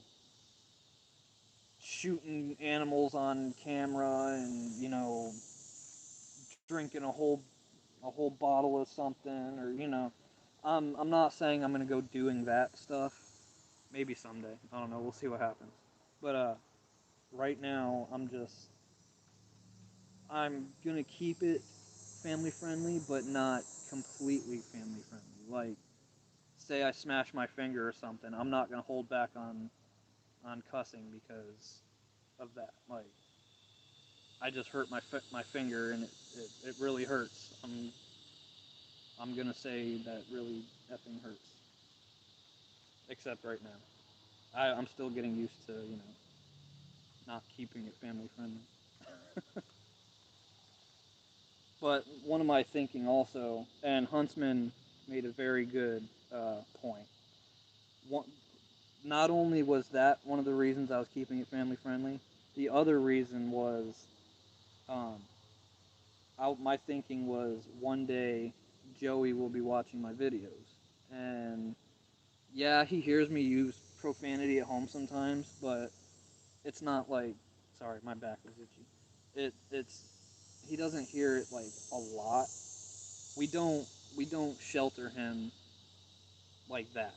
shooting animals on camera and drinking a whole bottle of something or I'm not saying I'm gonna go doing that stuff. Maybe someday. I don't know. We'll see what happens. But right now I'm gonna keep it family friendly, but not completely family friendly. Like, say I smash my finger or something, I'm not gonna hold back on cussing because of that. Like, I just hurt my finger and it really hurts. I'm gonna say that really effing hurts. Except right now, I'm still getting used to not keeping it family friendly. But one of my thinking also, and Huntsman made a very good point. One, not only was that one of the reasons I was keeping it family friendly, the other reason was um, my thinking was one day Joey will be watching my videos. And yeah, he hears me use profanity at home sometimes, but it's not like, sorry, my back was itchy. It's he doesn't hear it like a lot. We don't we don't shelter him like that.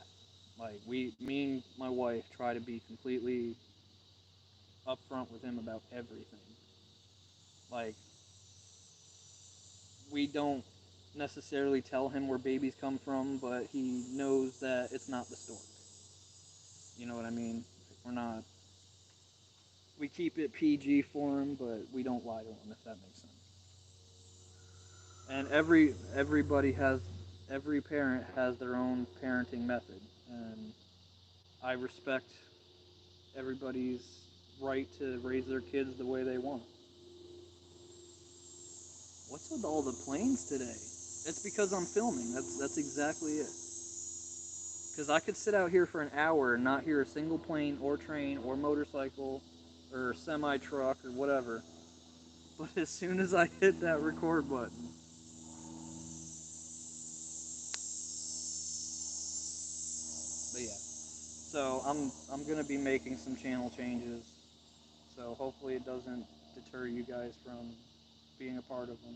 Like me and my wife try to be completely upfront with him about everything. Like we don't necessarily tell him where babies come from, but he knows that it's not the stork. You know what I mean? We're not. We keep it PG for him, but we don't lie to him if that makes sense. And every parent has their own parenting method, and I respect everybody's right to raise their kids the way they want. What's with all the planes today? It's because I'm filming. That's exactly it. Because I could sit out here for an hour and not hear a single plane or train or motorcycle or semi truck or whatever. But as soon as I hit that record button, but yeah. So I'm gonna be making some channel changes. So hopefully it doesn't deter you guys from being a part of them.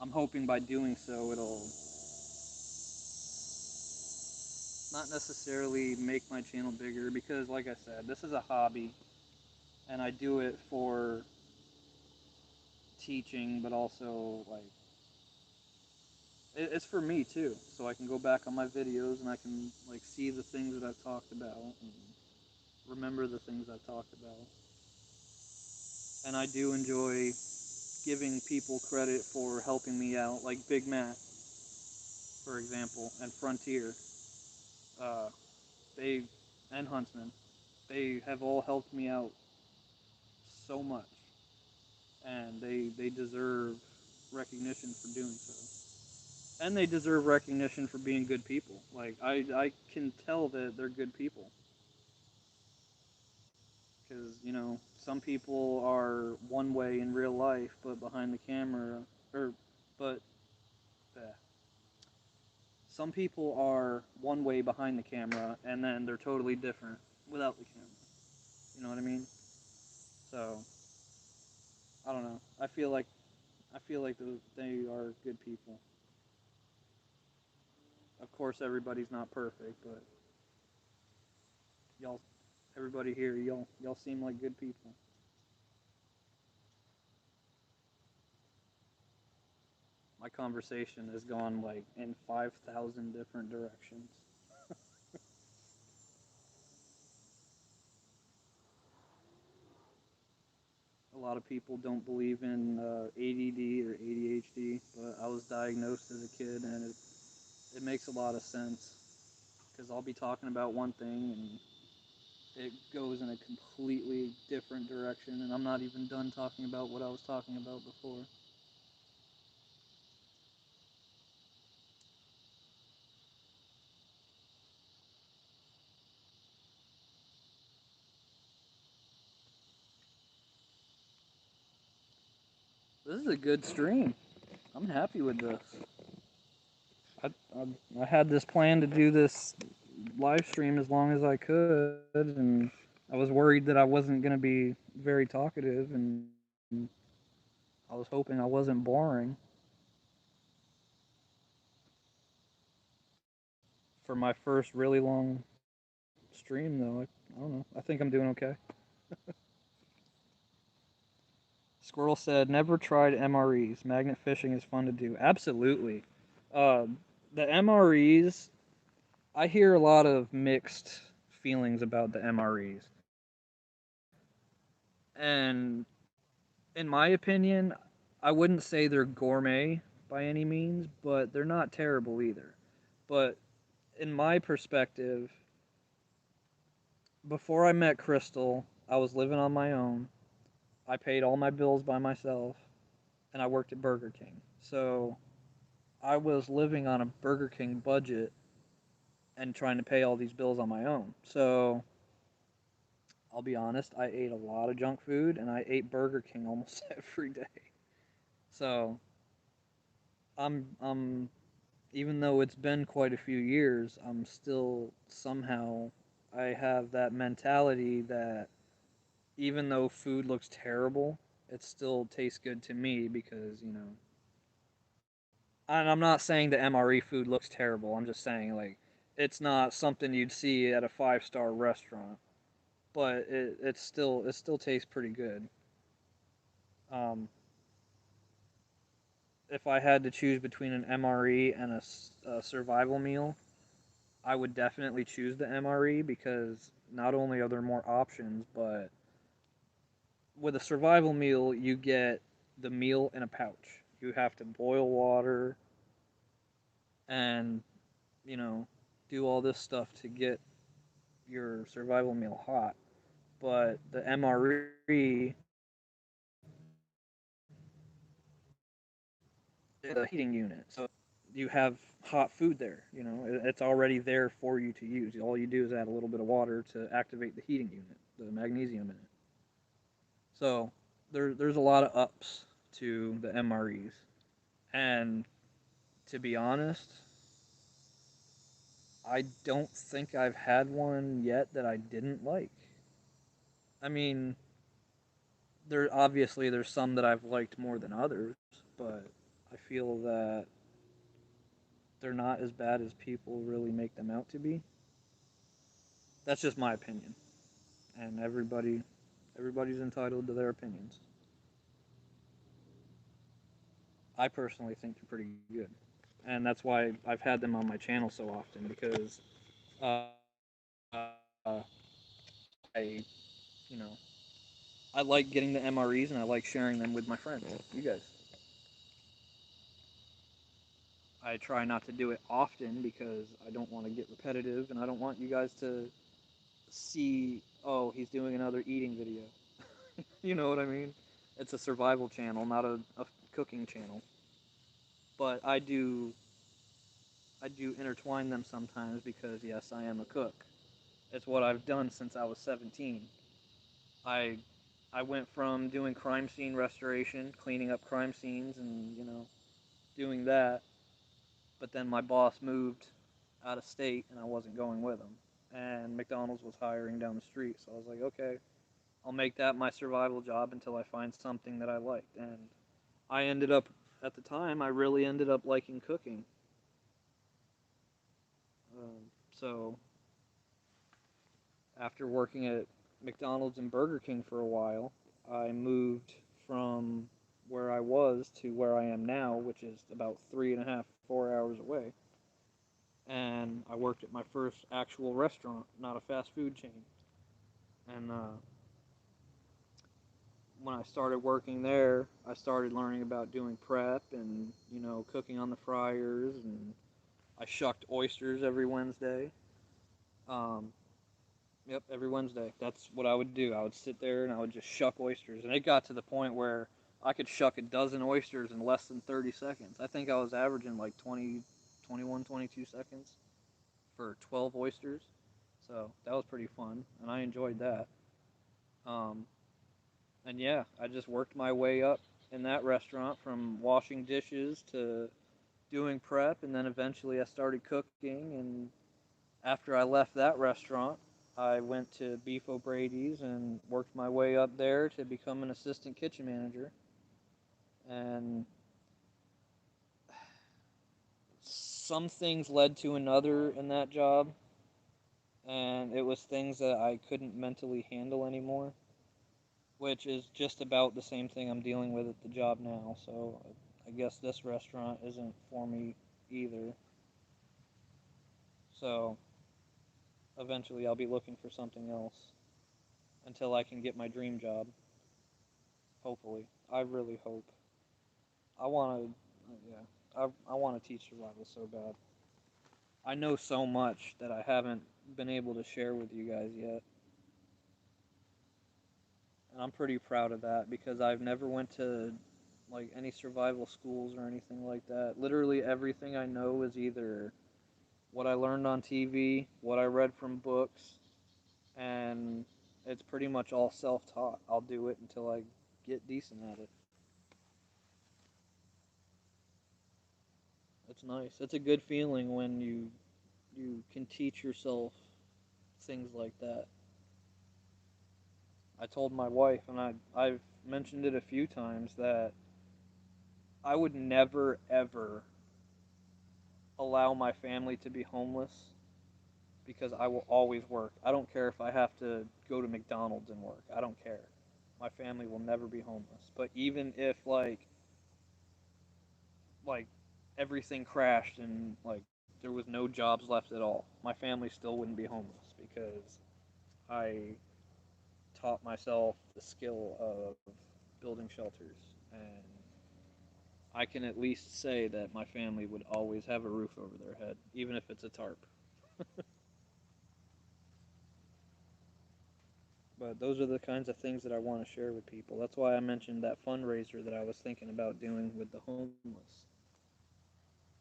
I'm hoping by doing so it'll not necessarily make my channel bigger because like I said, this is a hobby and I do it for teaching but also like it's for me too. So I can go back on my videos and I can like see the things that I've talked about and remember the things I've talked about. And I do enjoy giving people credit for helping me out, like Big Matt, for example, and Frontier. Uh, they and Huntsman, they have all helped me out so much, and they deserve recognition for doing so. And they deserve recognition for being good people. Like I can tell that they're good people because some people are one way in real life, but behind the camera, or but uh, some people are one way behind the camera and then they're totally different without the camera. You know what I mean? So I don't know. I feel like they are good people. Of course, everybody's not perfect, but y'all, everybody here, y'all seem like good people. My conversation has gone like in 5,000 different directions. A lot of people don't believe in ADD or ADHD, but I was diagnosed as a kid, and it makes a lot of sense because I'll be talking about one thing and it goes in a completely different direction, and I'm not even done talking about what I was talking about before. This is a good stream. I'm happy with this. I, I had this plan to do this live stream as long as I could, and I was worried that I wasn't going to be very talkative, and I was hoping I wasn't boring for my first really long stream, though. I don't know. I think I'm doing okay. Squirrel said, never tried MREs. Magnet fishing is fun to do. Absolutely. Uh, the MREs, I hear a lot of mixed feelings about the MREs. And in my opinion, I wouldn't say they're gourmet by any means, but they're not terrible either. But in my perspective, before I met Crystal, I was living on my own. I paid all my bills by myself, and I worked at Burger King. So I was living on a Burger King budget and trying to pay all these bills on my own. So I'll be honest, I ate a lot of junk food and I ate Burger King almost every day. So I'm even though it's been quite a few years, I'm still somehow I have that mentality that even though food looks terrible, it still tastes good to me because, and I'm not saying the MRE food looks terrible. I'm just saying like it's not something you'd see at a five-star restaurant, but it still tastes pretty good. Um, if I had to choose between an MRE and a survival meal, I would definitely choose the MRE because not only are there more options, but with a survival meal, you get the meal in a pouch. You have to boil water and, you know, do all this stuff to get your survival meal hot. But the MRE is a heating unit. So you have hot food there. It's already there for you to use. All you do is add a little bit of water to activate the heating unit, the magnesium in it. So there's a lot of ups to the MREs. And to be honest, I don't think I've had one yet that I didn't like. I mean, there's some that I've liked more than others, but I feel that they're not as bad as people really make them out to be. That's just my opinion, and everybody's entitled to their opinions. I personally think they're pretty good, and that's why I've had them on my channel so often because uh, I you know I like getting the MREs and I like sharing them with my friends. You guys. I try not to do it often because I don't want to get repetitive and I don't want you guys to see, oh, he's doing another eating video. You know what I mean? It's a survival channel, not a cooking channel. But I do intertwine them sometimes because yes, I am a cook. It's what I've done since I was 17. I I went from doing crime scene restoration, cleaning up crime scenes and, doing that, but then my boss moved out of state and I wasn't going with him. And McDonald's was hiring down the street, so I was like, okay, I'll make that my survival job until I find something that I liked. And I ended up, at the time, I really ended up liking cooking. So after working at McDonald's and Burger King for a while, I moved from where I was to where I am now, which is about 3.5, 4 hours away. And I worked at my first actual restaurant, not a fast food chain. And when I started working there, I started learning about doing prep and cooking on the fryers, and I shucked oysters every Wednesday. Um, Yep, every Wednesday. That's what I would do. I would sit there and I would just shuck oysters. And it got to the point where I could shuck a dozen oysters in less than 30 seconds. I think I was averaging like 20, 21, 22 seconds for 12 oysters. So that was pretty fun, and I enjoyed that. Um, and yeah, I just worked my way up in that restaurant from washing dishes to doing prep, and then eventually I started cooking. And after I left that restaurant, I went to Beef O'Brady's and worked my way up there to become an assistant kitchen manager. And some things led to another in that job, and it was things that I couldn't mentally handle anymore, which is just about the same thing I'm dealing with at the job now. So I guess this restaurant isn't for me either. So eventually I'll be looking for something else until I can get my dream job. Hopefully. I really hope. I want to, yeah, I want to teach survival so bad. I know so much that I haven't been able to share with you guys yet, and I'm pretty proud of that because I've never went to like any survival schools or anything like that. Literally everything I know is either what I learned on TV, what I read from books, and it's pretty much all self-taught. I'll do it until I get decent at it. It's nice. It's a good feeling when you can teach yourself things like that. I told my wife, and I've mentioned it a few times, that I would never ever allow my family to be homeless because I will always work. I don't care if I have to go to McDonald's and work. I don't care. My family will never be homeless. But even if like everything crashed and like there was no jobs left at all, my family still wouldn't be homeless because I taught myself the skill of building shelters, and I can at least say that my family would always have a roof over their head, even if it's a tarp. But those are the kinds of things that I want to share with people. That's why I mentioned that fundraiser that I was thinking about doing with the homeless.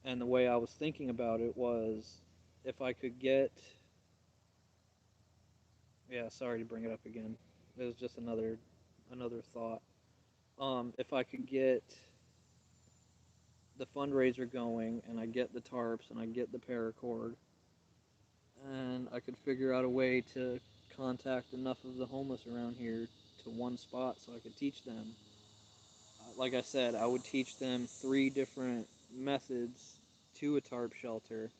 And the way I was thinking about it was if I could get, yeah, sorry to bring it up again. It was just another thought. If I could get the fundraiser going and I get the tarps and I get the paracord and I could figure out a way to contact enough of the homeless around here to one spot so I could teach them. Like I said, I would teach them 3 different methods to a tarp shelter,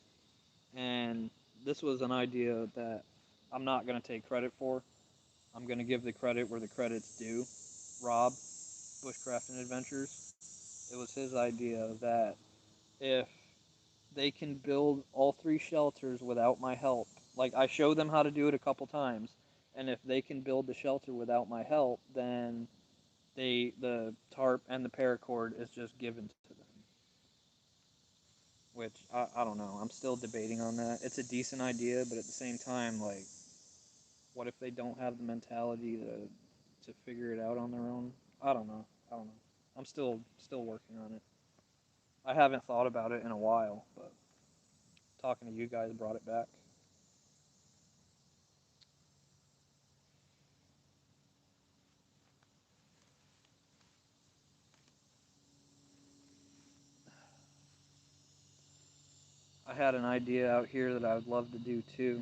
and this was an idea that I'm not going to take credit for. I'm going to give the credit where the credit's due. Rob, Bushcraft and Adventures, it was his idea that if they can build all 3 shelters without my help. Like I showed them how to do it a couple times, and if they can build the shelter without my help, then the tarp and the paracord is just given to them. Which I don't know. I'm still debating on that. It's a decent idea, but at the same time, like, what if they don't have the mentality to figure it out on their own? I don't know. I don't know. I'm still working on it. I haven't thought about it in a while, but talking to you guys brought it back. I had an idea out here that I would love to do too,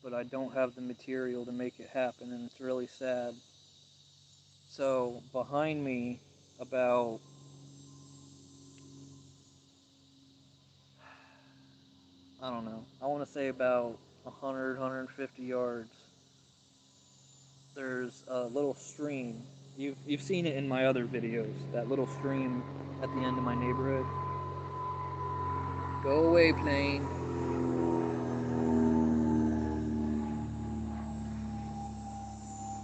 but I don't have the material to make it happen, and it's really sad. So behind me, about I don't know. I want to say about 100, 150 yards. There's a little stream. You've seen it in my other videos. That little stream at the end of my neighborhood. Go away, plane.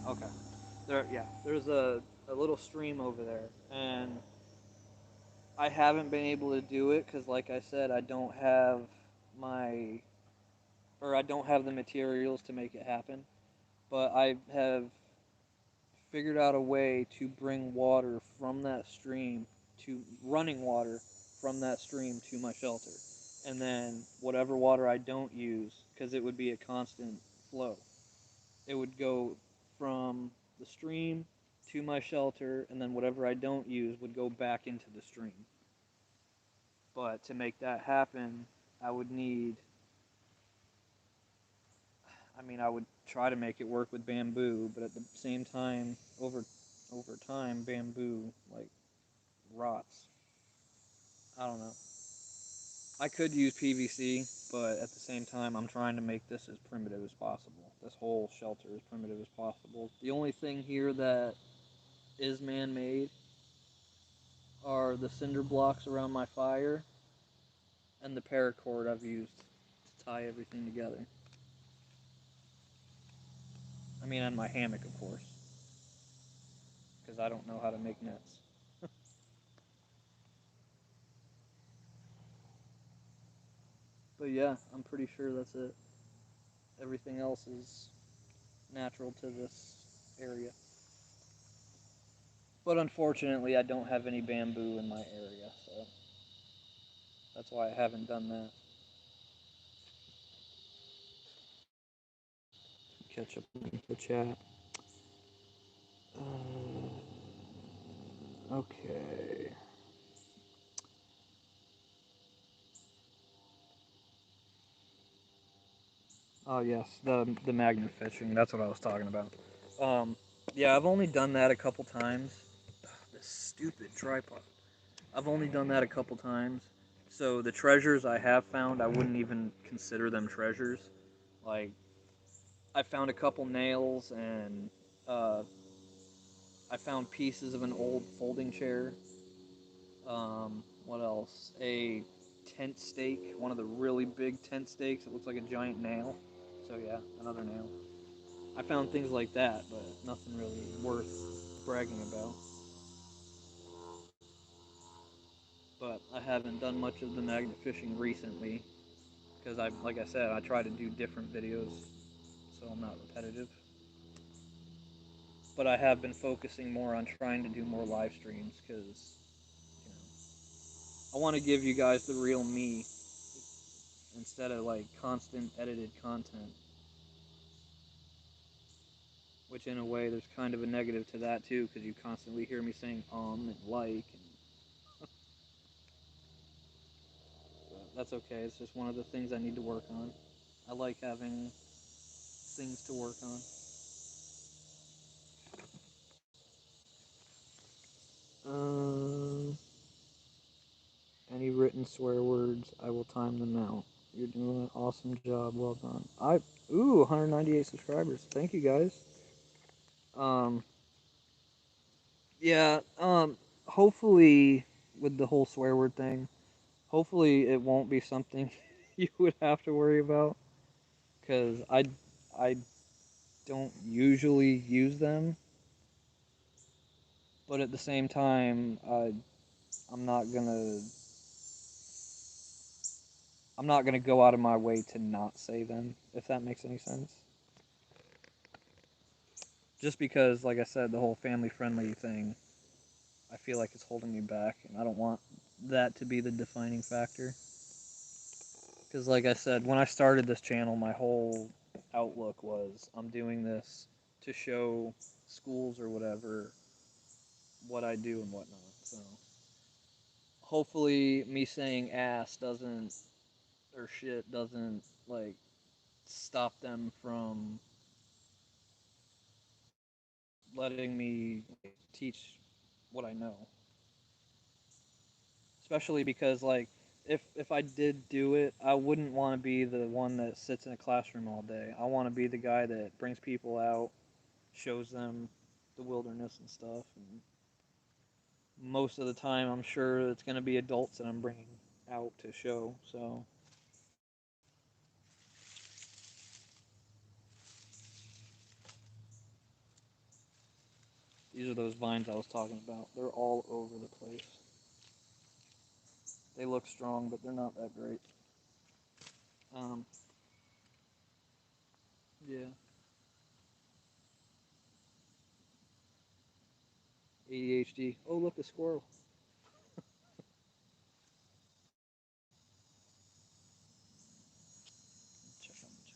Okay. There's a little stream over there, and I haven't been able to do it because, like I said, my, I don't have the materials to make it happen. But I have figured out a way to bring water from that stream to running water from that stream to my shelter. And then whatever water I don't use, because it would be a constant flow, it would go from the stream to my shelter, and then whatever I don't use would go back into the stream. But to make that happen, I would need, I would try to make it work with bamboo, but at the same time, over time, bamboo like rots. I don't know. I could use PVC, but at the same time, I'm trying to make this as primitive as possible. This whole shelter as primitive as possible. The only thing here that is man-made are the cinder blocks around my fire and the paracord I've used to tie everything together. And my hammock, of course, because I don't know how to make nets. But yeah, I'm pretty sure that's it. Everything else is natural to this area. But unfortunately, I don't have any bamboo in my area, so that's why I haven't done that. Catch up in the chat. Okay. Oh yes, the magnet fishing. That's what I was talking about. Um, yeah, I've only done that a couple times. This stupid tripod. I've only done that a couple times. So the treasures I have found, I wouldn't even consider them treasures. Like, I found a couple nails, and uh, I found pieces of an old folding chair. What else? A tent stake, one of the really big tent stakes. It looks like a giant nail. So yeah, another nail. I found things like that, but nothing really worth bragging about. But I haven't done much of the magnet fishing recently because like I said, I try to do different videos so I'm not repetitive. But I have been focusing more on trying to do more live streams because you know I want to give you guys the real me instead of like constant edited content. Which in a way there's kind of a negative to that too because you constantly hear me saying and like and that's okay. It's just one of the things I need to work on. I like having things to work on. Um, any written swear words, I will time them out. You're doing an awesome job. Well done. 198 subscribers. Thank you guys. Um, yeah. Hopefully with the whole swear word thing, hopefully it won't be something you would have to worry about because I don't usually use them, but at the same time, I'm not gonna I'm not gonna go out of my way to not say them, if that makes any sense. Just because, like I said, the whole family friendly thing, I feel like it's holding me back, and I don't want that to be the defining factor. Because, like I said, when I started this channel, my whole outlook was I'm doing this to show schools or whatever what I do and whatnot. So hopefully, me saying ass doesn't or shit doesn't like stop them from letting me teach what I know. Especially because like if I did do it, I wouldn't want to be the one that sits in a classroom all day. I want to be the guy that brings people out, shows them the wilderness and stuff. And most of the time, I'm sure it's going to be adults that I'm bringing out to show. So these are those vines I was talking about. They're all over the place. They look strong, but they're not that great. Um, yeah, ADHD. Oh, look, a squirrel. Check on the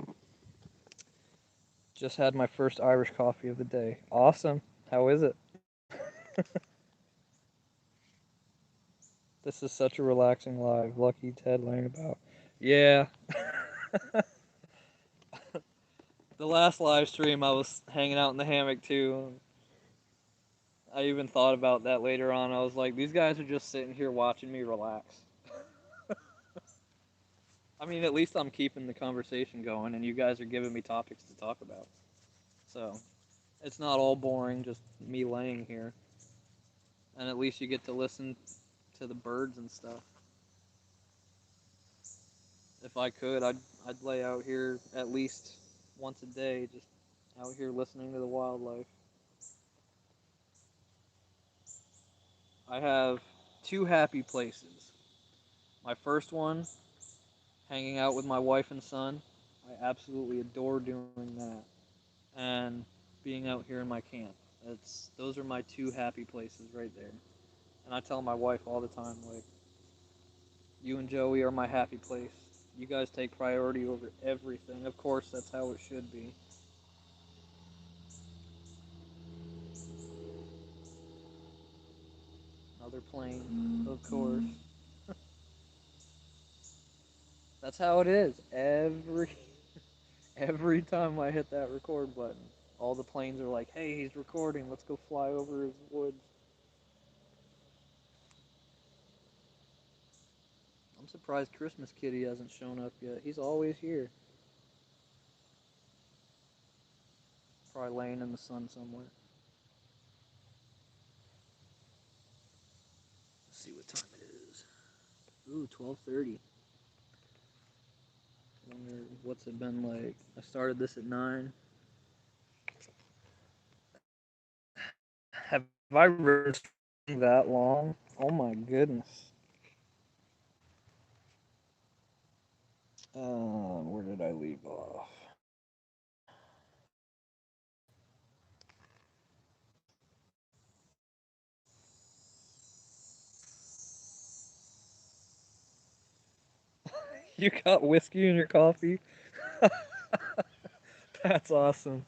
chat. Just had my first Irish coffee of the day. Awesome. How is it? This is such a relaxing live. Lucky Ted learned about. Yeah. The last live stream, I was hanging out in the hammock too. I even thought about that later on. I was like, these guys are just sitting here watching me relax. I mean, at least I'm keeping the conversation going, and you guys are giving me topics to talk about. So it's not all boring, just me laying here. And at least you get to listen to the birds and stuff. If I could, I'd lay out here at least once a day, just out here listening to the wildlife. I have two happy places. My first one, hanging out with my wife and son. I absolutely adore doing that. And being out here in my camp. Those are my two happy places right there. And I tell my wife all the time, like, you and Joey are my happy place. You guys take priority over everything. Of course, that's how it should be. Another plane, of course. That's how it is. Every time I hit that record button, all the planes are like, "Hey, he's recording. Let's go fly over his woods." I'm surprised Christmas Kitty hasn't shown up yet. He's always here. Probably laying in the sun somewhere. Let's see what time it is. Ooh, 12:30. Wonder what's it been like. I started this at 9. Have I read that long? Oh my goodness. Where did I leave off? You got whiskey in your coffee? That's awesome.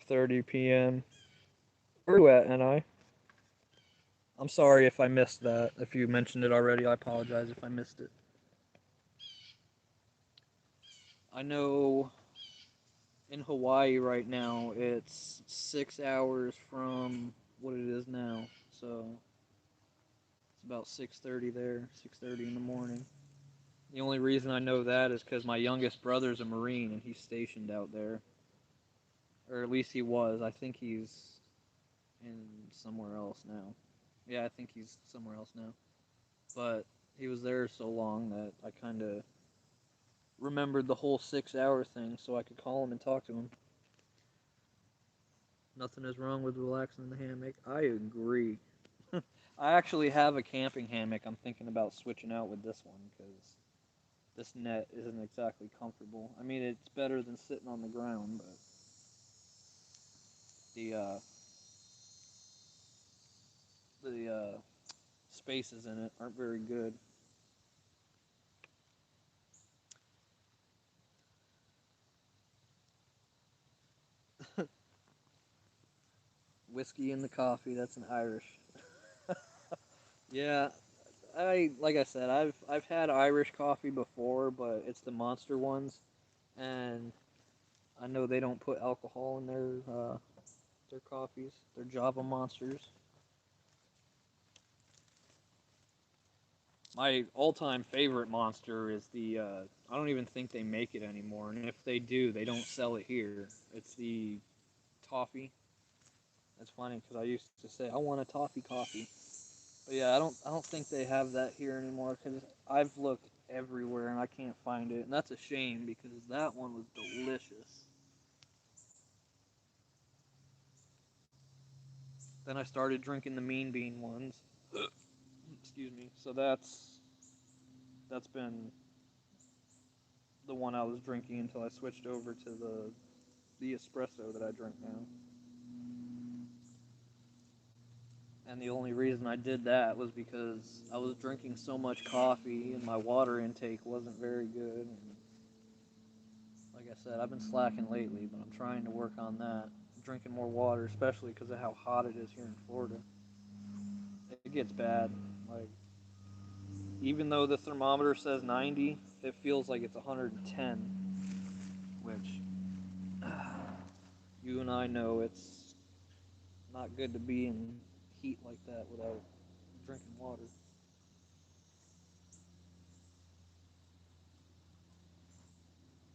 30 p.m. Where are you at, NI? I'm sorry if I missed that. If you mentioned it already, I apologize if I missed it. I know in Hawaii right now it's 6 hours from what it is now. So it's about 6:30 there, 6:30 in the morning. The only reason I know that is because my youngest brother's a Marine and he's stationed out there, or at least he was. I think he's in somewhere else now. Yeah, I think he's somewhere else now. But he was there so long that I kind of remembered the whole 6 hour thing so I could call him and talk to him. Nothing is wrong with relaxing in the hammock. I agree. I actually have a camping hammock. I'm thinking about switching out with this one because this net isn't exactly comfortable. I mean, it's better than sitting on the ground, but the the spaces in it aren't very good. Whiskey in the coffee. That's an Irish. Yeah, I like I said, I've had Irish coffee before, but it's the monster ones, and I know they don't put alcohol in their coffees. They're Java monsters. My all-time favorite monster is the. I don't even think they make it anymore, and if they do, they don't sell it here. It's the toffee. That's funny because I used to say I want a toffee coffee, but yeah, I don't think they have that here anymore because I've looked everywhere and I can't find it, and that's a shame because that one was delicious. Then I started drinking the mean bean ones. Excuse me. So that's been the one I was drinking until I switched over to the espresso that I drink now. And the only reason I did that was because I was drinking so much coffee and my water intake wasn't very good. And like I said, I've been slacking lately, but I'm trying to work on that. Drinking more water, especially because of how hot it is here in Florida. It gets bad. Like, even though the thermometer says 90, it feels like it's 110, which you and I know it's not good to be in heat like that without drinking water.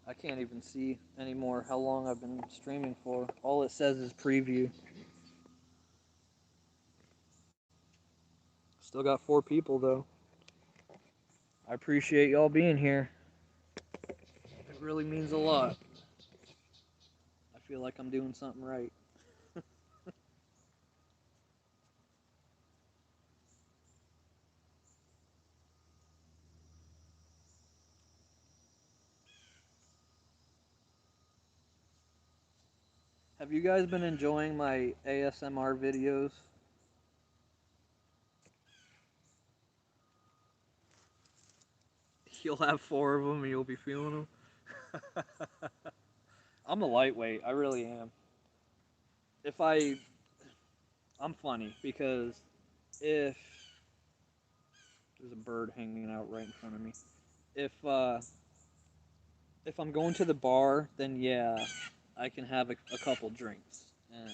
I can't even see anymore how long I've been streaming for. All it says is preview. Still got 4 people though. I appreciate y'all being here. It really means a lot. I feel like I'm doing something right. Have you guys been enjoying my ASMR videos? You'll have 4 of them and you'll be feeling them. I'm a lightweight. I really am. If I, I'm funny because if there's a bird hanging out right in front of me, if if I'm going to the bar, then yeah, I can have a couple drinks and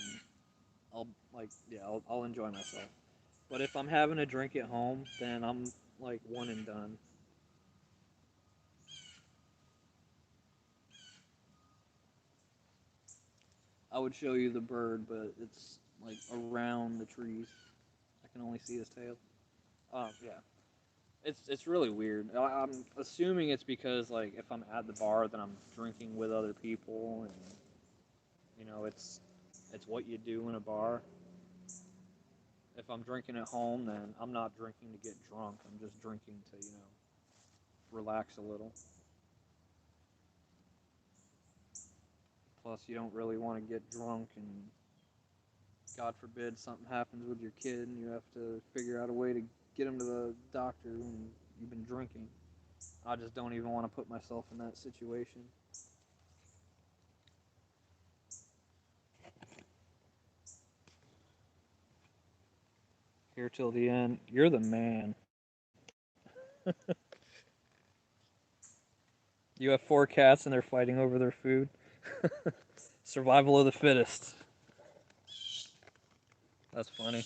I'll like yeah, I'll enjoy myself. But if I'm having a drink at home, then I'm like one and done. I would show you the bird, but it's like around the trees. I can only see his tail. Yeah, it's really weird. I'm assuming it's because like if I'm at the bar, then I'm drinking with other people, and it's what you do in a bar. If I'm drinking at home, then I'm not drinking to get drunk. I'm just drinking to relax a little. Plus, you don't really want to get drunk, and God forbid something happens with your kid, and you have to figure out a way to get him to the doctor when you've been drinking. I just don't even want to put myself in that situation. Here till the end. You're the man. You have 4 cats and they're fighting over their food. Survival of the fittest. That's funny.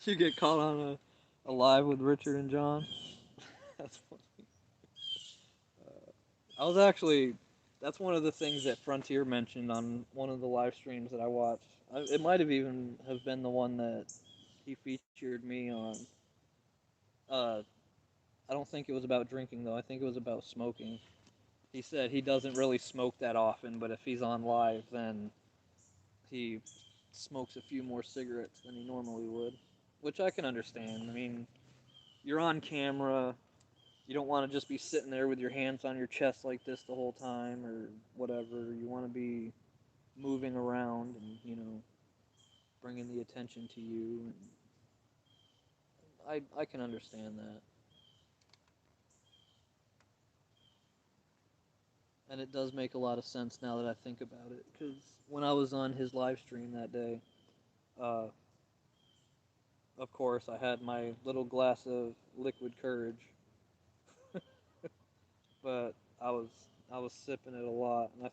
You get caught on a live with Richard and John. That's funny. I was actually. That's one of the things that Frontier mentioned on one of the live streams that I watched. It might have even have been the one that he featured me on. Uh, I don't think it was about drinking though. I think it was about smoking. He said he doesn't really smoke that often, but if he's on live, then he smokes a few more cigarettes than he normally would, which I can understand. I mean, you're on camera. You don't want to just be sitting there with your hands on your chest like this the whole time or whatever. You want to be moving around and, bringing the attention to you. And I can understand that. And it does make a lot of sense now that I think about it. Because when I was on his live stream that day, uh, of course, I had my little glass of liquid courage, but I was I was sipping it a lot, and I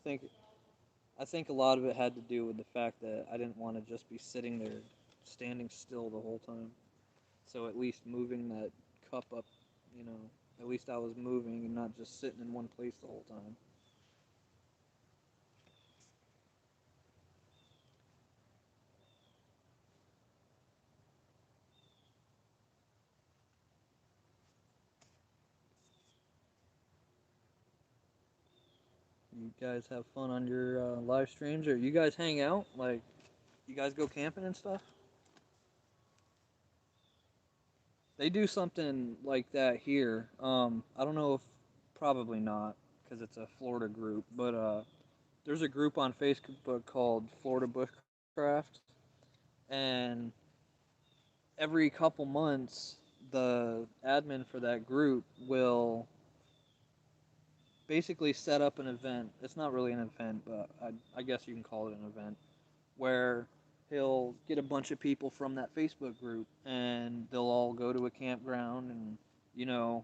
think a lot of it had to do with the fact that I didn't want to just be sitting there, standing still the whole time. So at least moving that cup up, you know, at least I was moving and not just sitting in one place the whole time. You guys have fun on your live streams, or you guys hang out? Like, you guys go camping and stuff? They do something like that here. I don't know if probably not because it's a Florida group, but there's a group on Facebook called Florida Bushcraft, and every couple months, the admin for that group will basically set up an event. It's not really an event, but I guess you can call it an event where he'll get a bunch of people from that Facebook group and they'll all go to a campground and, you know,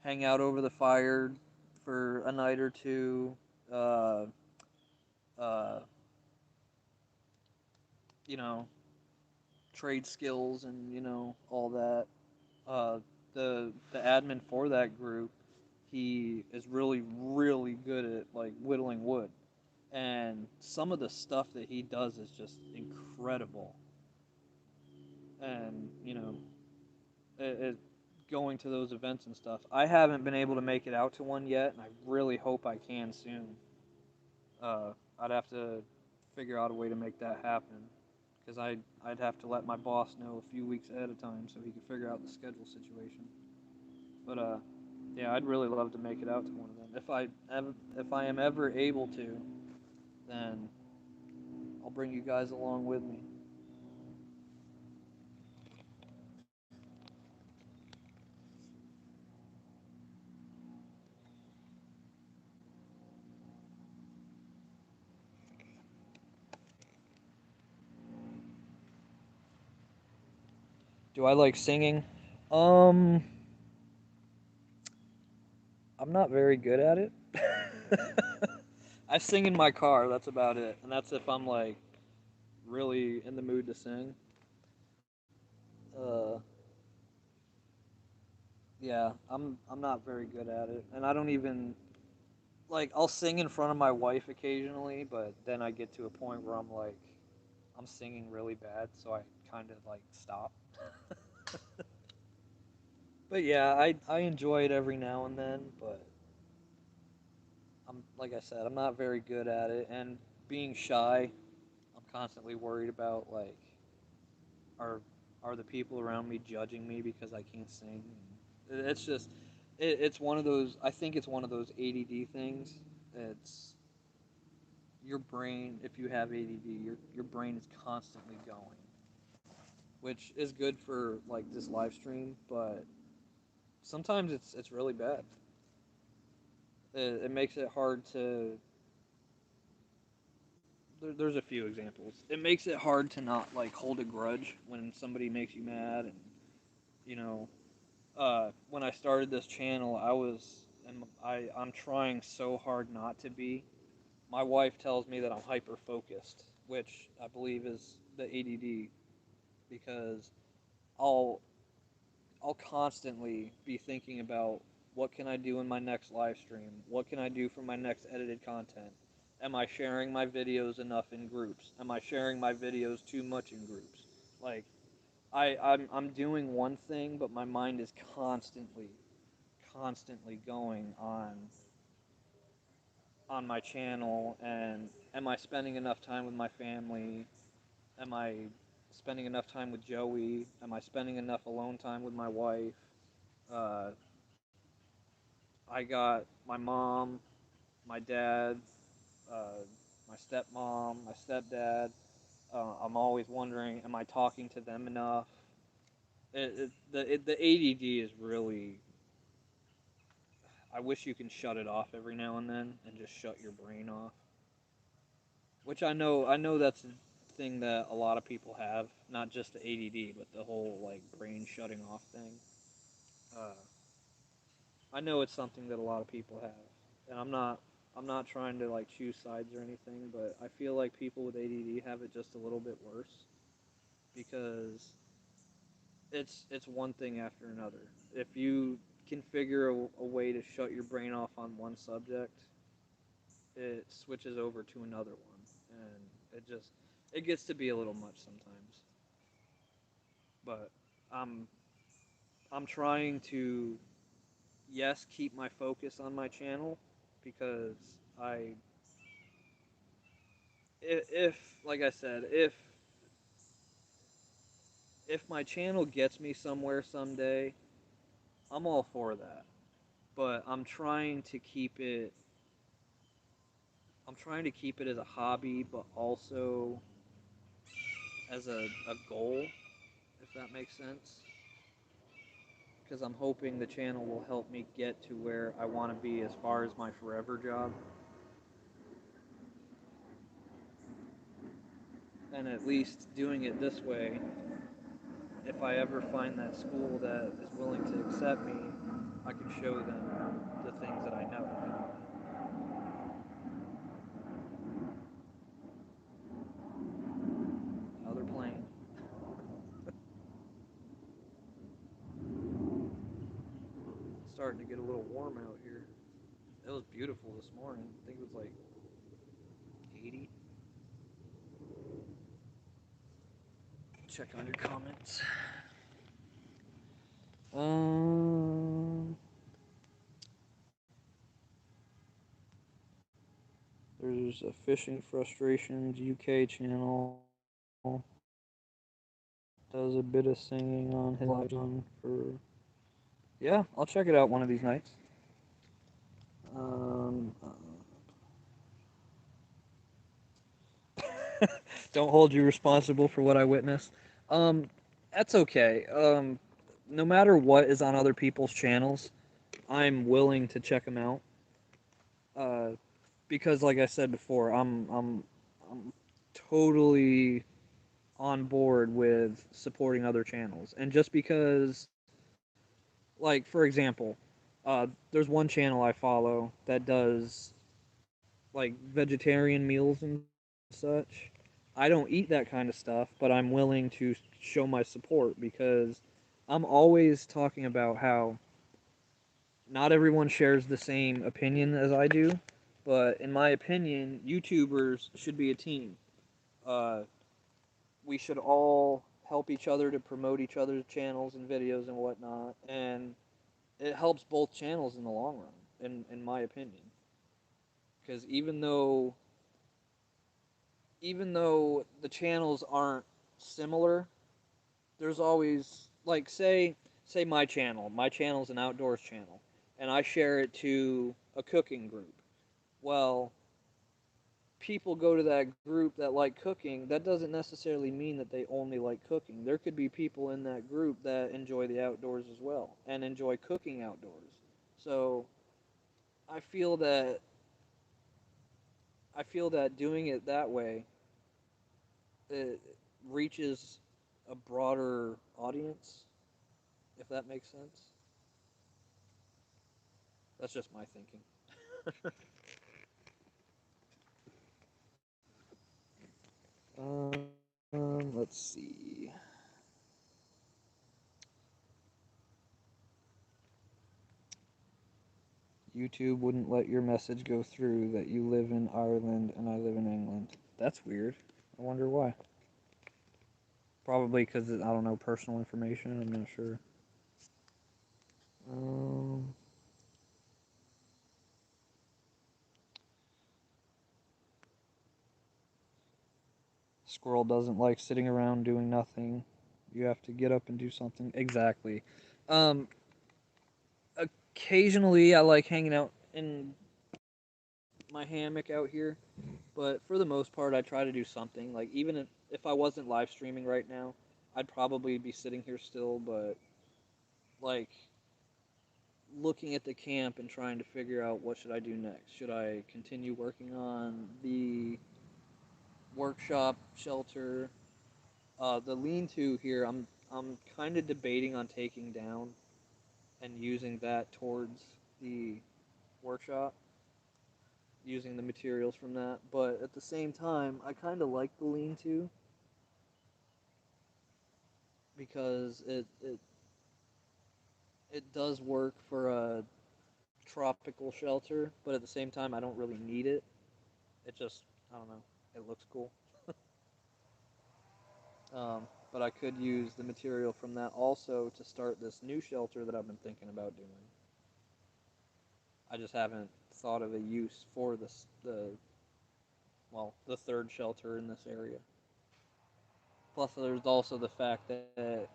hang out over the fire for a night or two. Uh, uh, you know, trade skills and all that. Uh, the admin for that group, he is really good at like whittling wood, and some of the stuff that he does is just incredible. And going to those events and stuff. I haven't been able to make it out to one yet, and I really hope I can soon. I'd have to figure out a way to make that happen because I'd have to let my boss know a few weeks ahead of time so he could figure out the schedule situation. But yeah, I'd really love to make it out to one of them. If I am ever able to, then I'll bring you guys along with me. Do I like singing? Um, I'm not very good at it. I sing in my car. That's about it, and that's if I'm like really in the mood to sing. Uh, yeah, I'm not very good at it, and I don't even like. I'll sing in front of my wife occasionally, but then I get to a point where I'm like, I'm singing really bad, so I kind of like stop. But yeah, I enjoy it every now and then, but I'm like I said, I'm not very good at it, and being shy, I'm constantly worried about like are are the people around me judging me because I can't sing? It's just it's one of those. I think it's one of those ADD things. It's your brain. If you have ADD, your brain is constantly going, which is good for like this live stream, but sometimes it's really bad. It makes it hard to. There's a few examples. It makes it hard to not like hold a grudge when somebody makes you mad, and you know when I started this channel, I'm trying so hard not to be. My wife tells me that I'm hyper focused, which I believe is the ADD because I'll I'll constantly be thinking about what can I do in my next live stream? What can I do for my next edited content? Am I sharing my videos enough in groups? Am I sharing my videos too much in groups? Like I'm doing one thing, but my mind is constantly going on my channel, and am I spending enough time with my family? Am I spending enough time with Joey? Am I spending enough alone time with my wife? Uh, I got my mom, my dad, uh, my stepmom, my stepdad. I'm always wondering, am I talking to them enough? The ADD is really. I wish you can shut it off every now and then and just shut your brain off. Which I know that's thing that a lot of people have, not just the ADD, but the whole like brain shutting off thing. Uh, I know it's something that a lot of people have, and I'm not trying to like choose sides or anything, but I feel like people with ADD have it just a little bit worse because it's one thing after another. If you can figure a way to shut your brain off on one subject, it switches over to another one, and it gets to be a little much sometimes. But I'm I'm trying to, yes, keep my focus on my channel because I if like I said, if my channel gets me somewhere someday, I'm all for that. But I'm trying to keep it as a hobby, but also as a goal, if that makes sense. Because I'm hoping the channel will help me get to where I want to be as far as my forever job. And at least doing it this way, if I ever find that school that is willing to accept me, I can show them the things that I know. Another plane. It's starting to get a little warm out here. It was beautiful this morning. I think it was like 80. Check on your comments. Um, there's a fishing frustrations UK channel. Does a bit of singing on his live on for. Yeah, I'll check it out one of these nights. Um, don't hold you responsible for what I witnessed. Um, that's okay. No matter what is on other people's channels, I'm willing to check them out. Uh, because like I said before, I'm totally on board with supporting other channels. And just because, like for example, there's one channel I follow that does like vegetarian meals and such. I don't eat that kind of stuff, but I'm willing to show my support because I'm always talking about how not everyone shares the same opinion as I do, but in my opinion, YouTubers should be a team. Uh, we should all help each other to promote each other's channels and videos and whatnot, and it helps both channels in the long run, in my opinion. Because even though the channels aren't similar, there's always like say my channel. My channel's an outdoors channel, and I share it to a cooking group. Well, people go to that group that like cooking. That doesn't necessarily mean that they only like cooking. There could be people in that group that enjoy the outdoors as well and enjoy cooking outdoors. So I feel that I feel that doing it that way, it reaches a broader audience, if that makes sense. That's just my thinking. Let's see. YouTube wouldn't let your message go through that you live in Ireland and I live in England. That's weird. I wonder why. Probably because I don't know personal information. I'm not sure. Um, Squirrel doesn't like sitting around doing nothing. You have to get up and do something. Exactly. Um, Occasionally, I like hanging out in my hammock out here, but for the most part, I try to do something. Like even if I wasn't live streaming right now, I'd probably be sitting here still, but like looking at the camp and trying to figure out what should I do next. Should I continue working on the workshop shelter. The lean-to here, I'm kind of debating on taking down and using that towards the workshop, using the materials from that. But at the same time, I kind of like the lean-to because it does work for a tropical shelter, but at the same time, I don't really need it. It just, I don't know, it looks cool. But I could use the material from that also to start this new shelter that I've been thinking about doing. I just haven't thought of a use for the third shelter in this area. Plus, there's also the fact that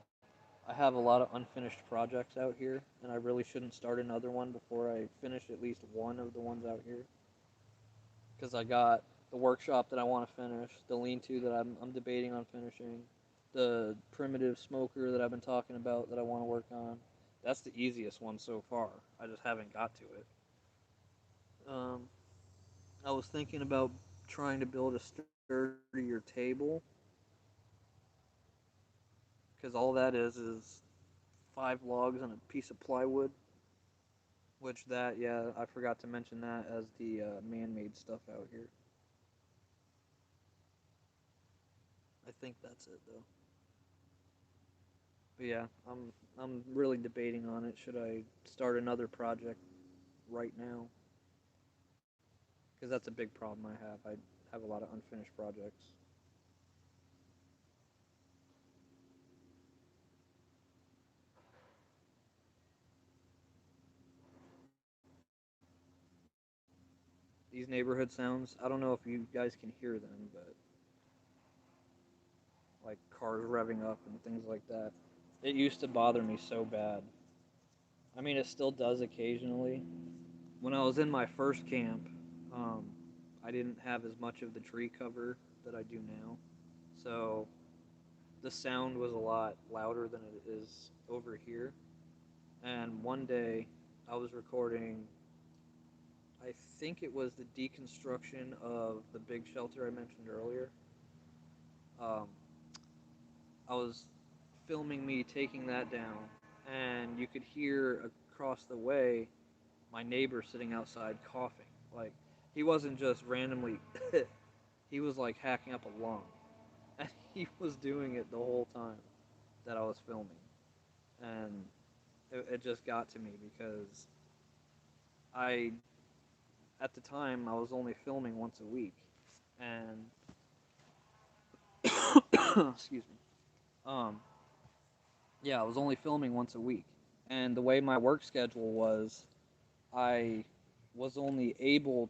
I have a lot of unfinished projects out here, and I really shouldn't start another one before I finish at least one of the ones out here. Because I got the workshop that I want to finish, the lean-to that I'm debating on finishing, the primitive smoker that I've been talking about that I want to work on. That's the easiest one so far. I just haven't got to it. Um, I was thinking about trying to build a sturdier table because all that is 5 logs and a piece of plywood. Which that, yeah, I forgot to mention that as the man-made stuff out here. I think that's it though. But yeah, I'm really debating on it. Should I start another project right now? Because that's a big problem I have. I have a lot of unfinished projects. These neighborhood sounds, I don't know if you guys can hear them, but like cars revving up and things like that. It used to bother me so bad. I mean, it still does occasionally. When I was in my first camp, um, I didn't have as much of the tree cover that I do now. So the sound was a lot louder than it is over here. And one day I was recording, I think it was the deconstruction of the big shelter I mentioned earlier. Um, I was filming me taking that down, and you could hear across the way my neighbor sitting outside coughing. Like, he wasn't just randomly, he was like hacking up a lung. And he was doing it the whole time that I was filming. And it just got to me because I, at the time, I was only filming once a week. And, excuse me. Um, yeah, I was only filming once a week. And the way my work schedule was, I was only able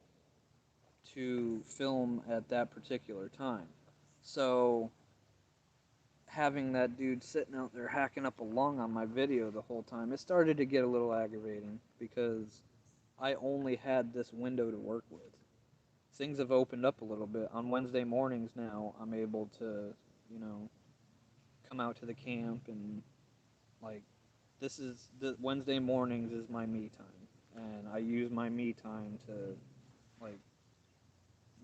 to film at that particular time. So having that dude sitting out there hacking up a lung on my video the whole time, it started to get a little aggravating because I only had this window to work with. Things have opened up a little bit. On Wednesday mornings now, I'm able to, you know, come out to the camp and like the Wednesday mornings is my me time, and I use my me time to like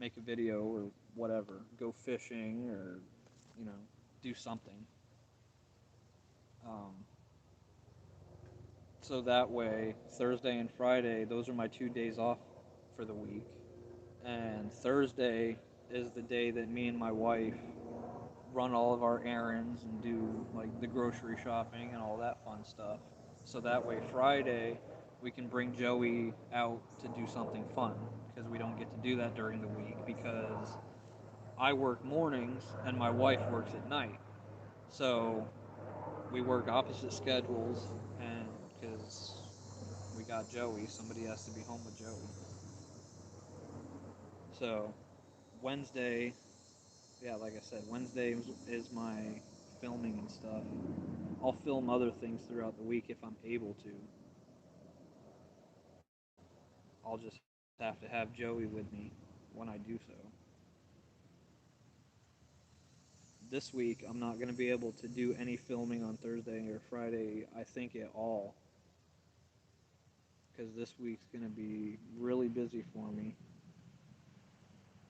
make a video or whatever, go fishing or you know do something. Um, so that way, Thursday and Friday, those are my 2 days off for the week, and Thursday is the day that me and my wife run all of our errands and do like the grocery shopping and all that fun stuff. So that way Friday we can bring Joey out to do something fun because we don't get to do that during the week because I work mornings and my wife works at night. So we work opposite schedules and because we got Joey, somebody has to be home with Joey. So Wednesday, yeah, like I said, Wednesday is my filming and stuff. I'll film other things throughout the week if I'm able to. I'll just have to have Joey with me when I do so. This week, I'm not going to be able to do any filming on Thursday or Friday, I think, at all. Because this week's going to be really busy for me.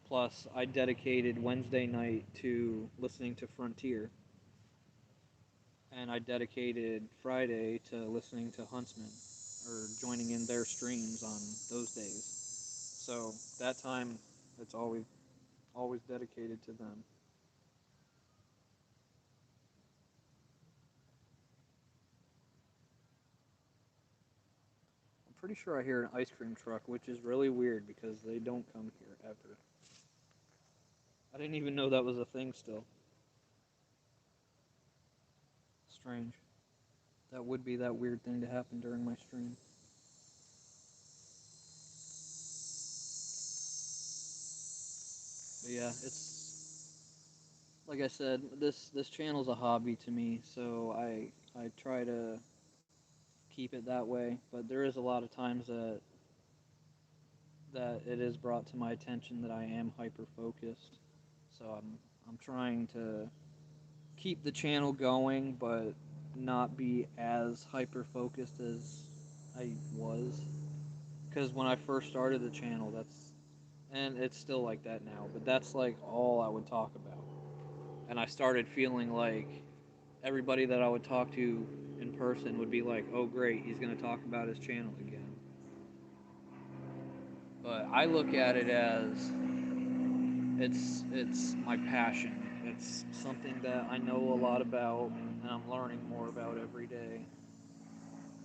Plus, I dedicated Wednesday night to listening to Frontier, and I dedicated Friday to listening to Huntsman or joining in their streams on those days. So that time, it's always dedicated to them. I'm pretty sure I hear an ice cream truck, which is really weird because they don't come here ever. I didn't even know that was a thing still. Strange. That would be that weird thing to happen during my stream. But yeah, it's like I said, this channel's a hobby to me, so I try to keep it that way. But there is a lot of times that it is brought to my attention that I am hyper focused. So I'm trying to keep the channel going, but not be as hyper focused as I was. Because when I first started the channel, and it's still like that now, but that's like all I would talk about. And I started feeling like everybody that I would talk to in person would be like, "Oh, great, he's going to talk about his channel again." But I look at it as it's my passion. It's something that I know a lot about and I'm learning more about every day.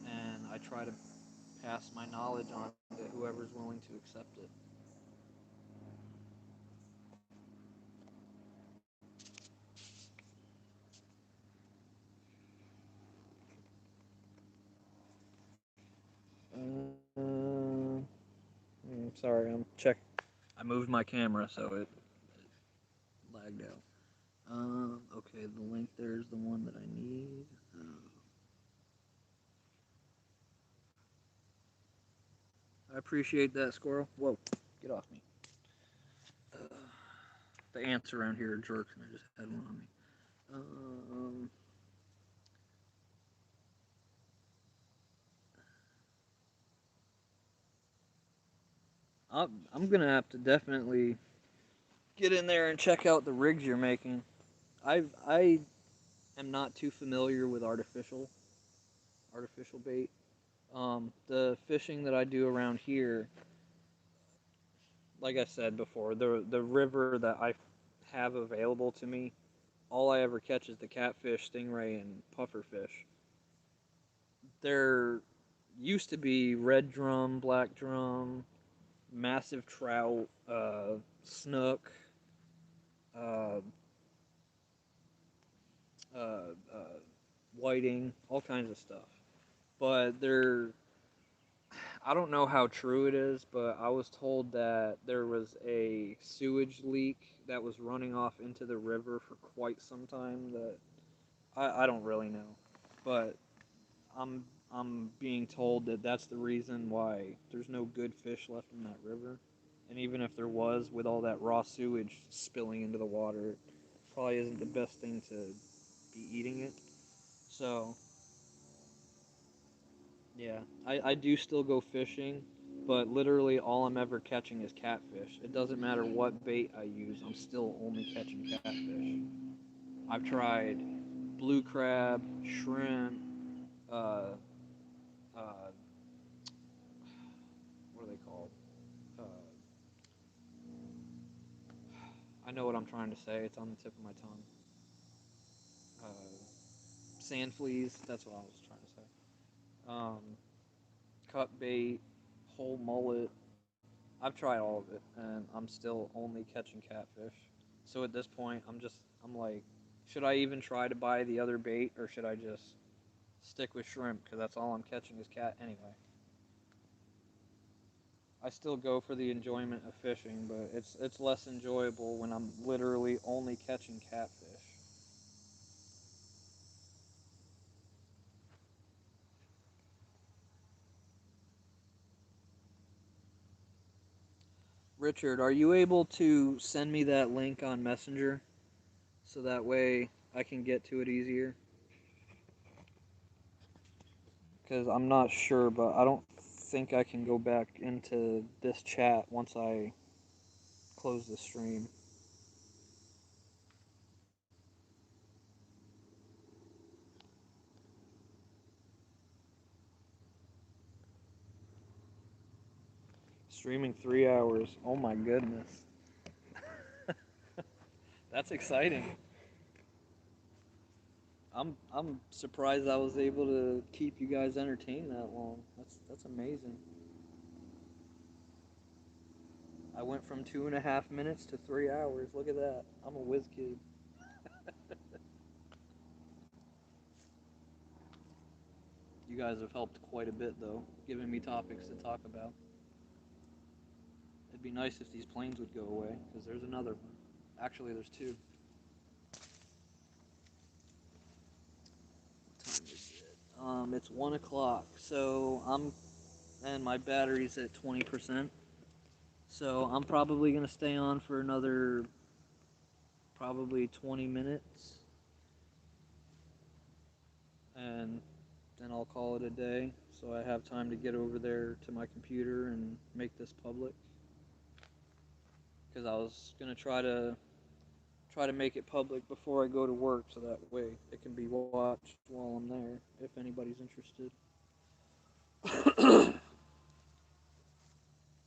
And I try to pass my knowledge on to whoever's willing to accept it. Sorry, I'm check. I moved my camera so it lagged out. Okay, the link there's the one that I need. I appreciate that, squirrel. Whoa, get off me. Uh, the ants around here are jerks, and I just had one on me. Um, I'm gonna have to definitely get in there and check out the rigs you're making. I am not too familiar with artificial bait. The fishing that I do around here, like I said before, the river that I have available to me, all I ever catch is the catfish, stingray, and pufferfish. There used to be red drum, black drum, massive trout, snook, uh, uh, whiting, all kinds of stuff. But I don't know how true it is, but I was told that there was a sewage leak that was running off into the river for quite some time. That I don't really know, but I'm being told that that's the reason why there's no good fish left in that river. And even if there was, with all that raw sewage spilling into the water, it probably isn't the best thing to be eating it. So yeah, I do still go fishing, but literally all I'm ever catching is catfish. It doesn't matter what bait I use, I'm still only catching catfish. I've tried blue crab, shrimp, uh, uh, what are they called? Uh, I know what I'm trying to say. It's on the tip of my tongue. Sand fleas. That's what I was trying to say. Cut bait, whole mullet. I've tried all of it, and I'm still only catching catfish. So at this point, I'm like, should I even try to buy the other bait, or should I just stick with shrimp? Because that's all I'm catching is cat anyway. I still go for the enjoyment of fishing, but it's less enjoyable when I'm literally only catching catfish. Richard, are you able to send me that link on Messenger so that way I can get to it easier? Because I'm not sure, but I don't think I can go back into this chat once I close the stream. Streaming 3 hours. Oh my goodness. That's exciting. I'm surprised I was able to keep you guys entertained that long. That's amazing. I went from 2.5 minutes to 3 hours. Look at that. I'm a whiz kid. You guys have helped quite a bit though, giving me topics to talk about. It'd be nice if these planes would go away, because there's another one. Actually, there's two. What time is it? It's 1 o'clock. And my battery's at 20%. So I'm probably gonna stay on for another probably 20 minutes, and then I'll call it a day. So I have time to get over there to my computer and make this public. Because I was gonna try to make it public before I go to work, so that way it can be watched while I'm there if anybody's interested.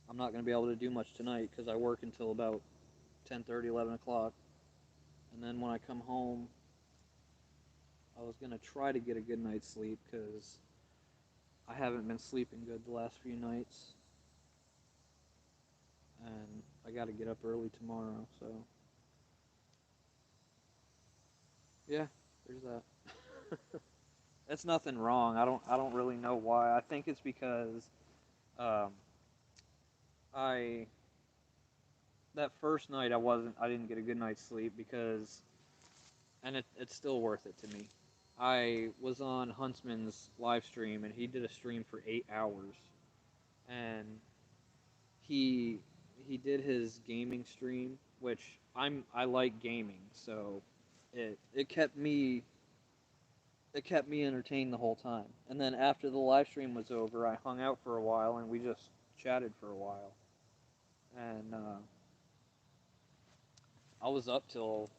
I'm not going to be able to do much tonight because I work until about 10:30, 11 o'clock. And then when I come home, I was going to try to get a good night's sleep because I haven't been sleeping good the last few nights. And I got to get up early tomorrow, so yeah, there's that. It's nothing wrong. I don't really know why. I think it's because um, I that first night I didn't get a good night's sleep because, and it's still worth it to me. I was on Huntsman's live stream and he did a stream for 8 hours, and he he did his gaming stream, which I like gaming, so it kept me entertained the whole time. And then after the live stream was over, I hung out for a while and we just chatted for a while, and I was up till,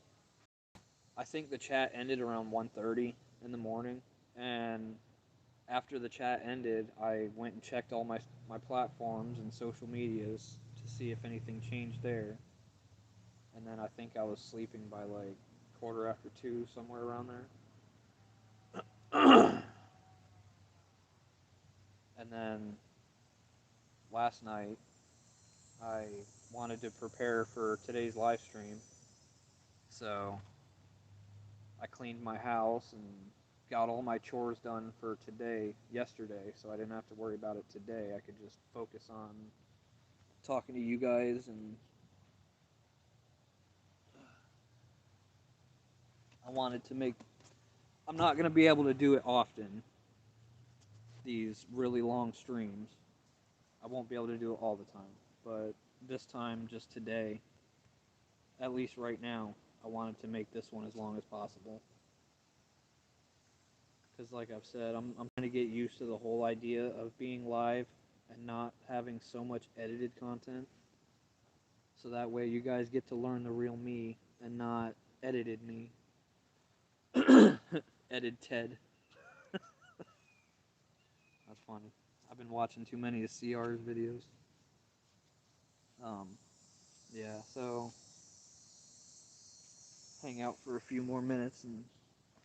I think the chat ended around 1:30 in the morning, and after the chat ended, I went and checked all my platforms and social medias to see if anything changed there, and then I think I was sleeping by like quarter after 2, somewhere around there. And then last night, I wanted to prepare for today's live stream, so I cleaned my house and got all my chores done for yesterday, so I didn't have to worry about it today. I could just focus on talking to you guys, and I wanted to make, I'm not going to be able to do it often, these really long streams. I won't be able to do it all the time, but this time, just today, at least right now, I wanted to make this one as long as possible. Because like I've said, I'm trying to get used to the whole idea of being live and not having so much edited content. So that way you guys get to learn the real me and not edited me. Edited Ted. That's funny. I've been watching too many of CR's videos. Um, yeah, so hang out for a few more minutes and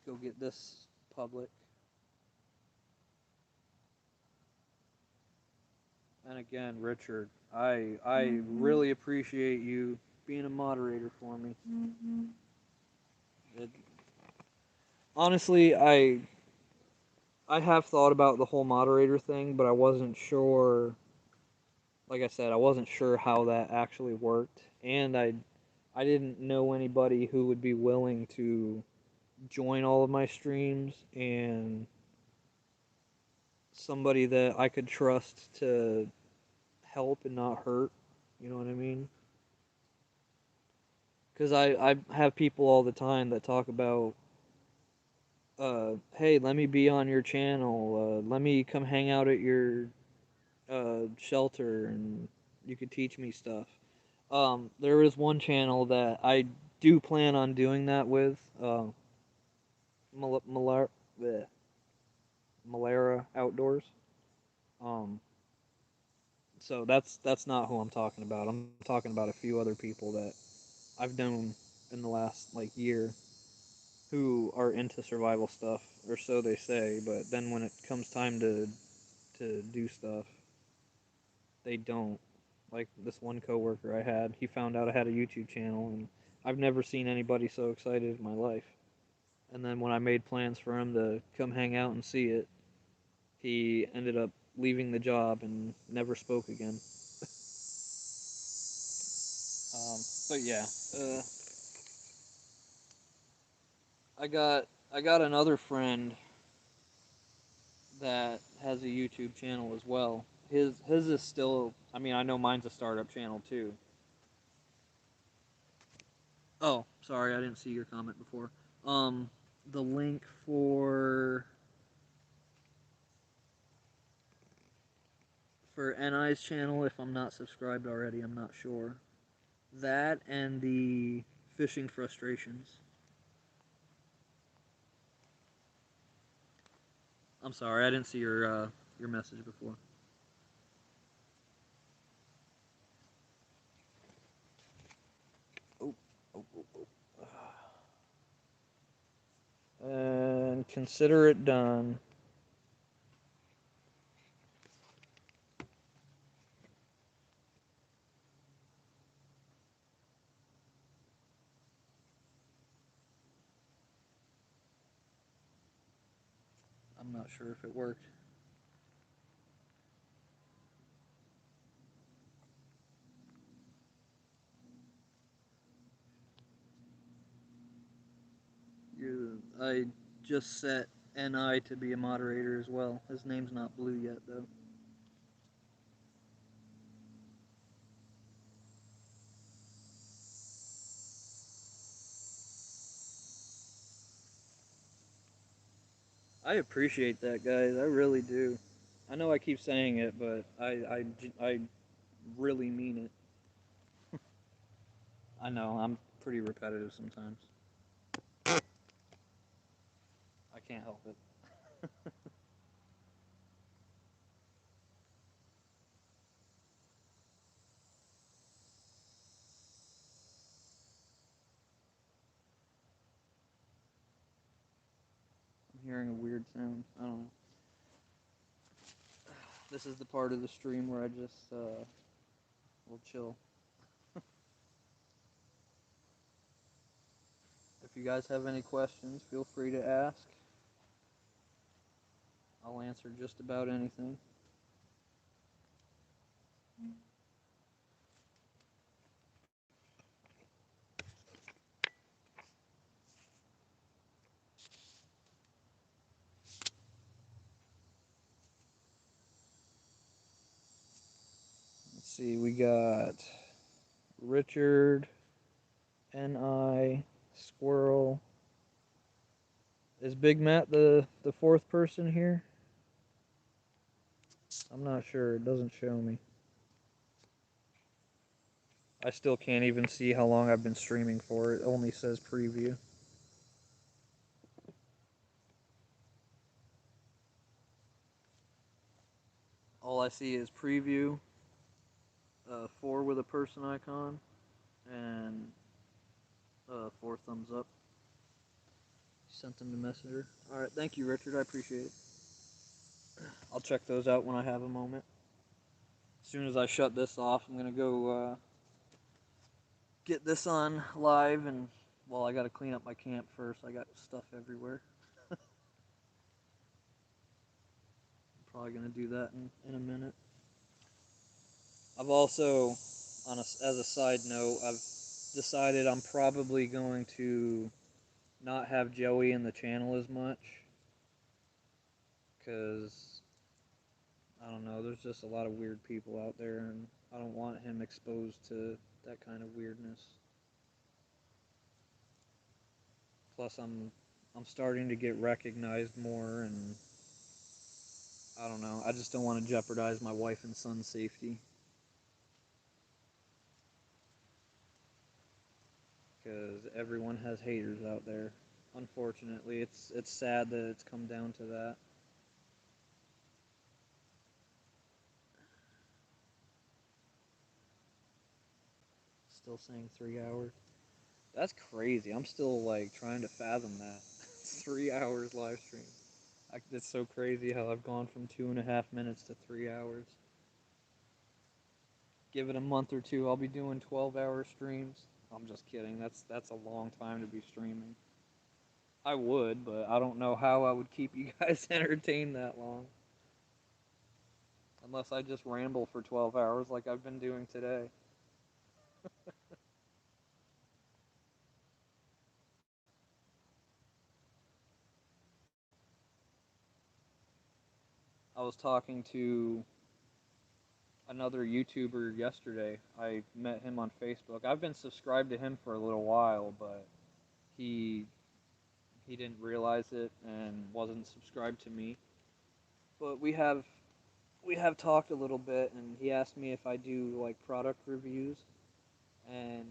go get this public. And again, Richard, I really appreciate you being a moderator for me. It, honestly, I have thought about the whole moderator thing, but I wasn't sure. Like I said, I wasn't sure how that actually worked, and I didn't know anybody who would be willing to join all of my streams, and somebody that I could trust to help and not hurt. You know what I mean? Because I have people all the time that talk about, hey, let me be on your channel. Let me come hang out at your shelter, and you could teach me stuff. There is one channel that I do plan on doing that with. Mal- Malar- bleh, Malara Outdoors. Um, so that's not who I'm talking about. I'm talking about a few other people that I've known in the last like year who are into survival stuff, or so they say. But then when it comes time to do stuff, they don't. Like this one coworker I had, he found out I had a YouTube channel, and I've never seen anybody so excited in my life. And then when I made plans for him to come hang out and see it, he ended up leaving the job and never spoke again. But yeah, uh, I got another friend that has a YouTube channel as well. His is still. I mean, I know mine's a startup channel too. Oh, sorry, I didn't see your comment before. Um, the link for NI's channel, if I'm not subscribed already, I'm not sure. That and the fishing frustrations. I'm sorry, I didn't see your message before. Oh, oh, oh, oh. And consider it done. I'm not sure if it worked. I just set NI to be a moderator as well. His name's not blue yet, though. I appreciate that, guys. I really do. I know I keep saying it, but I really mean it. I know I'm pretty repetitive sometimes. I can't help it. I'm hearing a weird sound. I don't know. This is the part of the stream where I just will chill. If you guys have any questions, feel free to ask. I'll answer just about anything. Let's see, we got Richard, Ni, Squirrel. Is Big Matt the fourth person here? I'm not sure. It doesn't show me. I still can't even see how long I've been streaming for. It only says preview. All I see is preview, four with a person icon, and four thumbs up. Sent them to Messenger. All right, thank you, Richard. I appreciate it. I'll check those out when I have a moment. As soon as I shut this off, I'm gonna go get this on live, and well, I gotta clean up my camp first. I got stuff everywhere. I'm probably gonna do that in a minute. I've also, as a side note, I've decided I'm probably going to not have Joey in the channel as much because I don't know. There's just a lot of weird people out there, and I don't want him exposed to that kind of weirdness. Plus, I'm starting to get recognized more, and I don't know. I just don't want to jeopardize my wife and son's safety. because everyone has haters out there. Unfortunately, it's sad that it's come down to that. Still saying 3 hours. That's crazy. I'm still like trying to fathom that. 3 hours live stream. It's so crazy how I've gone from 2.5 minutes to 3 hours. Give it a month or two, I'll be doing 12-hour streams. I'm just kidding. That's a long time to be streaming. I would, but I don't know how I would keep you guys entertained that long. Unless I just ramble for 12 hours like I've been doing today. I was talking to another YouTuber yesterday. I met him on Facebook. I've been subscribed to him for a little while, but he he didn't realize it and wasn't subscribed to me. But we have talked a little bit, and he asked me if I do like product reviews, and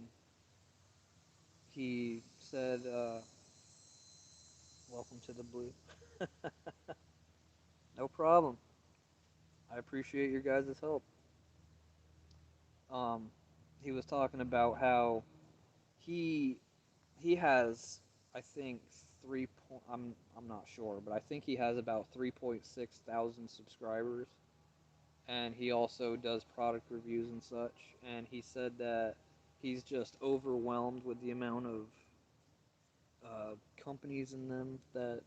he said, "Welcome to the blue." No problem. I appreciate your guys' help. Um, he was talking about how he he has, I think, I'm not sure, but I think he has about 3.6 thousand subscribers, and he also does product reviews and such. And he said that he's just overwhelmed with the amount of companies in them that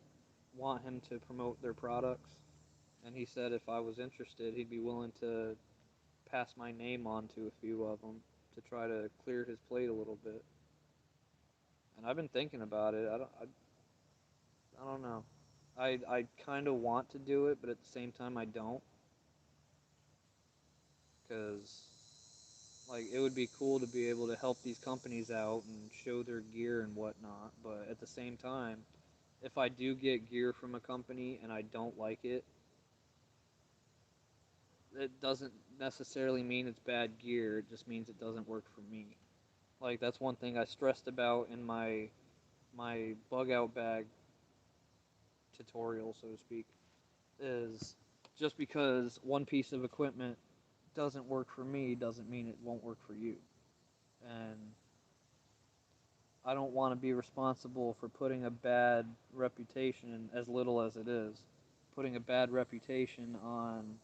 want him to promote their products. And he said if I was interested, he'd be willing to pass my name on to a few of them to try to clear his plate a little bit. And I've been thinking about it. I don't know. I kind of want to do it, but at the same time I don't, because like it would be cool to be able to help these companies out and show their gear and whatnot. But at the same time, if I do get gear from a company and I don't like it, it doesn't necessarily mean it's bad gear. It just means it doesn't work for me. Like that's one thing I stressed about in my bug out bag tutorial, so to speak, is just because one piece of equipment doesn't work for me doesn't mean it won't work for you. And I don't want to be responsible for putting a bad reputation, as little as it is, putting a bad reputation on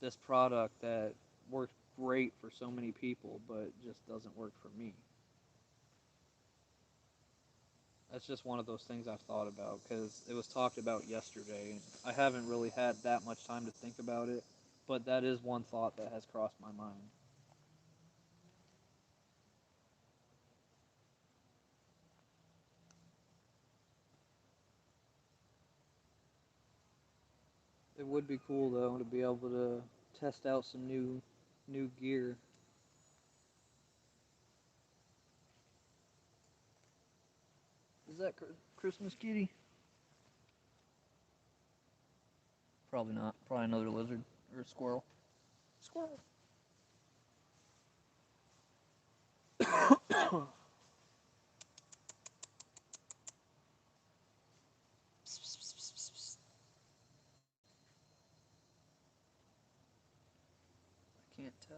this product that works great for so many people but just doesn't work for me. That's just one of those things I've thought about because it was talked about yesterday. And I haven't really had that much time to think about it, but that is one thought that has crossed my mind. It would be cool though to be able to test out some new gear. Is that Christmas kitty? Probably not. Probably another lizard or a squirrel. Squirrel. I can't tell.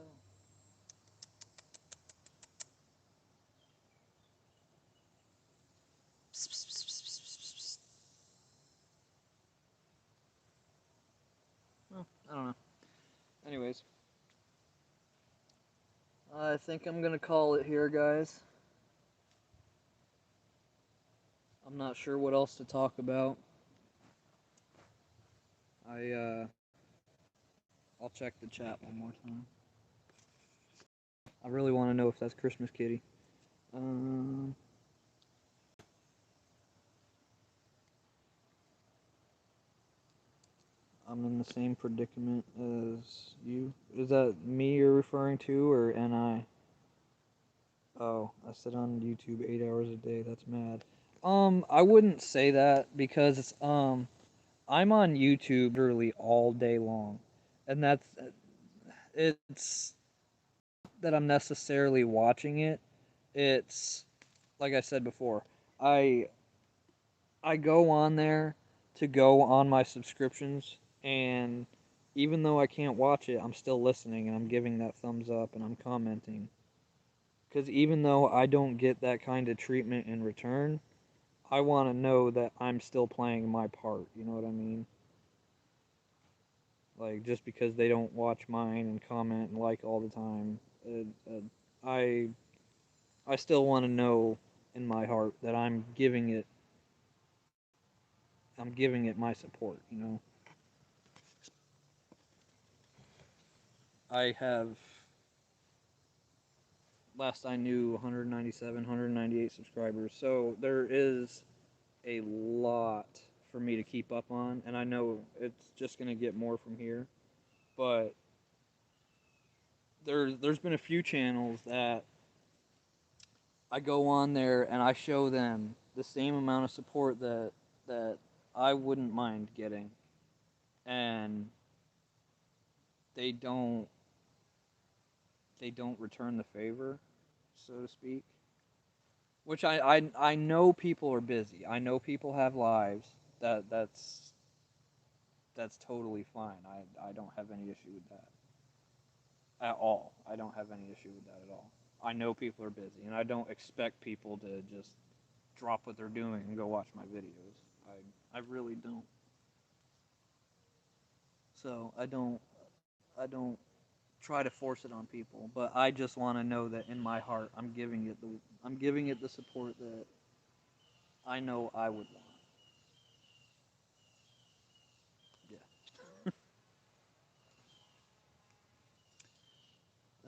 Oh, I don't know. Anyways, I think I'm gonna call it here, guys. I'm not sure what else to talk about. I'll check the chat one more time. I really want to know if that's Christmas kitty. Um, I'm in the same predicament as you. Is that me you're referring to, or NI? Oh, I sit on YouTube 8 hours a day. That's mad. I wouldn't say that because I'm on YouTube literally all day long, and it's that I'm necessarily watching it. It's like I said before, I I go on there to go on my subscriptions, and even though I can't watch it, I'm still listening and I'm giving that thumbs up and I'm commenting. Because even though I don't get that kind of treatment in return, I want to know that I'm still playing my part. You know what I mean? Like, just because they don't watch mine and comment and like all the time, I I still want to know in my heart that I'm giving it my support. You know, I have, last I knew, 197, 198 subscribers. So there is a lot for me to keep up on, and I know it's just gonna get more from here. But there's been a few channels that I go on there and I show them the same amount of support that I wouldn't mind getting, and they don't they don't return the favor, so to speak. Which I know people are busy. I know people have lives. That's totally fine. I don't have any issue with that at all. I don't have any issue with that at all. I know people are busy, and I don't expect people to just drop what they're doing and go watch my videos. I really don't. So I don't try to force it on people, but I just want to know that in my heart I'm giving it the support that I know I would want. Yeah.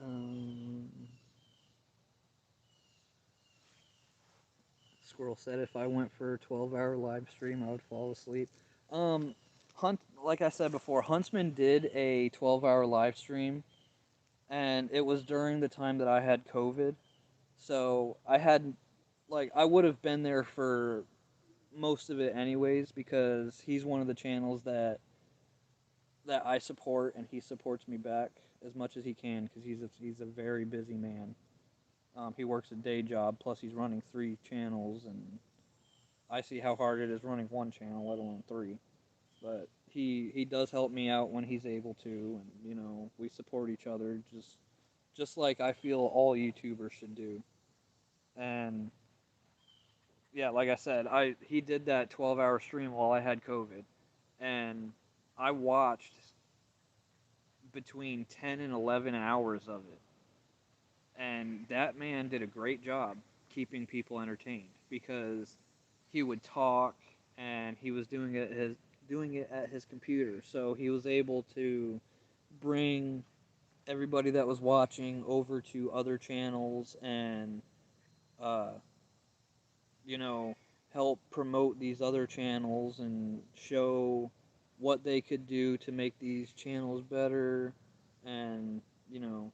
Um, Squirrel said if I went for a 12-hour live stream, I would fall asleep. Um, like I said before, Huntsman did a 12-hour live stream, and it was during the time that I had COVID. So I would have been there for most of it anyways because he's one of the channels that I support, and he supports me back as much as he can because he's a very busy man. He works a day job plus he's running 3 channels, and I see how hard it is running one channel, let alone 3. But he does help me out when he's able to, and we support each other just like I feel all YouTubers should do. And yeah, like I said, I he did that 12-hour stream while I had COVID, and I watched between 10 and 11 hours of it. And that man did a great job keeping people entertained because he would talk and he was doing it at his computer. So he was able to bring everybody that was watching over to other channels and uh, you know, help promote these other channels and show what they could do to make these channels better. And you know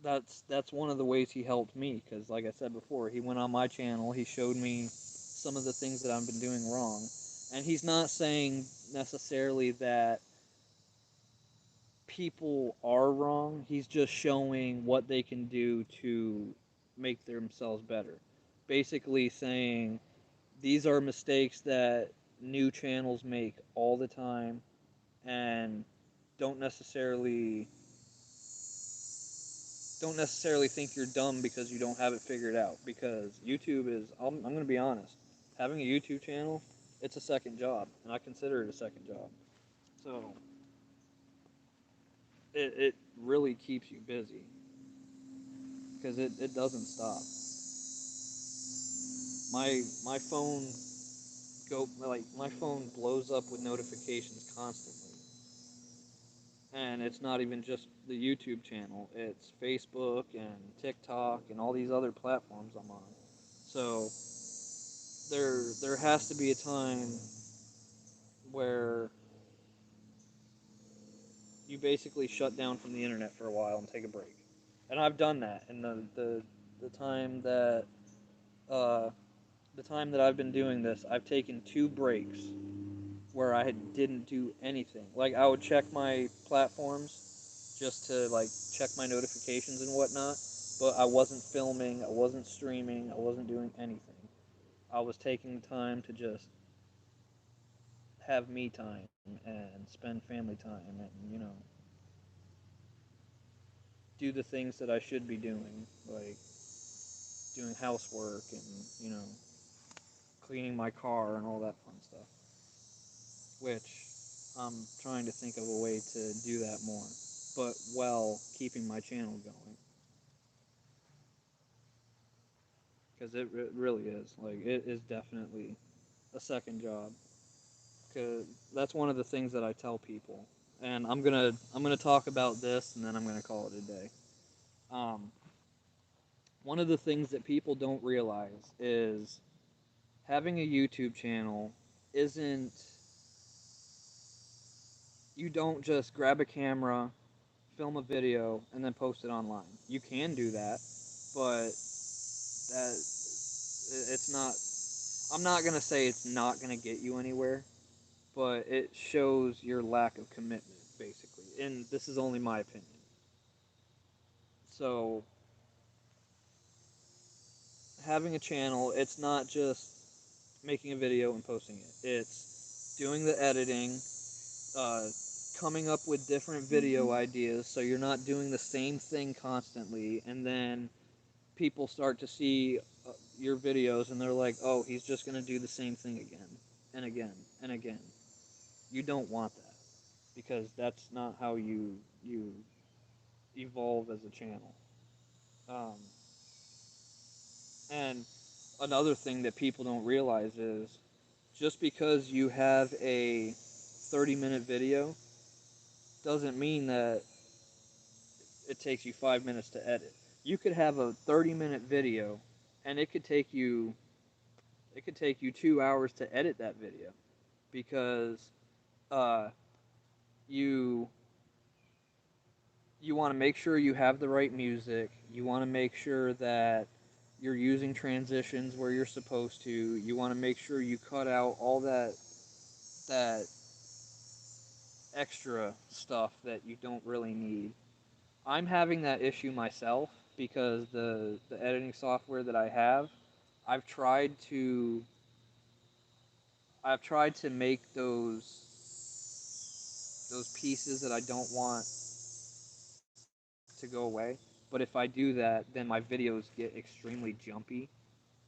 that's one of the ways he helped me because, like I said before, he went on my channel, he showed me some of the things that I've been doing wrong, and he's not saying necessarily that people are wrong. He's just showing what they can do to make themselves better. Basically saying these are mistakes that new channels make all the time, and don't necessarily don't necessarily think you're dumb because you don't have it figured out. Because YouTube is, I'm going to be honest, having a YouTube channel, it's a second job, and I consider it a second job. So it really keeps you busy because it doesn't stop. My phone my phone blows up with notifications constantly, and it's not even just the YouTube channel. It's Facebook and TikTok and all these other platforms I'm on. So there has to be a time where you basically shut down from the internet for a while and take a break. And I've done that. And the time that uh, the time that I've been doing this, I've taken 2 breaks where I didn't do anything. Like I would check my platforms just to like check my notifications and whatnot, but I wasn't filming, I wasn't streaming, I wasn't doing anything. I was taking the time to just have me time and spend family time and, do the things that I should be doing, like doing housework and, cleaning my car and all that fun stuff, which I'm trying to think of a way to do that more, but while keeping my channel going. Because it really is. Like, it is definitely a second job. Because that's one of the things that I tell people. And I'm gonna talk about this, and then I'm gonna call it a day. Um, One of the things that people don't realize is having a YouTube channel isn't, you don't just grab a camera, film a video, and then post it online. You can do that, but that it's not. I'm not gonna say it's not gonna get you anywhere, but it shows your lack of commitment, basically. And this is only my opinion. So having a channel, it's not just making a video and posting it. It's doing the editing, uh, coming up with different video ideas so you're not doing the same thing constantly, and then people start to see your videos and they're like, oh, he's just going to do the same thing again and again and again. You don't want that because that's not how you evolve as a channel. Um, and another thing that people don't realize is just because you have a 30-minute video doesn't mean that it takes you 5 minutes to edit. You could have a 30-minute video, and it could take you 2 hours to edit that video because uh, you you want to make sure you have the right music. You want to make sure that you're using transitions where you're supposed to. You want to make sure you cut out all that extra stuff that you don't really need. I'm having that issue myself because the editing software that I have, I've tried to I've tried to make those pieces that I don't want to go away. But if I do that, then my videos get extremely jumpy,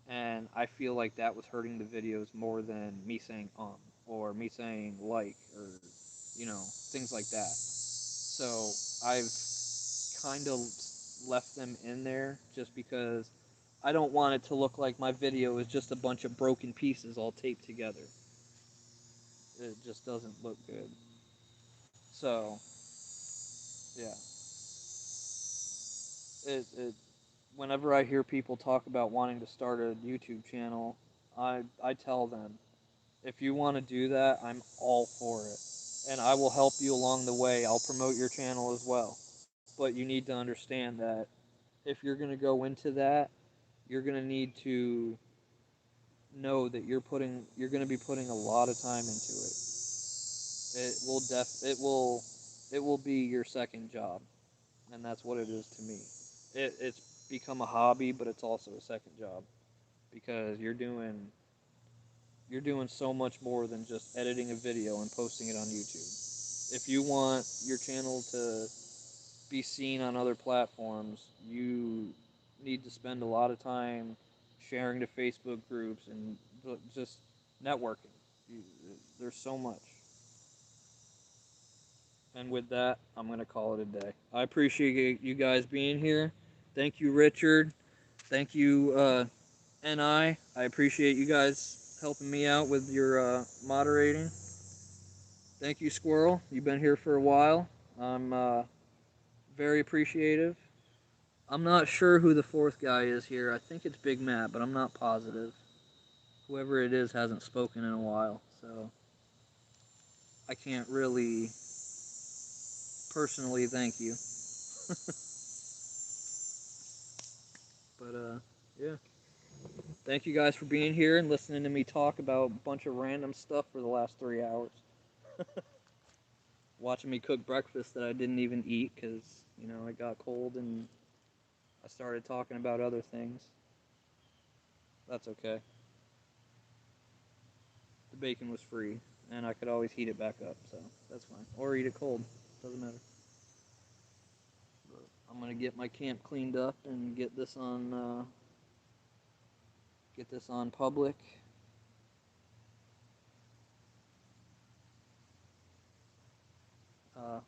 and I feel like that was hurting the videos more than me saying or me saying like or things like that. So I've kind of left them in there just because I don't want it to look like my video is just a bunch of broken pieces all taped together. It just doesn't look good. So yeah, it whenever I hear people talk about wanting to start a YouTube channel, I tell them, if you want to do that, I'm all for it. And I will help you along the way. I'll promote your channel as well. But you need to understand that if you're going to go into that, you're going to need to know that you're going to be putting a lot of time into it. It will be your second job, and that's what it is to me. It's become a hobby, but it's also a second job because you're doing so much more than just editing a video and posting it on YouTube. If you want your channel to be seen on other platforms, you need to spend a lot of time sharing to Facebook groups and just networking. You, there's so much. And with that, I'm going to call it a day. I appreciate you guys being here. Thank you, Richard. Thank you, NI. I appreciate you guys helping me out with your moderating. Thank you, Squirrel. You've been here for a while. I'm very appreciative. I'm not sure who the fourth guy is here. I think it's Big Matt, but I'm not positive. Whoever it is hasn't spoken in a while, so I can't really personally thank you. But yeah. Thank you guys for being here and listening to me talk about a bunch of random stuff for the last 3 hours. Watching me cook breakfast that I didn't even eat because it got cold and I started talking about other things. That's okay. The bacon was free, and I could always heat it back up, so that's fine. Or eat it cold. Doesn't matter. But I'm gonna get my camp cleaned up and get this on public. Uh,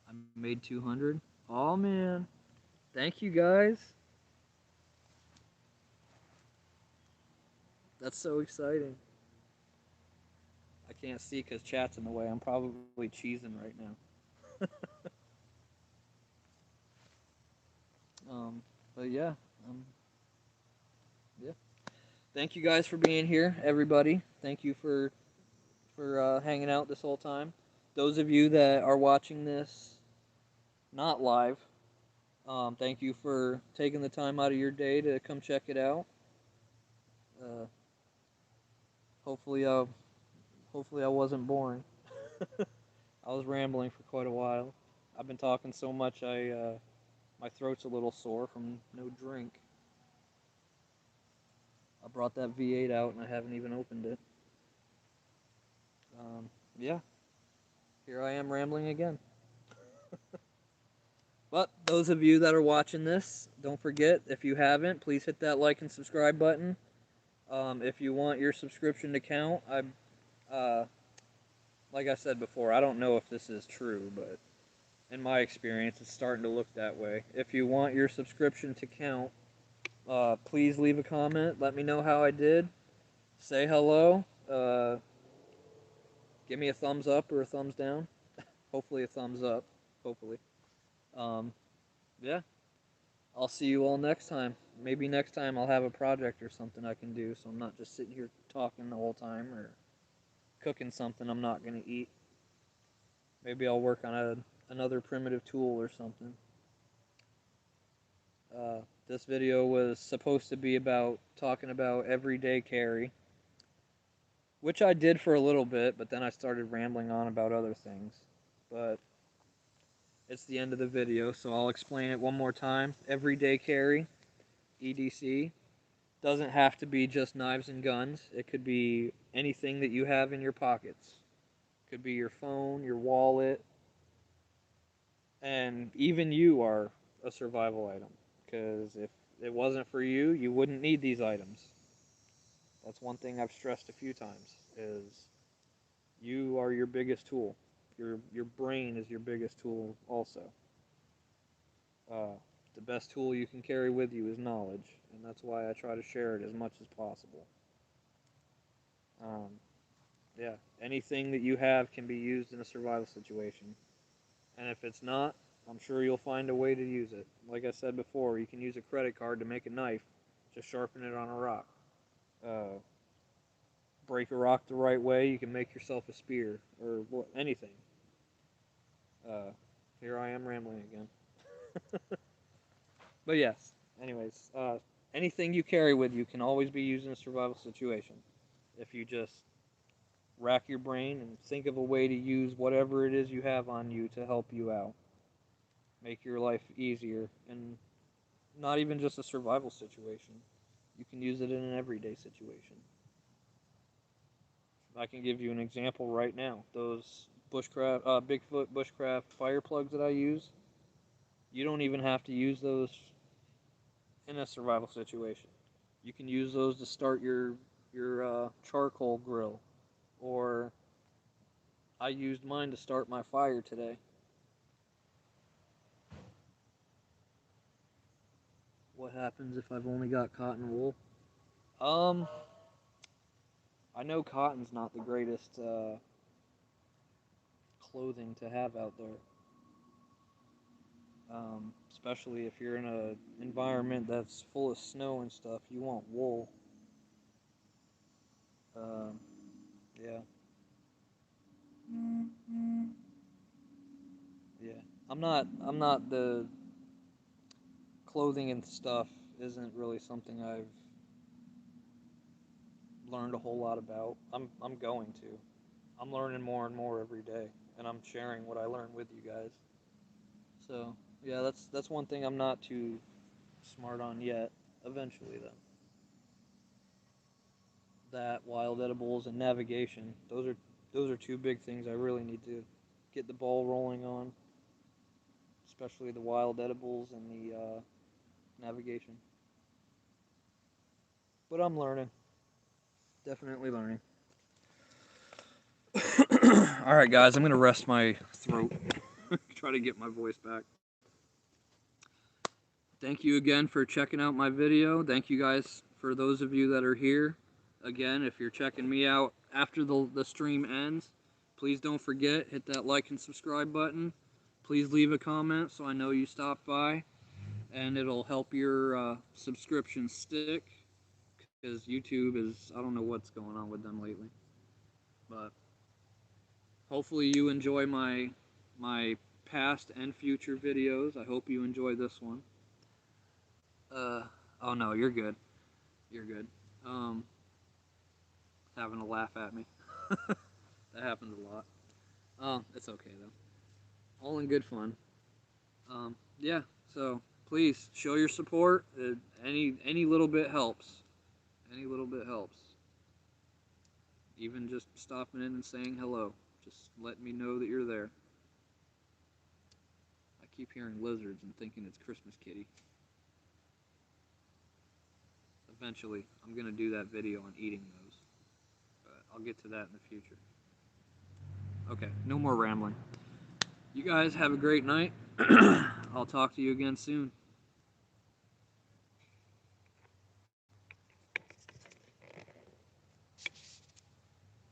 I made 200. Oh man, thank you guys. That's so exciting. I can't see because chat's in the way. I'm probably cheesing right now. Um, but yeah, um, yeah. Thank you guys for being here, everybody. Thank you for hanging out this whole time. Those of you that are watching this not live, thank you for taking the time out of your day to come check it out. Uh, hopefully, hopefully I wasn't boring. I was rambling for quite a while. I've been talking so much, my throat's a little sore from no drink. I brought that V8 out and I haven't even opened it. Yeah, here I am rambling again. But those of you that are watching this, don't forget, if you haven't, please hit that like and subscribe button. If you want your subscription to count, uh, like I said before, I don't know if this is true, but in my experience, it's starting to look that way. If you want your subscription to count, please leave a comment. Let me know how I did. Say hello. Give me a thumbs up or a thumbs down. Hopefully, a thumbs up. Hopefully. Um, yeah. I'll see you all next time. Maybe next time I'll have a project or something I can do, so I'm not just sitting here talking the whole time or cooking something I'm not going to eat. Maybe I'll work on another primitive tool or something. This video was supposed to be about talking about everyday carry, which I did for a little bit, but then I started rambling on about other things. But it's the end of the video, so I'll explain it one more time. Everyday carry, E.D.C. Doesn't have to be just knives and guns. It could be anything that you have in your pockets. It could be your phone, your wallet, and even you are a survival item. Because if it wasn't for you, you wouldn't need these items. That's one thing I've stressed a few times is you are your biggest tool. Your brain is your biggest tool also. Uh, the best tool you can carry with you is knowledge, and that's why I try to share it as much as possible. Um, yeah, anything that you have can be used in a survival situation, and if it's not, I'm sure you'll find a way to use it. Like I said before, you can use a credit card to make a knife, just sharpen it on a rock. Uh, break a rock the right way, you can make yourself a spear or anything. Uh, here I am rambling again. But yes, anyways, anything you carry with you can always be used in a survival situation. If you just rack your brain and think of a way to use whatever it is you have on you to help you out, make your life easier, and not even just a survival situation. You can use it in an everyday situation. I can give you an example right now. Those Bigfoot bushcraft fire plugs that I use, you don't even have to use those in a survival situation. You can use those to start your charcoal grill, or I used mine to start my fire today. What happens if I've only got cotton wool? Um, I know cotton's not the greatest clothing to have out there. Especially if you're in an environment that's full of snow and stuff, you want wool. Um, yeah, yeah. I'm not the clothing and stuff isn't really something I've learned a whole lot about. I'm going to. I'm learning more and more every day, and I'm sharing what I learn with you guys. So Yeah, that's one thing I'm not too smart on yet. Eventually, though, that wild edibles and navigation. Those are two big things I really need to get the ball rolling on, especially the wild edibles and the navigation. But I'm learning, definitely learning. All right, guys, I'm gonna rest my throat, try to get my voice back. Thank you again for checking out my video. Thank you guys for those of you that are here. Again, if you're checking me out after the stream ends, please don't forget, hit that like and subscribe button. Please leave a comment so I know you stopped by, and it'll help your subscription stick, because YouTube is, I don't know what's going on with them lately. But hopefully you enjoy my past and future videos. I hope you enjoy this one. Oh no, you're good. You're good. Um, Having a laugh at me. That happens a lot. It's okay though. All in good fun. Yeah. So please show your support. Any little bit helps. Any little bit helps. Even just stopping in and saying hello. Just let me know that you're there. I keep hearing lizards and thinking it's Christmas Kitty. Eventually, I'm gonna do that video on eating those. But I'll get to that in the future. Okay, no more rambling. You guys have a great night. I'll talk to you again soon.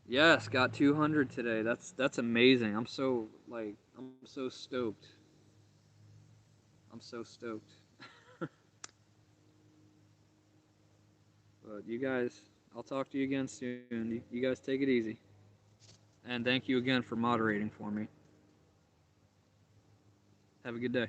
Yes, got 200 today. That's amazing. I'm so stoked. I'm so stoked. But you guys, I'll talk to you again soon. You guys take it easy. And thank you again for moderating for me. Have a good day.